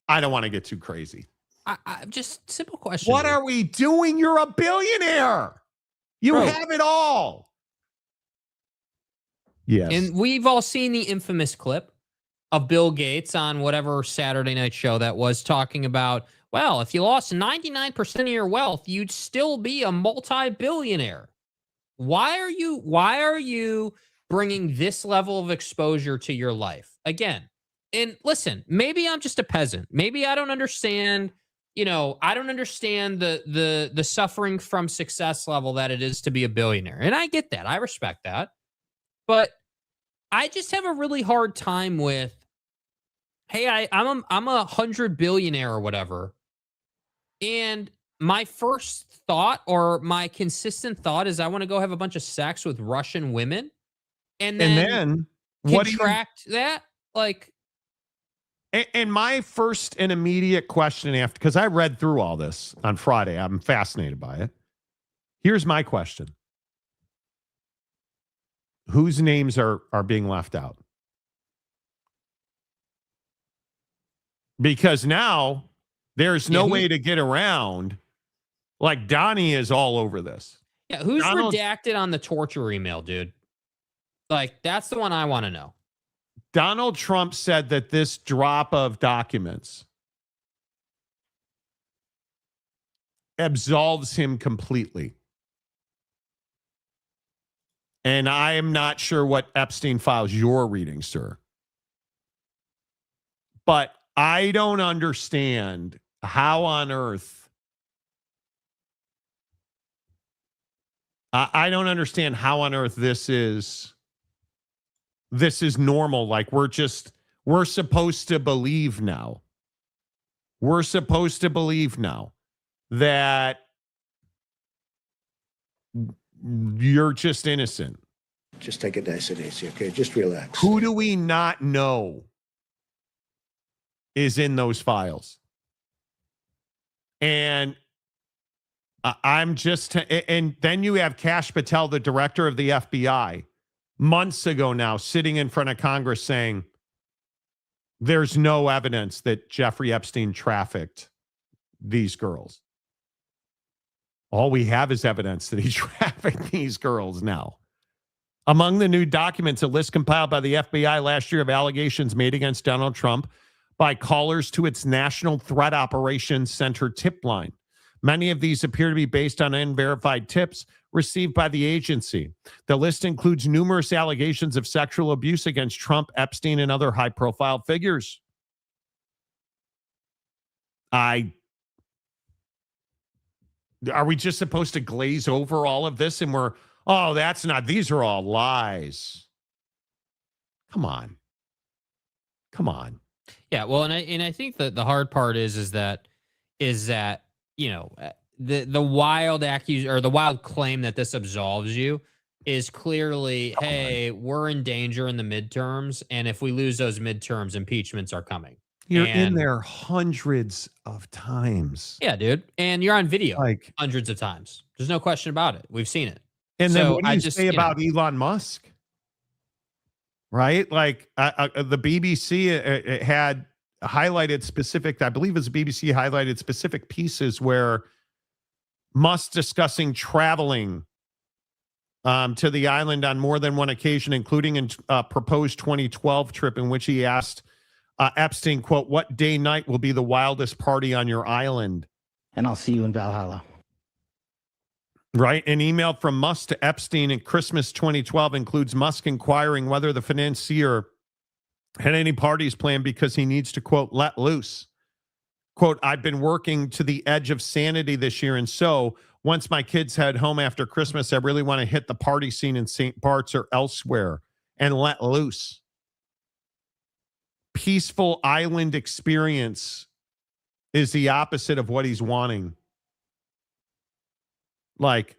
I don't want to get too crazy.
I just simple question.
What are we doing? You're a billionaire. You have it all. Yes.
And we've all seen the infamous clip of Bill Gates on whatever Saturday night show that was, talking about, well, if you lost 99% of your wealth, you'd still be a multi-billionaire. Why are you bringing this level of exposure to your life? Again, and listen, maybe I'm just a peasant. Maybe I don't understand, I don't understand the suffering from success level that it is to be a billionaire. And I get that. I respect that. But I just have a really hard time with, hey, I'm a 100 billionaire or whatever. And my first thought, or my consistent thought, is I want to go have a bunch of sex with Russian women. And then contract that? Like.
And my first and immediate question after, because I read through all this on Friday, I'm fascinated by it. Here's my question. Whose names are being left out? Because now there's no way to get around. Like, Donnie is all over this.
Yeah, who's redacted on the torture email, dude? Like, that's the one I want to know.
Donald Trump said that this drop of documents absolves him completely. And I am not sure what Epstein files you're reading, sir. But I don't understand how on earth. I don't understand how on earth this is normal. Like, we're supposed to believe now. We're supposed to believe now that you're just innocent.
Just take it nice and easy, okay? Just relax.
Who do we not know is in those files? And and then you have Kash Patel, the director of the FBI, months ago now, sitting in front of Congress saying there's no evidence that Jeffrey Epstein trafficked these girls. All we have is evidence that he trafficked these girls now. Among the new documents, a list compiled by the FBI last year of allegations made against Donald Trump by callers to its National Threat Operations Center tip line. Many of these appear to be based on unverified tips received by the agency. The list includes numerous allegations of sexual abuse against Trump, Epstein, and other high-profile figures. Are we just supposed to glaze over all of this and these are all lies? Come on.
Yeah, well, and I think that the hard part is that the wild the wild claim that this absolves you is clearly, hey, we're in danger in the midterms, and if we lose those midterms, impeachments are coming.
You're in there hundreds of times.
Yeah, dude. And you're on video hundreds of times. There's no question about it. We've seen it.
And then what do you say about Elon Musk? Right? Like the BBC had highlighted specific, I believe it's BBC highlighted specific pieces where Musk discussing traveling to the island on more than one occasion, including in a proposed 2012 trip in which he asked Epstein, quote, "What day night will be the wildest party on your island?"
And I'll see you in Valhalla.
Right. An email from Musk to Epstein in Christmas 2012 includes Musk inquiring whether the financier had any parties planned because he needs to, quote, let loose. quote, I've been working to the edge of sanity this year. And so once my kids head home after Christmas, I really want to hit the party scene in St. Bart's or elsewhere and let loose. Peaceful island experience is the opposite of what he's wanting. Like,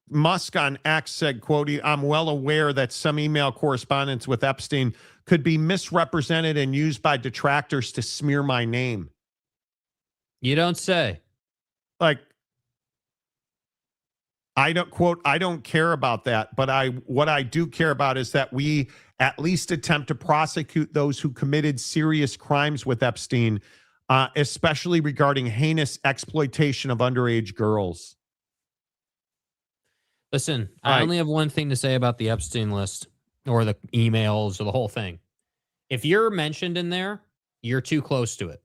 Musk on X said, quote, I'm well aware that some email correspondence with Epstein could be misrepresented and used by detractors to smear my name.
You don't say.
Like, I don't care about that, but what I do care about is that we at least attempt to prosecute those who committed serious crimes with Epstein, especially regarding heinous exploitation of underage girls.
Listen, I only have one thing to say about the Epstein list or the emails or the whole thing. If you're mentioned in there, you're too close to it.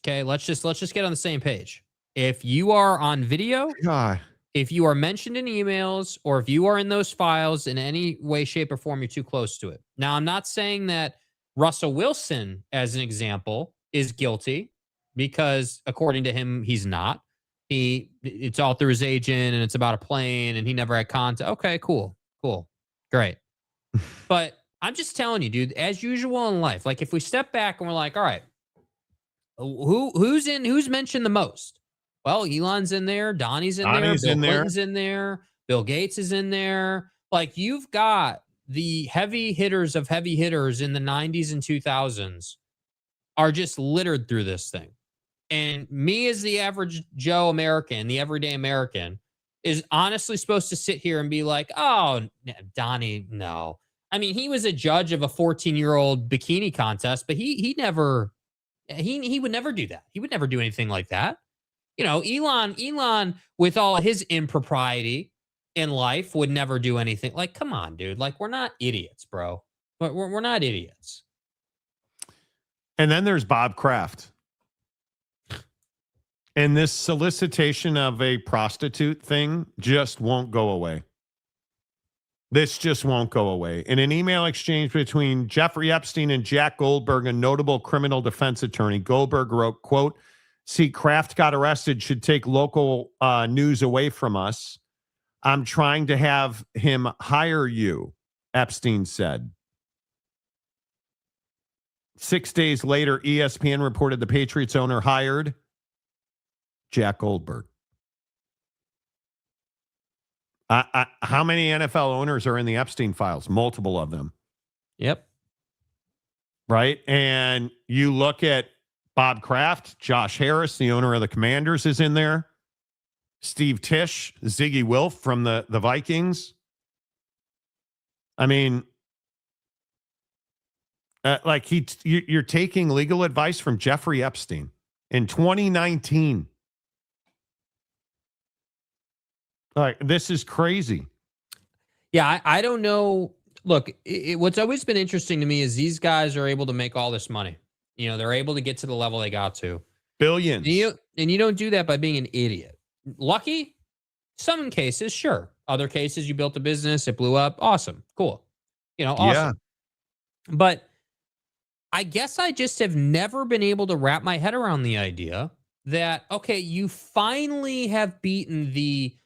Okay, let's just get on the same page. If you are on video, if you are mentioned in emails, or if you are in those files in any way, shape, or form, you're too close to it. Now, I'm not saying that Russell Wilson, as an example, is guilty, because according to him, he's not. It's all through his agent, and it's about a plane, and he never had contact. Okay, cool, great. But I'm just telling you, dude, as usual in life, like if we step back and we're like, all right, who's mentioned the most? Well, Elon's in there, Donnie's in there, Bill Clinton's in there, Bill Gates is in there. Like, you've got the heavy hitters of heavy hitters in the 90s and 2000s are just littered through this thing. And me, as the average Joe American, the everyday American, is honestly supposed to sit here and be like, oh, Donnie, no. I mean, he was a judge of a 14-year-old bikini contest, but he would never do that. He would never do anything like that. You know, Elon, with all his impropriety in life, would never do anything. Like, come on, dude. Like, we're not idiots, bro. We're not idiots.
And then there's Bob Kraft. And this solicitation of a prostitute thing just won't go away. This just won't go away. In an email exchange between Jeffrey Epstein and Jack Goldberg, a notable criminal defense attorney, Goldberg wrote, quote, see, Kraft got arrested should take local news away from us. I'm trying to have him hire you, Epstein said. 6 days later, ESPN reported the Patriots owner hired Jack Goldberg. How many NFL owners are in the Epstein files? Multiple of them.
Yep.
Right? And you look at Bob Kraft, Josh Harris, the owner of the Commanders, is in there. Steve Tisch, Ziggy Wilf from the Vikings. I mean, you're taking legal advice from Jeffrey Epstein in 2019. Like, this is crazy.
Yeah, I don't know. Look, what's always been interesting to me is these guys are able to make all this money. You know, they're able to get to the level they got to.
Billions.
And you don't do that by being an idiot. Lucky? Some cases, sure. Other cases, you built a business, it blew up. Awesome. Cool. You know, awesome. Yeah. But I guess I just have never been able to wrap my head around the idea that, okay, you finally have beaten the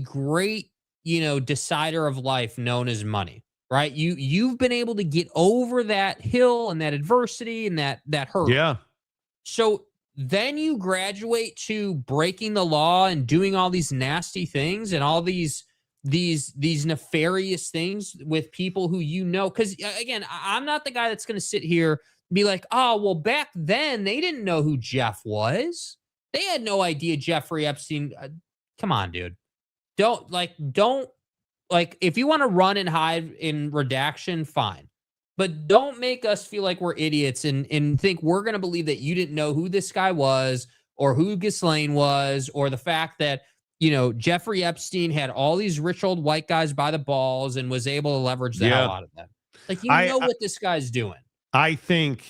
great, decider of life known as money, right? You've been able to get over that hill and that adversity and that hurdle.
Yeah.
So then you graduate to breaking the law and doing all these nasty things and all these nefarious things with people who because again, I'm not the guy that's going to sit here and be like, oh, well, back then they didn't know who Jeff was. They had no idea Jeffrey Epstein. Come on, dude. Don't if you want to run and hide in redaction, fine. But don't make us feel like we're idiots and think we're going to believe that you didn't know who this guy was or who Ghislaine was or the fact that, Jeffrey Epstein had all these rich old white guys by the balls and was able to leverage the hell out of them. Like, what this guy's doing.
I think.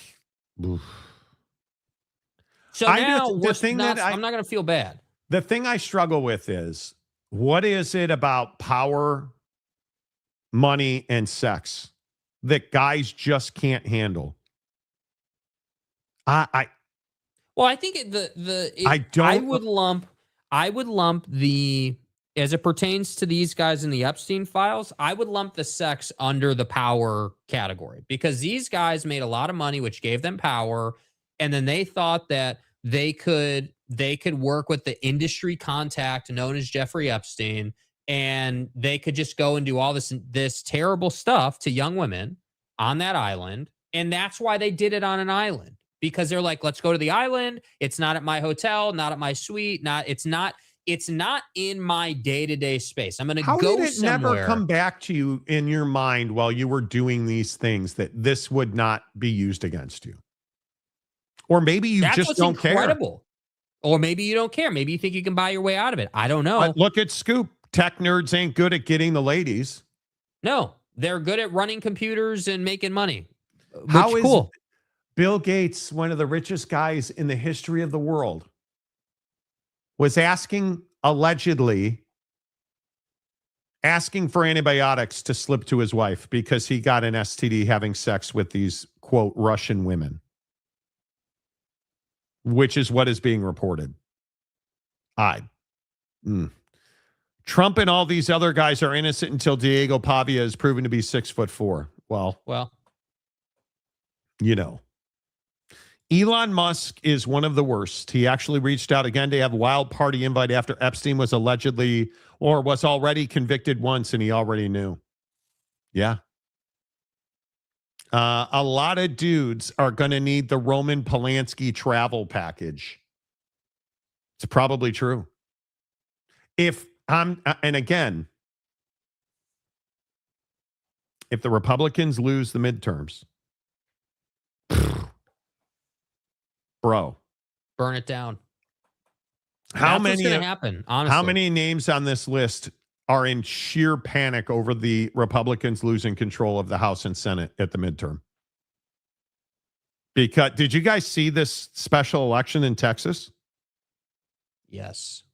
So now I'm not going to feel bad.
The thing I struggle with is, what is it about power, money, and sex that guys just can't handle?
Well, I think I would lump the, as it pertains to these guys in the Epstein files, I would lump the sex under the power category, because these guys made a lot of money, which gave them power, and then they thought that they could work with the industry contact known as Jeffrey Epstein, and they could just go and do all this terrible stuff to young women on that island, and that's why they did it on an island. Because they're like, let's go to the island. It's not at my hotel, not at my suite, it's not in my day-to-day space. I'm going to go somewhere. How did it
never come back to you in your mind while you were doing these things that this would not be used against you? Or maybe you just don't care.
Or maybe you don't care. Maybe you think you can buy your way out of it. I don't know.
But look at Scoop. Tech nerds ain't good at getting the ladies.
No, they're good at running computers and making money.
How is cool. Bill Gates, one of the richest guys in the history of the world, was allegedly asking for antibiotics to slip to his wife because he got an STD having sex with these, quote, Russian women, which is what is being reported. Trump and all these other guys are innocent until Diego Pavia is proven to be 6'4". Well, you know. Elon Musk is one of the worst. He actually reached out again to have a wild party invite after Epstein was allegedly or was already convicted once, and he already knew. Yeah. A lot of dudes are going to need the Roman Polanski travel package. It's probably true. And again, if the Republicans lose the midterms, bro,
burn it down.
That's
what's going to happen, honestly.
How many names on this list are in sheer panic over the Republicans losing control of the House and Senate at the midterm? Because did you guys see this special election in Texas?
Yes.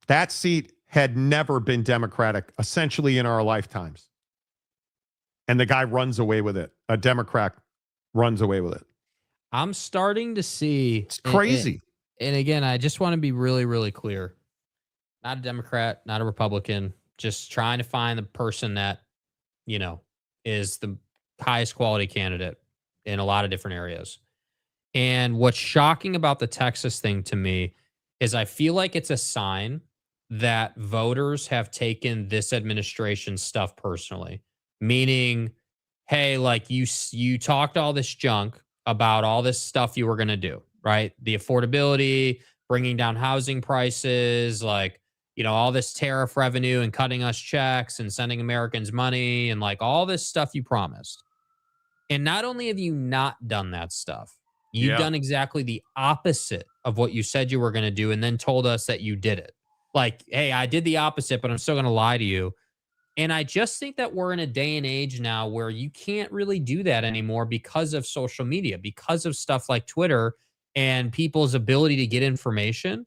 That seat had never been Democratic, essentially, in our lifetimes. And the guy runs away with it. A Democrat runs away with it.
I'm starting to see.
It's crazy.
And again, I just want to be really, really clear. Not a Democrat, not a Republican. Just trying to find the person that, is the highest quality candidate in a lot of different areas. And what's shocking about the Texas thing to me is I feel like it's a sign that voters have taken this administration's stuff personally. Meaning, hey, like you talked all this junk about all this stuff you were going to do, right? The affordability, bringing down housing prices, like, all this tariff revenue and cutting us checks and sending Americans money and like all this stuff you promised. And not only have you not done that stuff, you've done exactly the opposite of what you said you were going to do and then told us that you did it. Like, hey, I did the opposite, but I'm still going to lie to you. And I just think that we're in a day and age now where you can't really do that anymore because of social media, because of stuff like Twitter and people's ability to get information.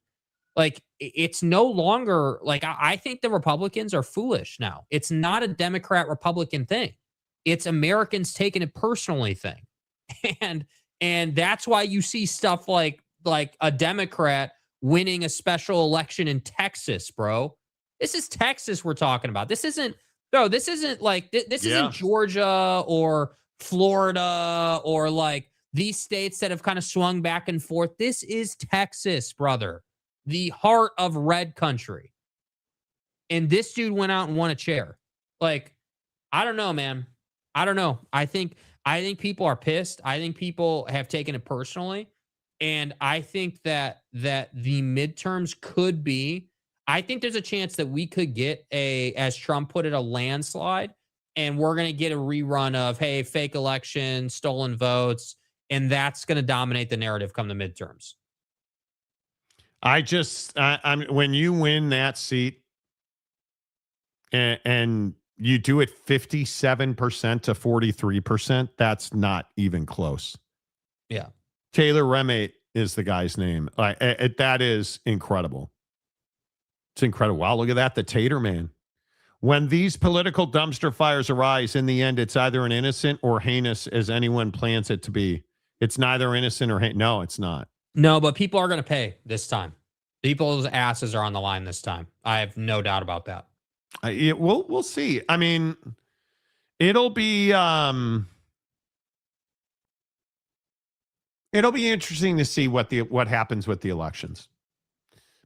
Like, it's no longer like, I think the Republicans are foolish now. It's not a Democrat-Republican thing. It's Americans taking it personally thing. And that's why you see stuff like a Democrat winning a special election in Texas, bro. This is Texas we're talking about. This isn't like, this isn't Georgia or Florida or like these states that have kind of swung back and forth. This is Texas, brother. The heart of red country. And this dude went out and won a chair. Like, I don't know, man. I don't know. I think people are pissed. I think people have taken it personally. And I think that the midterms could be, I think there's a chance that we could get as Trump put it, a landslide, and we're going to get a rerun of, hey, fake election, stolen votes, and that's going to dominate the narrative come the midterms.
I'm when you win that seat and you do it 57% to 43%, that's not even close.
Yeah.
Taylor Remate is the guy's name. That is incredible. It's incredible. Wow, look at that. The Tater Man. When these political dumpster fires arise, in the end, it's either an innocent or heinous as anyone plans it to be. It's neither innocent or heinous. No, it's not.
No, but people are going to pay this time. People's asses are on the line this time. I have no doubt about that.
We'll see. I mean, it'll be interesting to see what happens with the elections.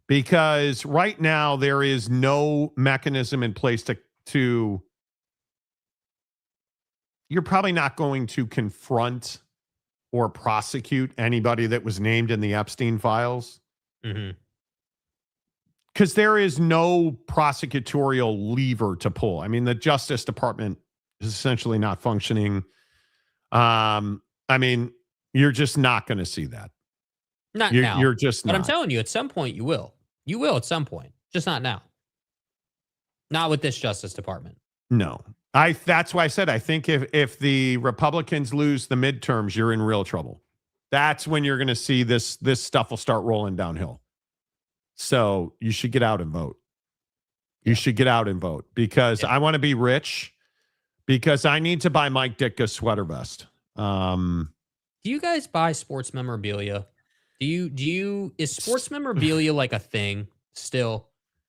Because right now there is no mechanism in place to you're probably not going to confront or prosecute anybody that was named in the Epstein files.
Mm-hmm.
Because there is no prosecutorial lever to pull. I mean, the Justice Department is essentially not functioning. I mean, you're just not going to see that.
Not now.
You're just not.
But I'm telling you, at some point you will. You will at some point. Just not now. Not with this Justice Department.
No. That's why I said I think if the Republicans lose the midterms, you're in real trouble. That's when you're going to see this stuff will start rolling downhill. So you should get out and vote. You should get out and vote because I want to be rich because I need to buy Mike Ditka's sweater vest.
Do you guys buy sports memorabilia? Is sports memorabilia like a thing still?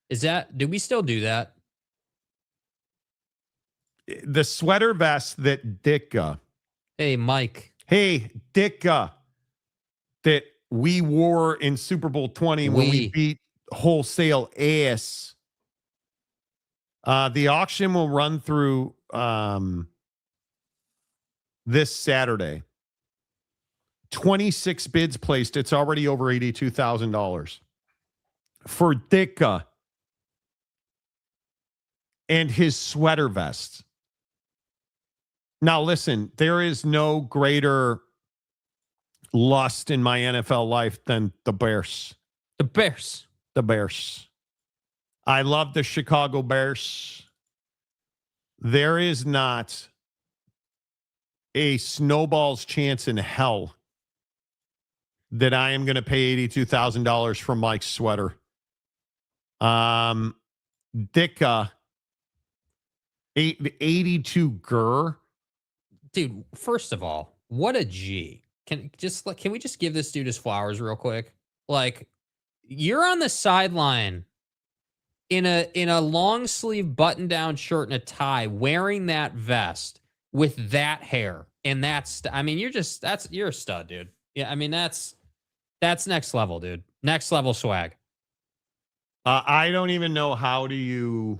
Do we still do that?
The sweater vest that Ditka.
Hey, Mike.
Hey, Ditka. That we wore in Super Bowl 20 when we beat wholesale ass. The auction will run through this Saturday. 26 bids placed. It's already over $82,000 for Ditka and his sweater vest. Now, listen, there is no greater lust in my NFL life than the Bears.
The Bears.
The Bears. I love the Chicago Bears. There is not a snowball's chance in hell that I am going to pay $82,000 for Mike's sweater. Ditka, 82 Gurr.
Dude, first of all, what a G. Can we just give this dude his flowers real quick? Like, you're on the sideline in a long sleeve button down shirt and a tie, wearing that vest with that hair, and you're a stud, dude. Yeah, I mean that's next level, dude. Next level swag.
I don't even know how do you.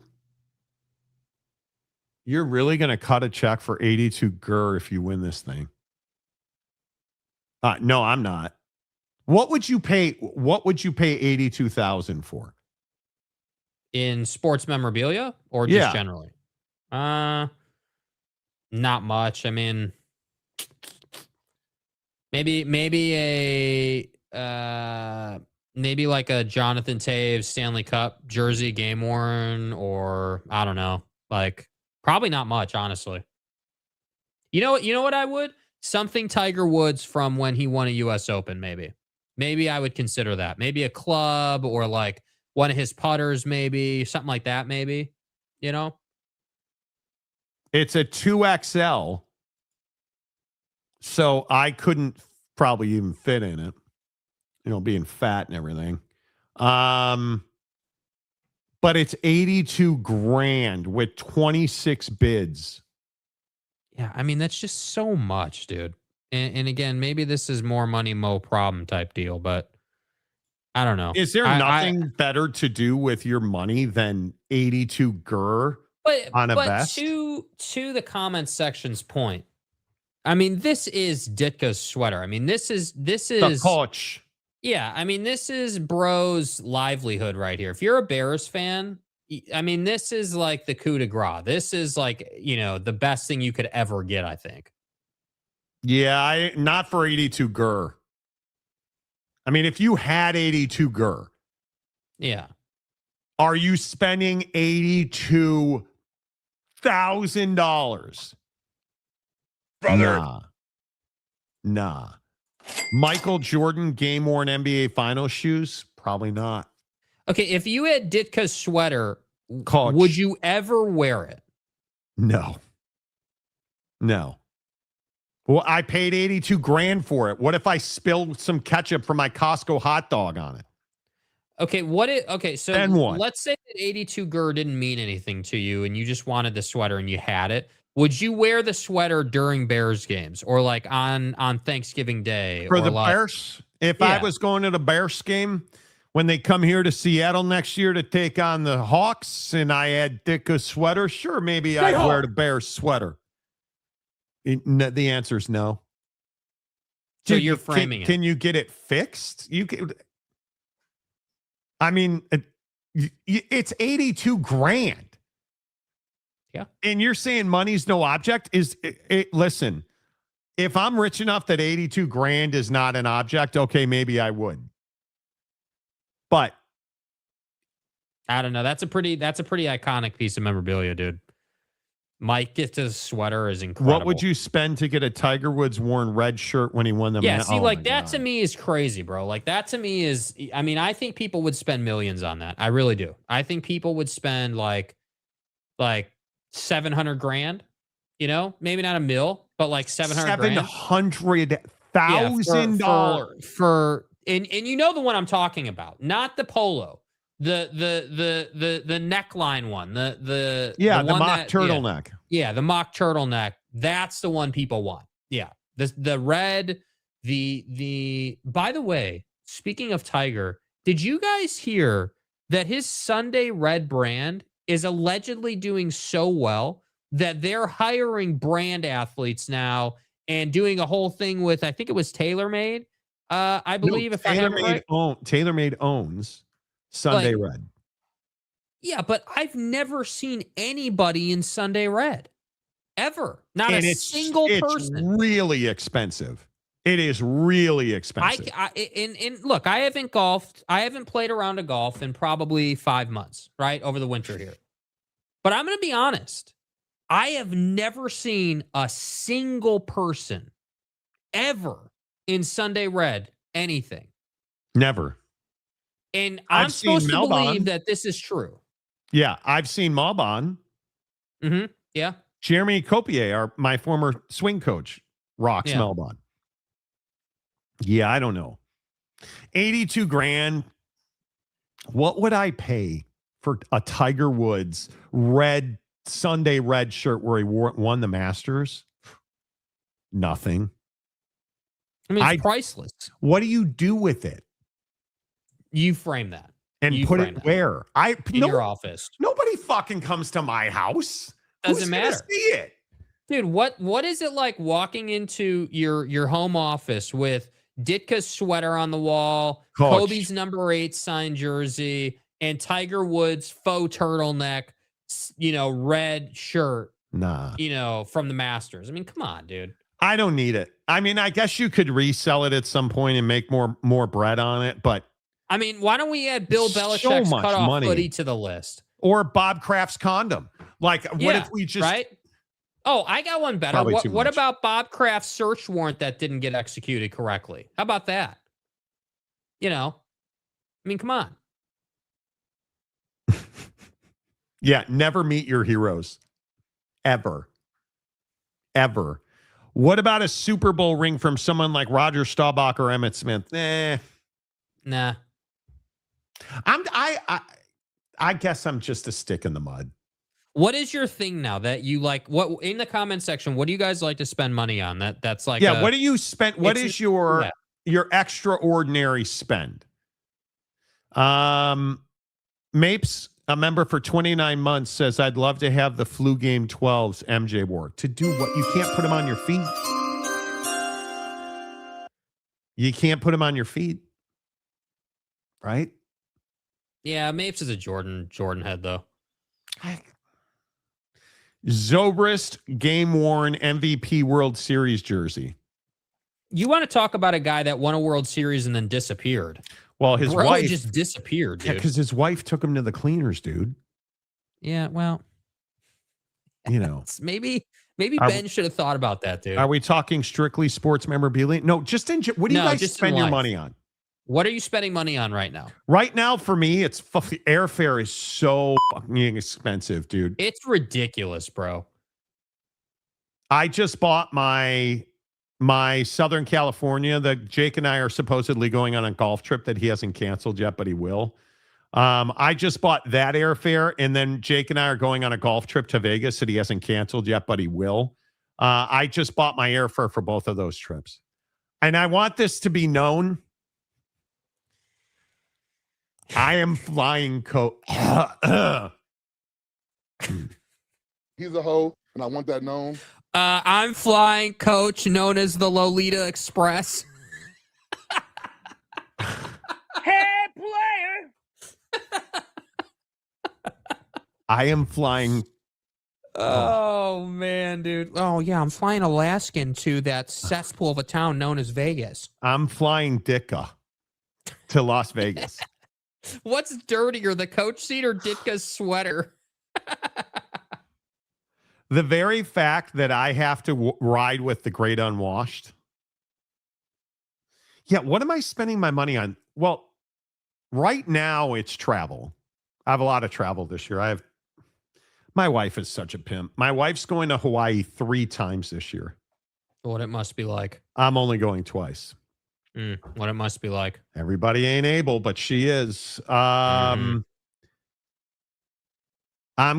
You're really going to cut a check for 82 Gurr if you win this thing? No, I'm not. What would you pay 82,000 for?
In sports memorabilia or just generally? Not much. I mean, maybe like a Jonathan Taves Stanley Cup jersey, game worn, or I don't know. Like, probably not much, honestly. You know what I would? Something Tiger Woods from when he won a US Open, maybe. Maybe I would consider that. Maybe a club or like one of his putters, maybe. Something like that, maybe. You know?
It's a 2XL. So I couldn't probably even fit in it. You know, being fat and everything. But it's 82 grand with 26 bids.
Yeah, I mean, that's just so much, dude. And again, maybe this is more money, mo problem type deal, but I don't know.
Is there nothing better to do with your money than 82 Gurr on a vest?
To the comment section's point, I mean, this is Ditka's sweater. I mean, this is
the coach.
Yeah, I mean, this is bro's livelihood right here. If you're a Bears fan, I mean, this is like the coup de grace. This is like, the best thing you could ever get, I think.
Yeah, not for 82 Gurr. I mean, if you had 82 Gurr.
Yeah.
Are you spending $82,000?
Brother.
Nah. Michael Jordan game-worn NBA Finals shoes? Probably not.
Okay, if you had Ditka's sweater
Coach.
Would you ever wear it?
No. Well, I paid 82 grand for it. What if I spilled some ketchup from my Costco hot dog on it?
Okay, so
Then what?
let's say that 82 GER didn't mean anything to you and you just wanted the sweater and you had it. Would you wear the sweater during Bears games or like on Thanksgiving Day?
For
or
the
like,
Bears? If I was going to the Bears game, when they come here to Seattle next year to take on the Hawks and I had Ditka's sweater, sure, maybe I'd wear the Bears sweater. The answer is no.
So you're framing it.
Can you get it fixed? You can. I mean, it's 82 grand.
Yeah.
And you're saying money's no object? Listen, if I'm rich enough that 82 grand is not an object, okay, maybe I would. But
I don't know. That's a pretty iconic piece of memorabilia, dude. Mike Gifta's sweater is incredible.
what would you spend to get a Tiger Woods worn red shirt when he won the
that to me is crazy, bro. Like that to me is, I mean, I think people would spend millions on that. I really do. I think people would spend like 700 grand, you know, maybe not a mil, but like 700 grand.
$700,000
for and you know the one I'm talking about, not the polo. The neckline one, the
mock turtleneck.
Yeah, the mock turtleneck. That's the one people want. Yeah, the red. By the way, speaking of Tiger, did you guys hear that his Sunday Red brand is allegedly doing so well that they're hiring brand athletes now and doing a whole thing with, I think it was TaylorMade. I believe if I have it right.
TaylorMade owns Sunday Red.
Yeah, but I've never seen anybody in Sunday Red. Ever. Not a single person.
It's really expensive. It is really expensive.
Look, I haven't golfed. I haven't played around a golf in probably 5 months, right? Over the winter here. But I'm going to be honest. I have never seen a single person ever in Sunday Red anything.
Never.
And I'm supposed to believe that this is true.
Yeah, I've seen Malbon.
Mm-hmm. Yeah.
Jeremy Copier, my former swing coach, rocks Malbon. Yeah, I don't know. 82 grand. What would I pay for a Tiger Woods red Sunday Red shirt where he won the Masters? Nothing.
I mean, it's priceless.
What do you do with it?
You frame that.
And put it where?
In your office.
Nobody fucking comes to my house.
Doesn't matter.
Who's gonna see it?
Dude, what is it like walking into your home office with Ditka's sweater on the wall, Kobe's number 8 signed jersey, and Tiger Woods faux turtleneck, red shirt, from the Masters? I mean, come on, dude.
I don't need it. I mean, I guess you could resell it at some point and make more bread on it, but
I mean, why don't we add Bill Belichick's cutoff hoodie to the list?
Or Bob Kraft's condom. Like, what if we just...
Right? Oh, I got one better. What about Bob Kraft's search warrant that didn't get executed correctly? How about that? I mean, come on.
Yeah, never meet your heroes. Ever. What about a Super Bowl ring from someone like Roger Staubach or Emmitt Smith?
Nah.
I guess I'm just a stick in the mud.
What is your thing now that you like? What in the comment section? What do you guys like to spend money on? That's like
what do you spend? What is your extraordinary spend? Mapes, a member for 29 months, says I'd love to have the flu game 12s MJ wore. To do what? You can't put them on your feet. You can't put them on your feet. Right?
Yeah, Mapes is a Jordan head though.
Zobrist game worn MVP World Series jersey.
You want to talk about a guy that won a World Series and then disappeared?
Well, his wife
just disappeared, dude.
Yeah, because his wife took him to the cleaners, dude.
Yeah, well, maybe Ben should have thought about that, dude.
Are we talking strictly sports memorabilia? No, just what do you guys spend your money on?
What are you spending money on right now?
Right now, for me, it's airfare is so fucking expensive, dude.
It's ridiculous, bro.
I just bought my Southern California that Jake and I are supposedly going on a golf trip that he hasn't canceled yet, but he will. I just bought that airfare, and then Jake and I are going on a golf trip to Vegas that he hasn't canceled yet, but he will. I just bought my airfare for both of those trips. And I want this to be known. I am flying coach.
He's a hoe, and I want that known.
I'm flying coach known as the Lolita Express.
Hey, player!
I am flying.
Oh, man, dude. Oh, yeah, I'm flying Alaskan to that cesspool of a town known as Vegas.
I'm flying Ditka to Las Vegas.
What's dirtier, the coach seat or Ditka's sweater?
The very fact that I have to ride with the great unwashed. Yeah, what am I spending my money on? Well, right now it's travel. I have a lot of travel this year. My wife is such a pimp. My wife's going to Hawaii 3 times this year.
What it must be like.
I'm only going twice.
What it must be like.
Everybody ain't able, but she is. I'm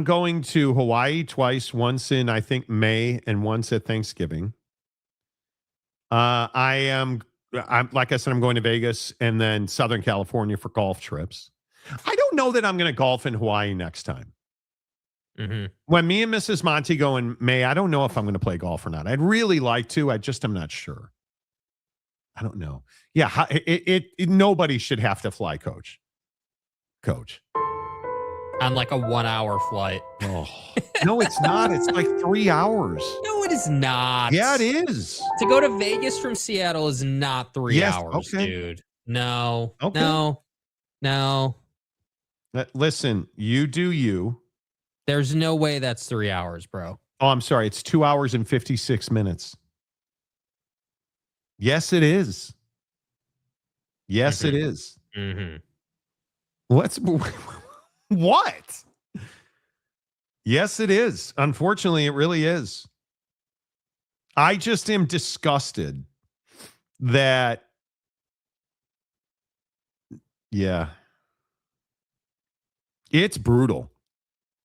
going to Hawaii twice, once in, I think, May and once at Thanksgiving. I'm like I said, I'm going to Vegas and then Southern California for golf trips. I don't know that I'm going to golf in Hawaii next time. When me and Mrs. Monty go in May, I don't know if I'm going to play golf or not. I'd really like to. I just am not sure. I don't know. Yeah, nobody should have to fly coach.
On like a 1-hour flight.
Oh, no, it's not. It's like 3 hours.
No, it is not.
Yeah, it is.
To go to Vegas from Seattle is not 3 hours,
okay.
dude. No.
Okay.
No.
Listen, you do you.
There's no way that's 3 hours, bro.
Oh, I'm sorry. It's 2 hours and 56 minutes. Yes, it is. Yes, it is. What? Yes, it is. Unfortunately, it really is. I just am disgusted that, yeah, it's brutal,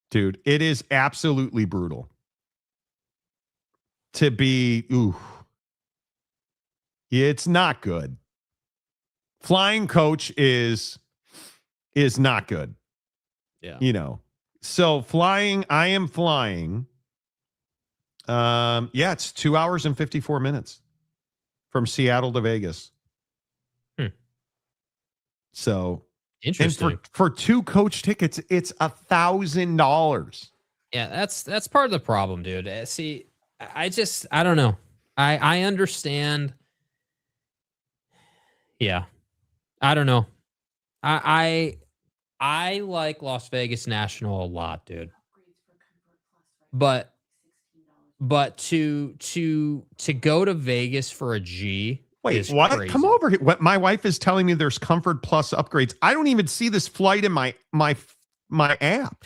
dude. It is absolutely brutal to be, it's not good. Flying coach is not good.
Yeah.
You know, so I am flying. It's 2 hours and 54 minutes from Seattle to Vegas. So
interesting.
And for 2 coach tickets, it's $1,000.
Yeah, that's part of the problem, dude. See, I don't know. I understand. Yeah. I don't know. I like Las Vegas National a lot, dude. But to go to Vegas for a G.
Wait, what?
Crazy.
Come over here. What my wife is telling me there's Comfort Plus upgrades. I don't even see this flight in my app.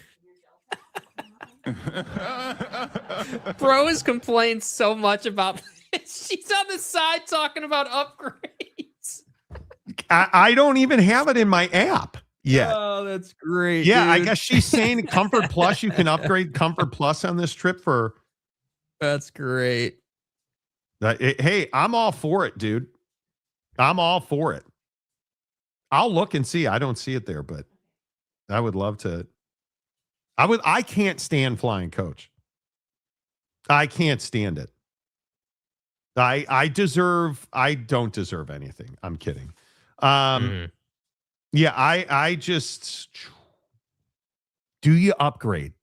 Bro has complained so much about she's on the side talking about upgrades.
I don't even have it in my app yet.
Oh, that's great.
Yeah,
dude.
I guess she's saying Comfort Plus. You can upgrade Comfort Plus on this trip for.
That's great.
Hey, I'm all for it, dude. I'm all for it. I'll look and see. I don't see it there, but I would love to. I can't stand flying coach. I can't stand it. I don't deserve anything. I'm kidding. Yeah, I just, do you upgrade?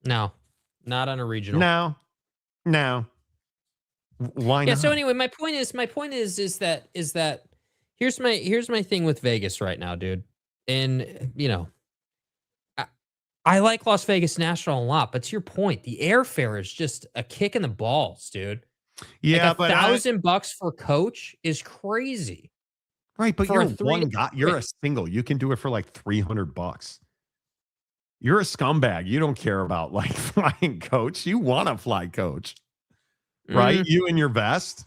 No, not on a regional.
No. Why not?
Yeah. So anyway, my point is that here's my thing with Vegas right now, dude. And you know, I like Las Vegas National a lot, but to your point, the airfare is just a kick in the balls, dude.
Yeah,
like
but
$1,000 for coach is crazy.
Right, but
For
you're
a three-
one guy. You're a single. You can do it for like $300. You're a scumbag. You don't care about like flying coach. You want to fly coach, right? You and your vest.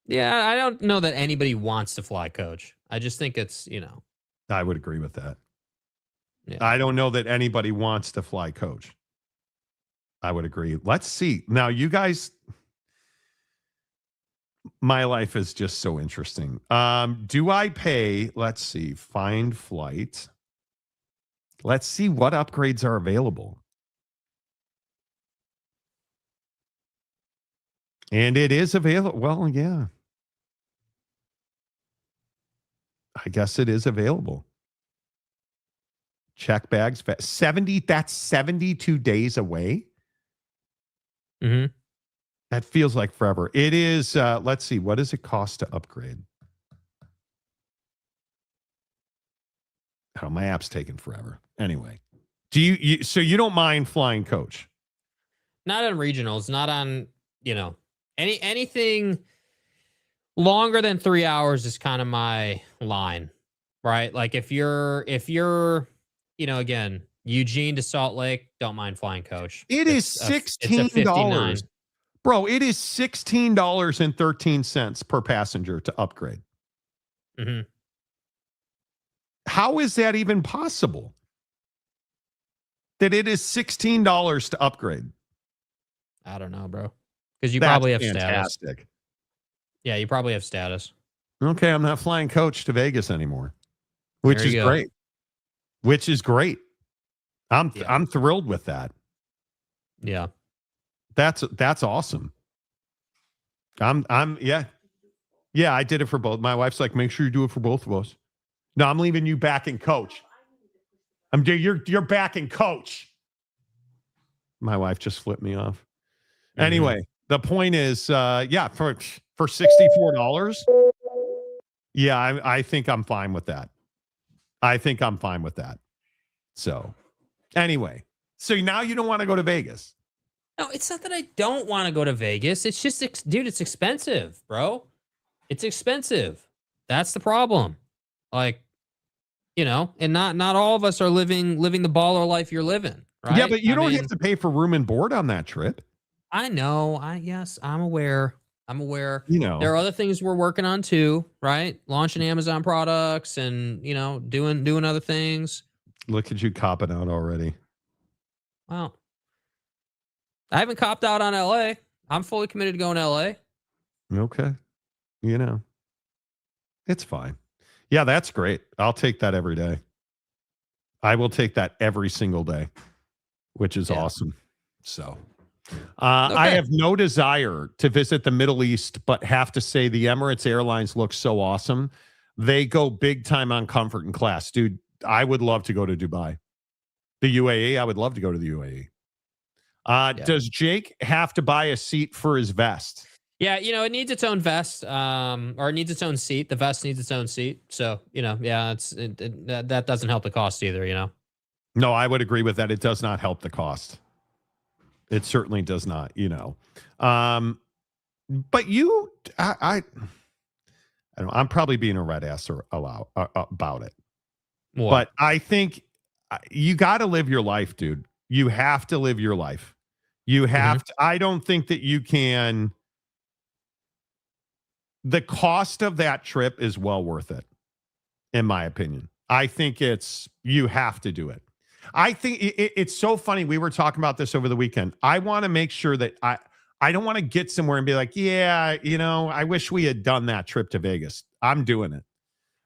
Yeah, I don't know that anybody wants to fly coach. I just think it's,
I would agree with that.
Yeah.
I don't know that anybody wants to fly coach. I would agree. Let's see. Now, you guys, my life is just so interesting. Do I pay? Let's see. Find flight. Let's see what upgrades are available. And it is available. Well, yeah. I guess it is available. Check bags. 70. That's 72 days away.
Mm-hmm.
That feels like forever. It is. Let's see. What does it cost to upgrade? Oh, my app's taking forever. Anyway, do you so you don't mind flying coach?
Not on regionals, not on, anything longer than 3 hours is kind of my line, right? Like if you're, again, Eugene to Salt Lake, don't mind flying coach.
It is $16. Bro, it is $16.13 per passenger to upgrade.
Mm-hmm.
How is that even possible? That it is $16 to upgrade.
I don't know, bro. Because you probably have
fantastic.
status. Yeah, you probably have status.
Okay, I'm not flying coach to Vegas anymore, which is
go.
great. Which is great. I'm thrilled with that.
Yeah.
That's awesome. Yeah, I did it for both. My wife's like, make sure you do it for both of us. No, I'm leaving you back in coach. You're back in coach. My wife just flipped me off. Mm-hmm. Anyway, the point is, for $64. Yeah, I think I'm fine with that. So, anyway, so now you don't want to go to Vegas.
No, it's not that I don't want to go to Vegas. It's just, dude, it's expensive, bro. It's expensive. That's the problem. Like, and not all of us are living the baller life you're living, right?
Yeah, but you don't have to pay for room and board on that trip.
I know. Yes, I'm aware. There are other things we're working on too, right? Launching Amazon products and, doing other things.
Look at you copping out already.
Wow. I haven't copped out on LA. I'm fully committed to going to LA.
Okay. It's fine. Yeah, that's great. I'll take that every day. I will take that every single day, which is awesome. So I have no desire to visit the Middle East, but have to say the Emirates Airlines look so awesome. They go big time on comfort and class. Dude, I would love to go to Dubai. The UAE, I would love to go to the UAE. Does Jake have to buy a seat for his vest?
Yeah, it needs its own vest, or it needs its own seat. The vest needs its own seat. So, that doesn't help the cost either,
No, I would agree with that. It does not help the cost. It certainly does not, But I don't know. I'm probably being a red ass about it.
What?
But I think you got to live your life, dude. You have to live your life. You have to. I don't think that you can. The cost of that trip is well worth it, in my opinion. I think you have to do it. I think it's so funny. We were talking about this over the weekend. I want to make sure that I don't want to get somewhere and be like, yeah, I wish we had done that trip to Vegas. I'm doing it.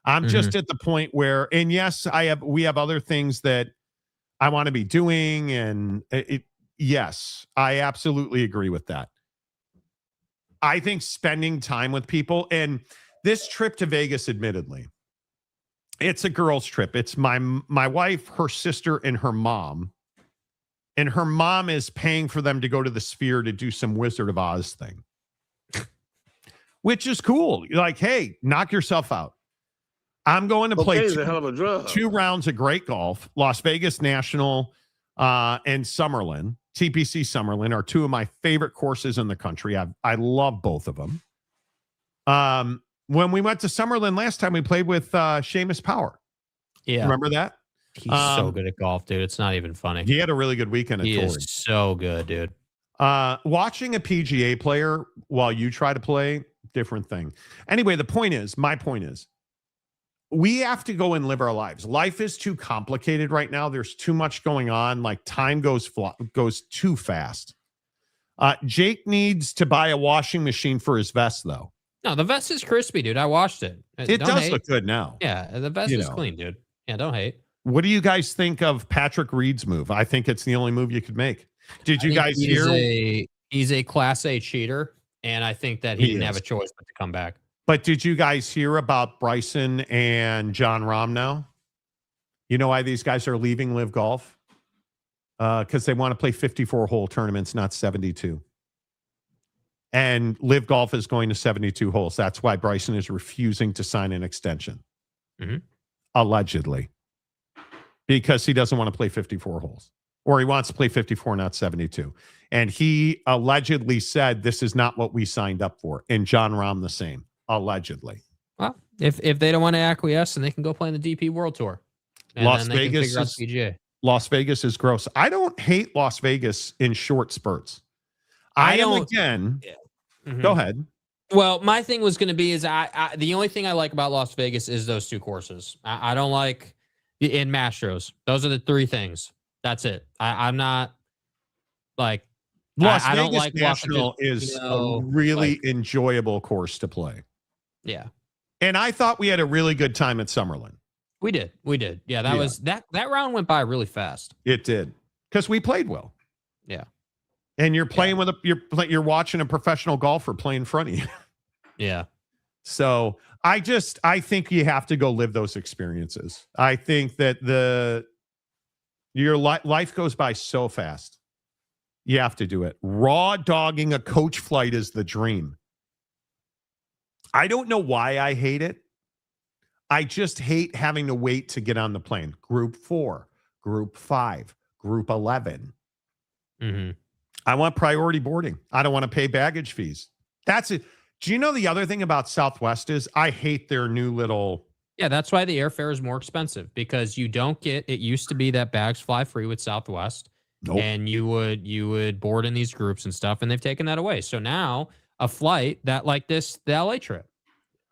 I'm just at the point where, and yes, we have other things that I want to be doing. And yes, I absolutely agree with that. I think spending time with people, and this trip to Vegas, admittedly, it's a girls' trip. It's my wife, her sister, and her mom. And her mom is paying for them to go to the Sphere to do some Wizard of Oz thing, which is cool. You're like, hey, knock yourself out. I'm going to play two rounds of great golf. Las Vegas National and Summerlin. TPC Summerlin are two of my favorite courses in the country. I love both of them. when we went to Summerlin last time, we played with Seamus Power.
Yeah.
Remember that?
He's so good at golf, dude. It's not even funny.
He had a really good weekend at
He
Torrey.
is so good, dude.
Watching a PGA player while you try to play, different thing. Anyway, my point is, we have to go and live our lives. Life is too complicated right now. There's too much going on. Like time goes too fast. Jake needs to buy a washing machine for his vest, though.
No, the vest is crispy, dude. I washed it.
It does look good now.
Yeah, the vest is clean, dude. Yeah, don't hate.
What do you guys think of Patrick Reed's move? I think it's the only move you could make. Did you guys hear?
He's a Class A cheater, and I think that he didn't have a choice but to come back.
But did you guys hear about Bryson and John Rahm now? You know why these guys are leaving Live Golf? Because they want to play 54-hole tournaments, not 72. And Live Golf is going to 72 holes. That's why Bryson is refusing to sign an extension.
Mm-hmm.
Allegedly. Because he doesn't want to play 54 holes. Or he wants to play 54, not 72. And he allegedly said, this is not what we signed up for. And John Rahm the same. Allegedly.
Well, if they don't want to acquiesce, then they can go play in the DP World Tour. And
Las
then
Vegas
figure out the PGA.
Las Vegas is gross. I don't hate Las Vegas in short spurts. I am again.
Yeah. Mm-hmm.
Go ahead.
Well, my thing was going to be is the only thing I like about Las Vegas is those two courses. I don't like in Mastros. Those are the three things. That's it. I'm not like
Las
I don't
Vegas
like
National is a really enjoyable course to play.
Yeah.
And I thought we had a really good time at Summerlin.
We did. Yeah, that was that round went by really fast.
It did. Because we played well.
Yeah.
And you're playing with you're watching a professional golfer play in front of you.
Yeah.
So I think you have to go live those experiences. I think that your life goes by so fast. You have to do it. Raw dogging a coach flight is the dream. I don't know why I hate it. I just hate having to wait to get on the plane. Group 4, Group 5, Group 11.
Mm-hmm.
I want priority boarding. I don't want to pay baggage fees. That's it. Do you know the other thing about Southwest is I hate their new little...
Yeah, that's why the airfare is more expensive because you don't get... It used to be that bags fly free with Southwest.
Nope.
And you would board in these groups and stuff, and they've taken that away. So now a flight that like this, the LA trip,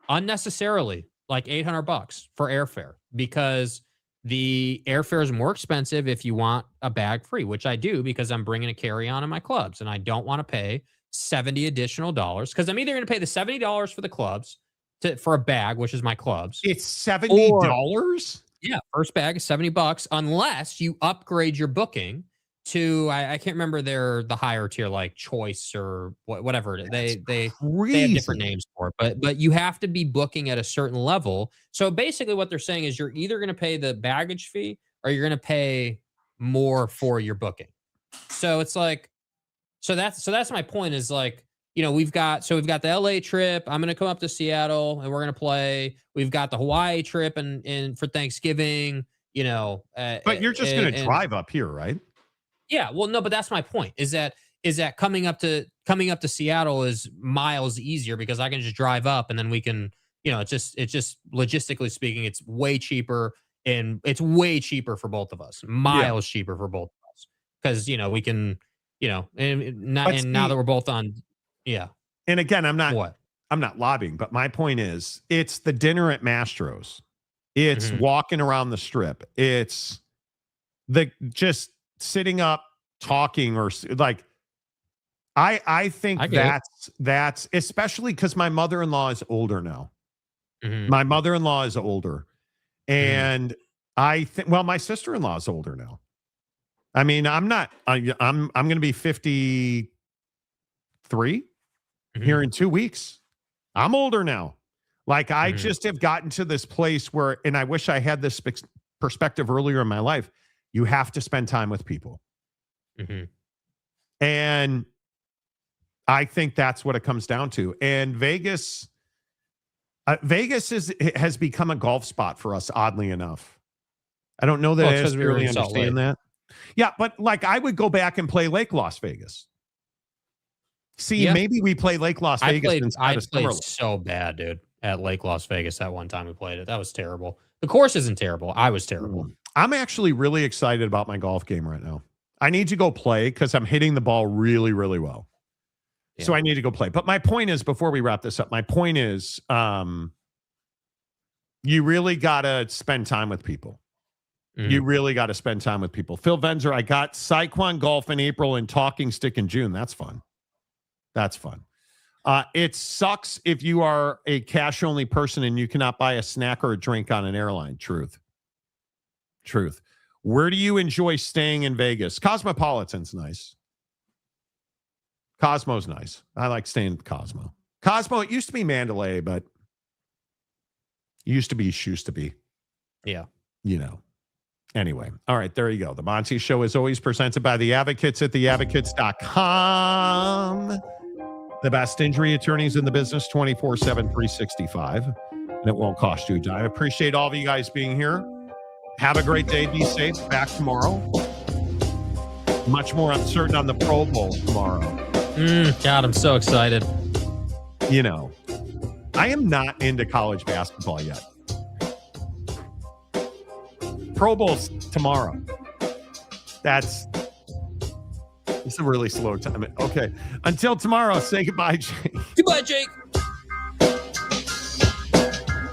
unnecessarily like $800 for airfare because the airfare is more expensive if you want a bag free, which I do because I'm bringing a carry-on in my clubs and I don't want to pay $70 additional because I'm either going to pay the $70 for the clubs for a bag, which is my clubs.
It's $70?
Yeah, first bag is $70 unless you upgrade your booking to I can't remember the higher tier like choice or whatever it is. They have different names for it, but you have to be booking at a certain level. So basically what they're saying is you're either going to pay the baggage fee or you're going to pay more for your booking. So it's like so that's my point is like, you know, we've got the LA trip. I'm going to come up to Seattle and we're going to play. We've got the Hawaii trip and for Thanksgiving, you know,
but you're just going to drive up here, right?
Yeah, well, no, but that's my point. Is that coming up to Seattle is miles easier because I can just drive up and then we can, you know, it's just logistically speaking, it's way cheaper and it's way cheaper for both of us, miles cheaper for both of us because you know we can, you know, now that we're both on, yeah.
And again, I'm not lobbying, but my point is, it's the dinner at Mastro's, it's walking around the strip, it's the just sitting up talking or like I think that's especially because my mother-in-law is older now. My mother-in-law is older and I think my sister-in-law is older now. I mean, I'm going to be 53 here in 2 weeks. I'm older now. Like I just have gotten to this place where, and I wish I had this perspective earlier in my life. You have to spend time with people. And I think that's what it comes down to. And Vegas has become a golf spot for us, oddly enough. I don't know that I really understand that. Yeah, but like I would go back and play Lake Las Vegas. See, maybe we play Lake Las Vegas instead of Summerlin.
So bad, dude. at Lake Las Vegas that one time we played it. That was terrible. The course isn't terrible. I was terrible.
I'm actually really excited about my golf game right now. I need to go play because I'm hitting the ball really, really well. Yeah. So I need to go play. But my point is, before we wrap this up, my point is you really got to spend time with people. You really got to spend time with people. Phil Venzer, I got Saquon golf in April and talking stick in June. That's fun. That's fun. It sucks if you are a cash-only person and you cannot buy a snack or a drink on an airline. Truth. Where do you enjoy staying in Vegas? Cosmopolitan's nice. Cosmo's nice. I like staying at Cosmo. Cosmo, it used to be Mandalay, but used to be.
Yeah.
You know. Anyway, all right, there you go. The Monty Show is always presented by The Advocates at theadvocates.com. The best injury attorneys in the business, 24/7, 365. And it won't cost you a dime. I appreciate all of you guys being here. Have a great day. Be safe. Back tomorrow. Much more uncertain on the Pro Bowl tomorrow.
God, I'm so excited.
You know, I am not into college basketball yet. Pro Bowl's tomorrow. It's a really slow time. Okay. Until tomorrow, say goodbye, Jake.
Goodbye, Jake.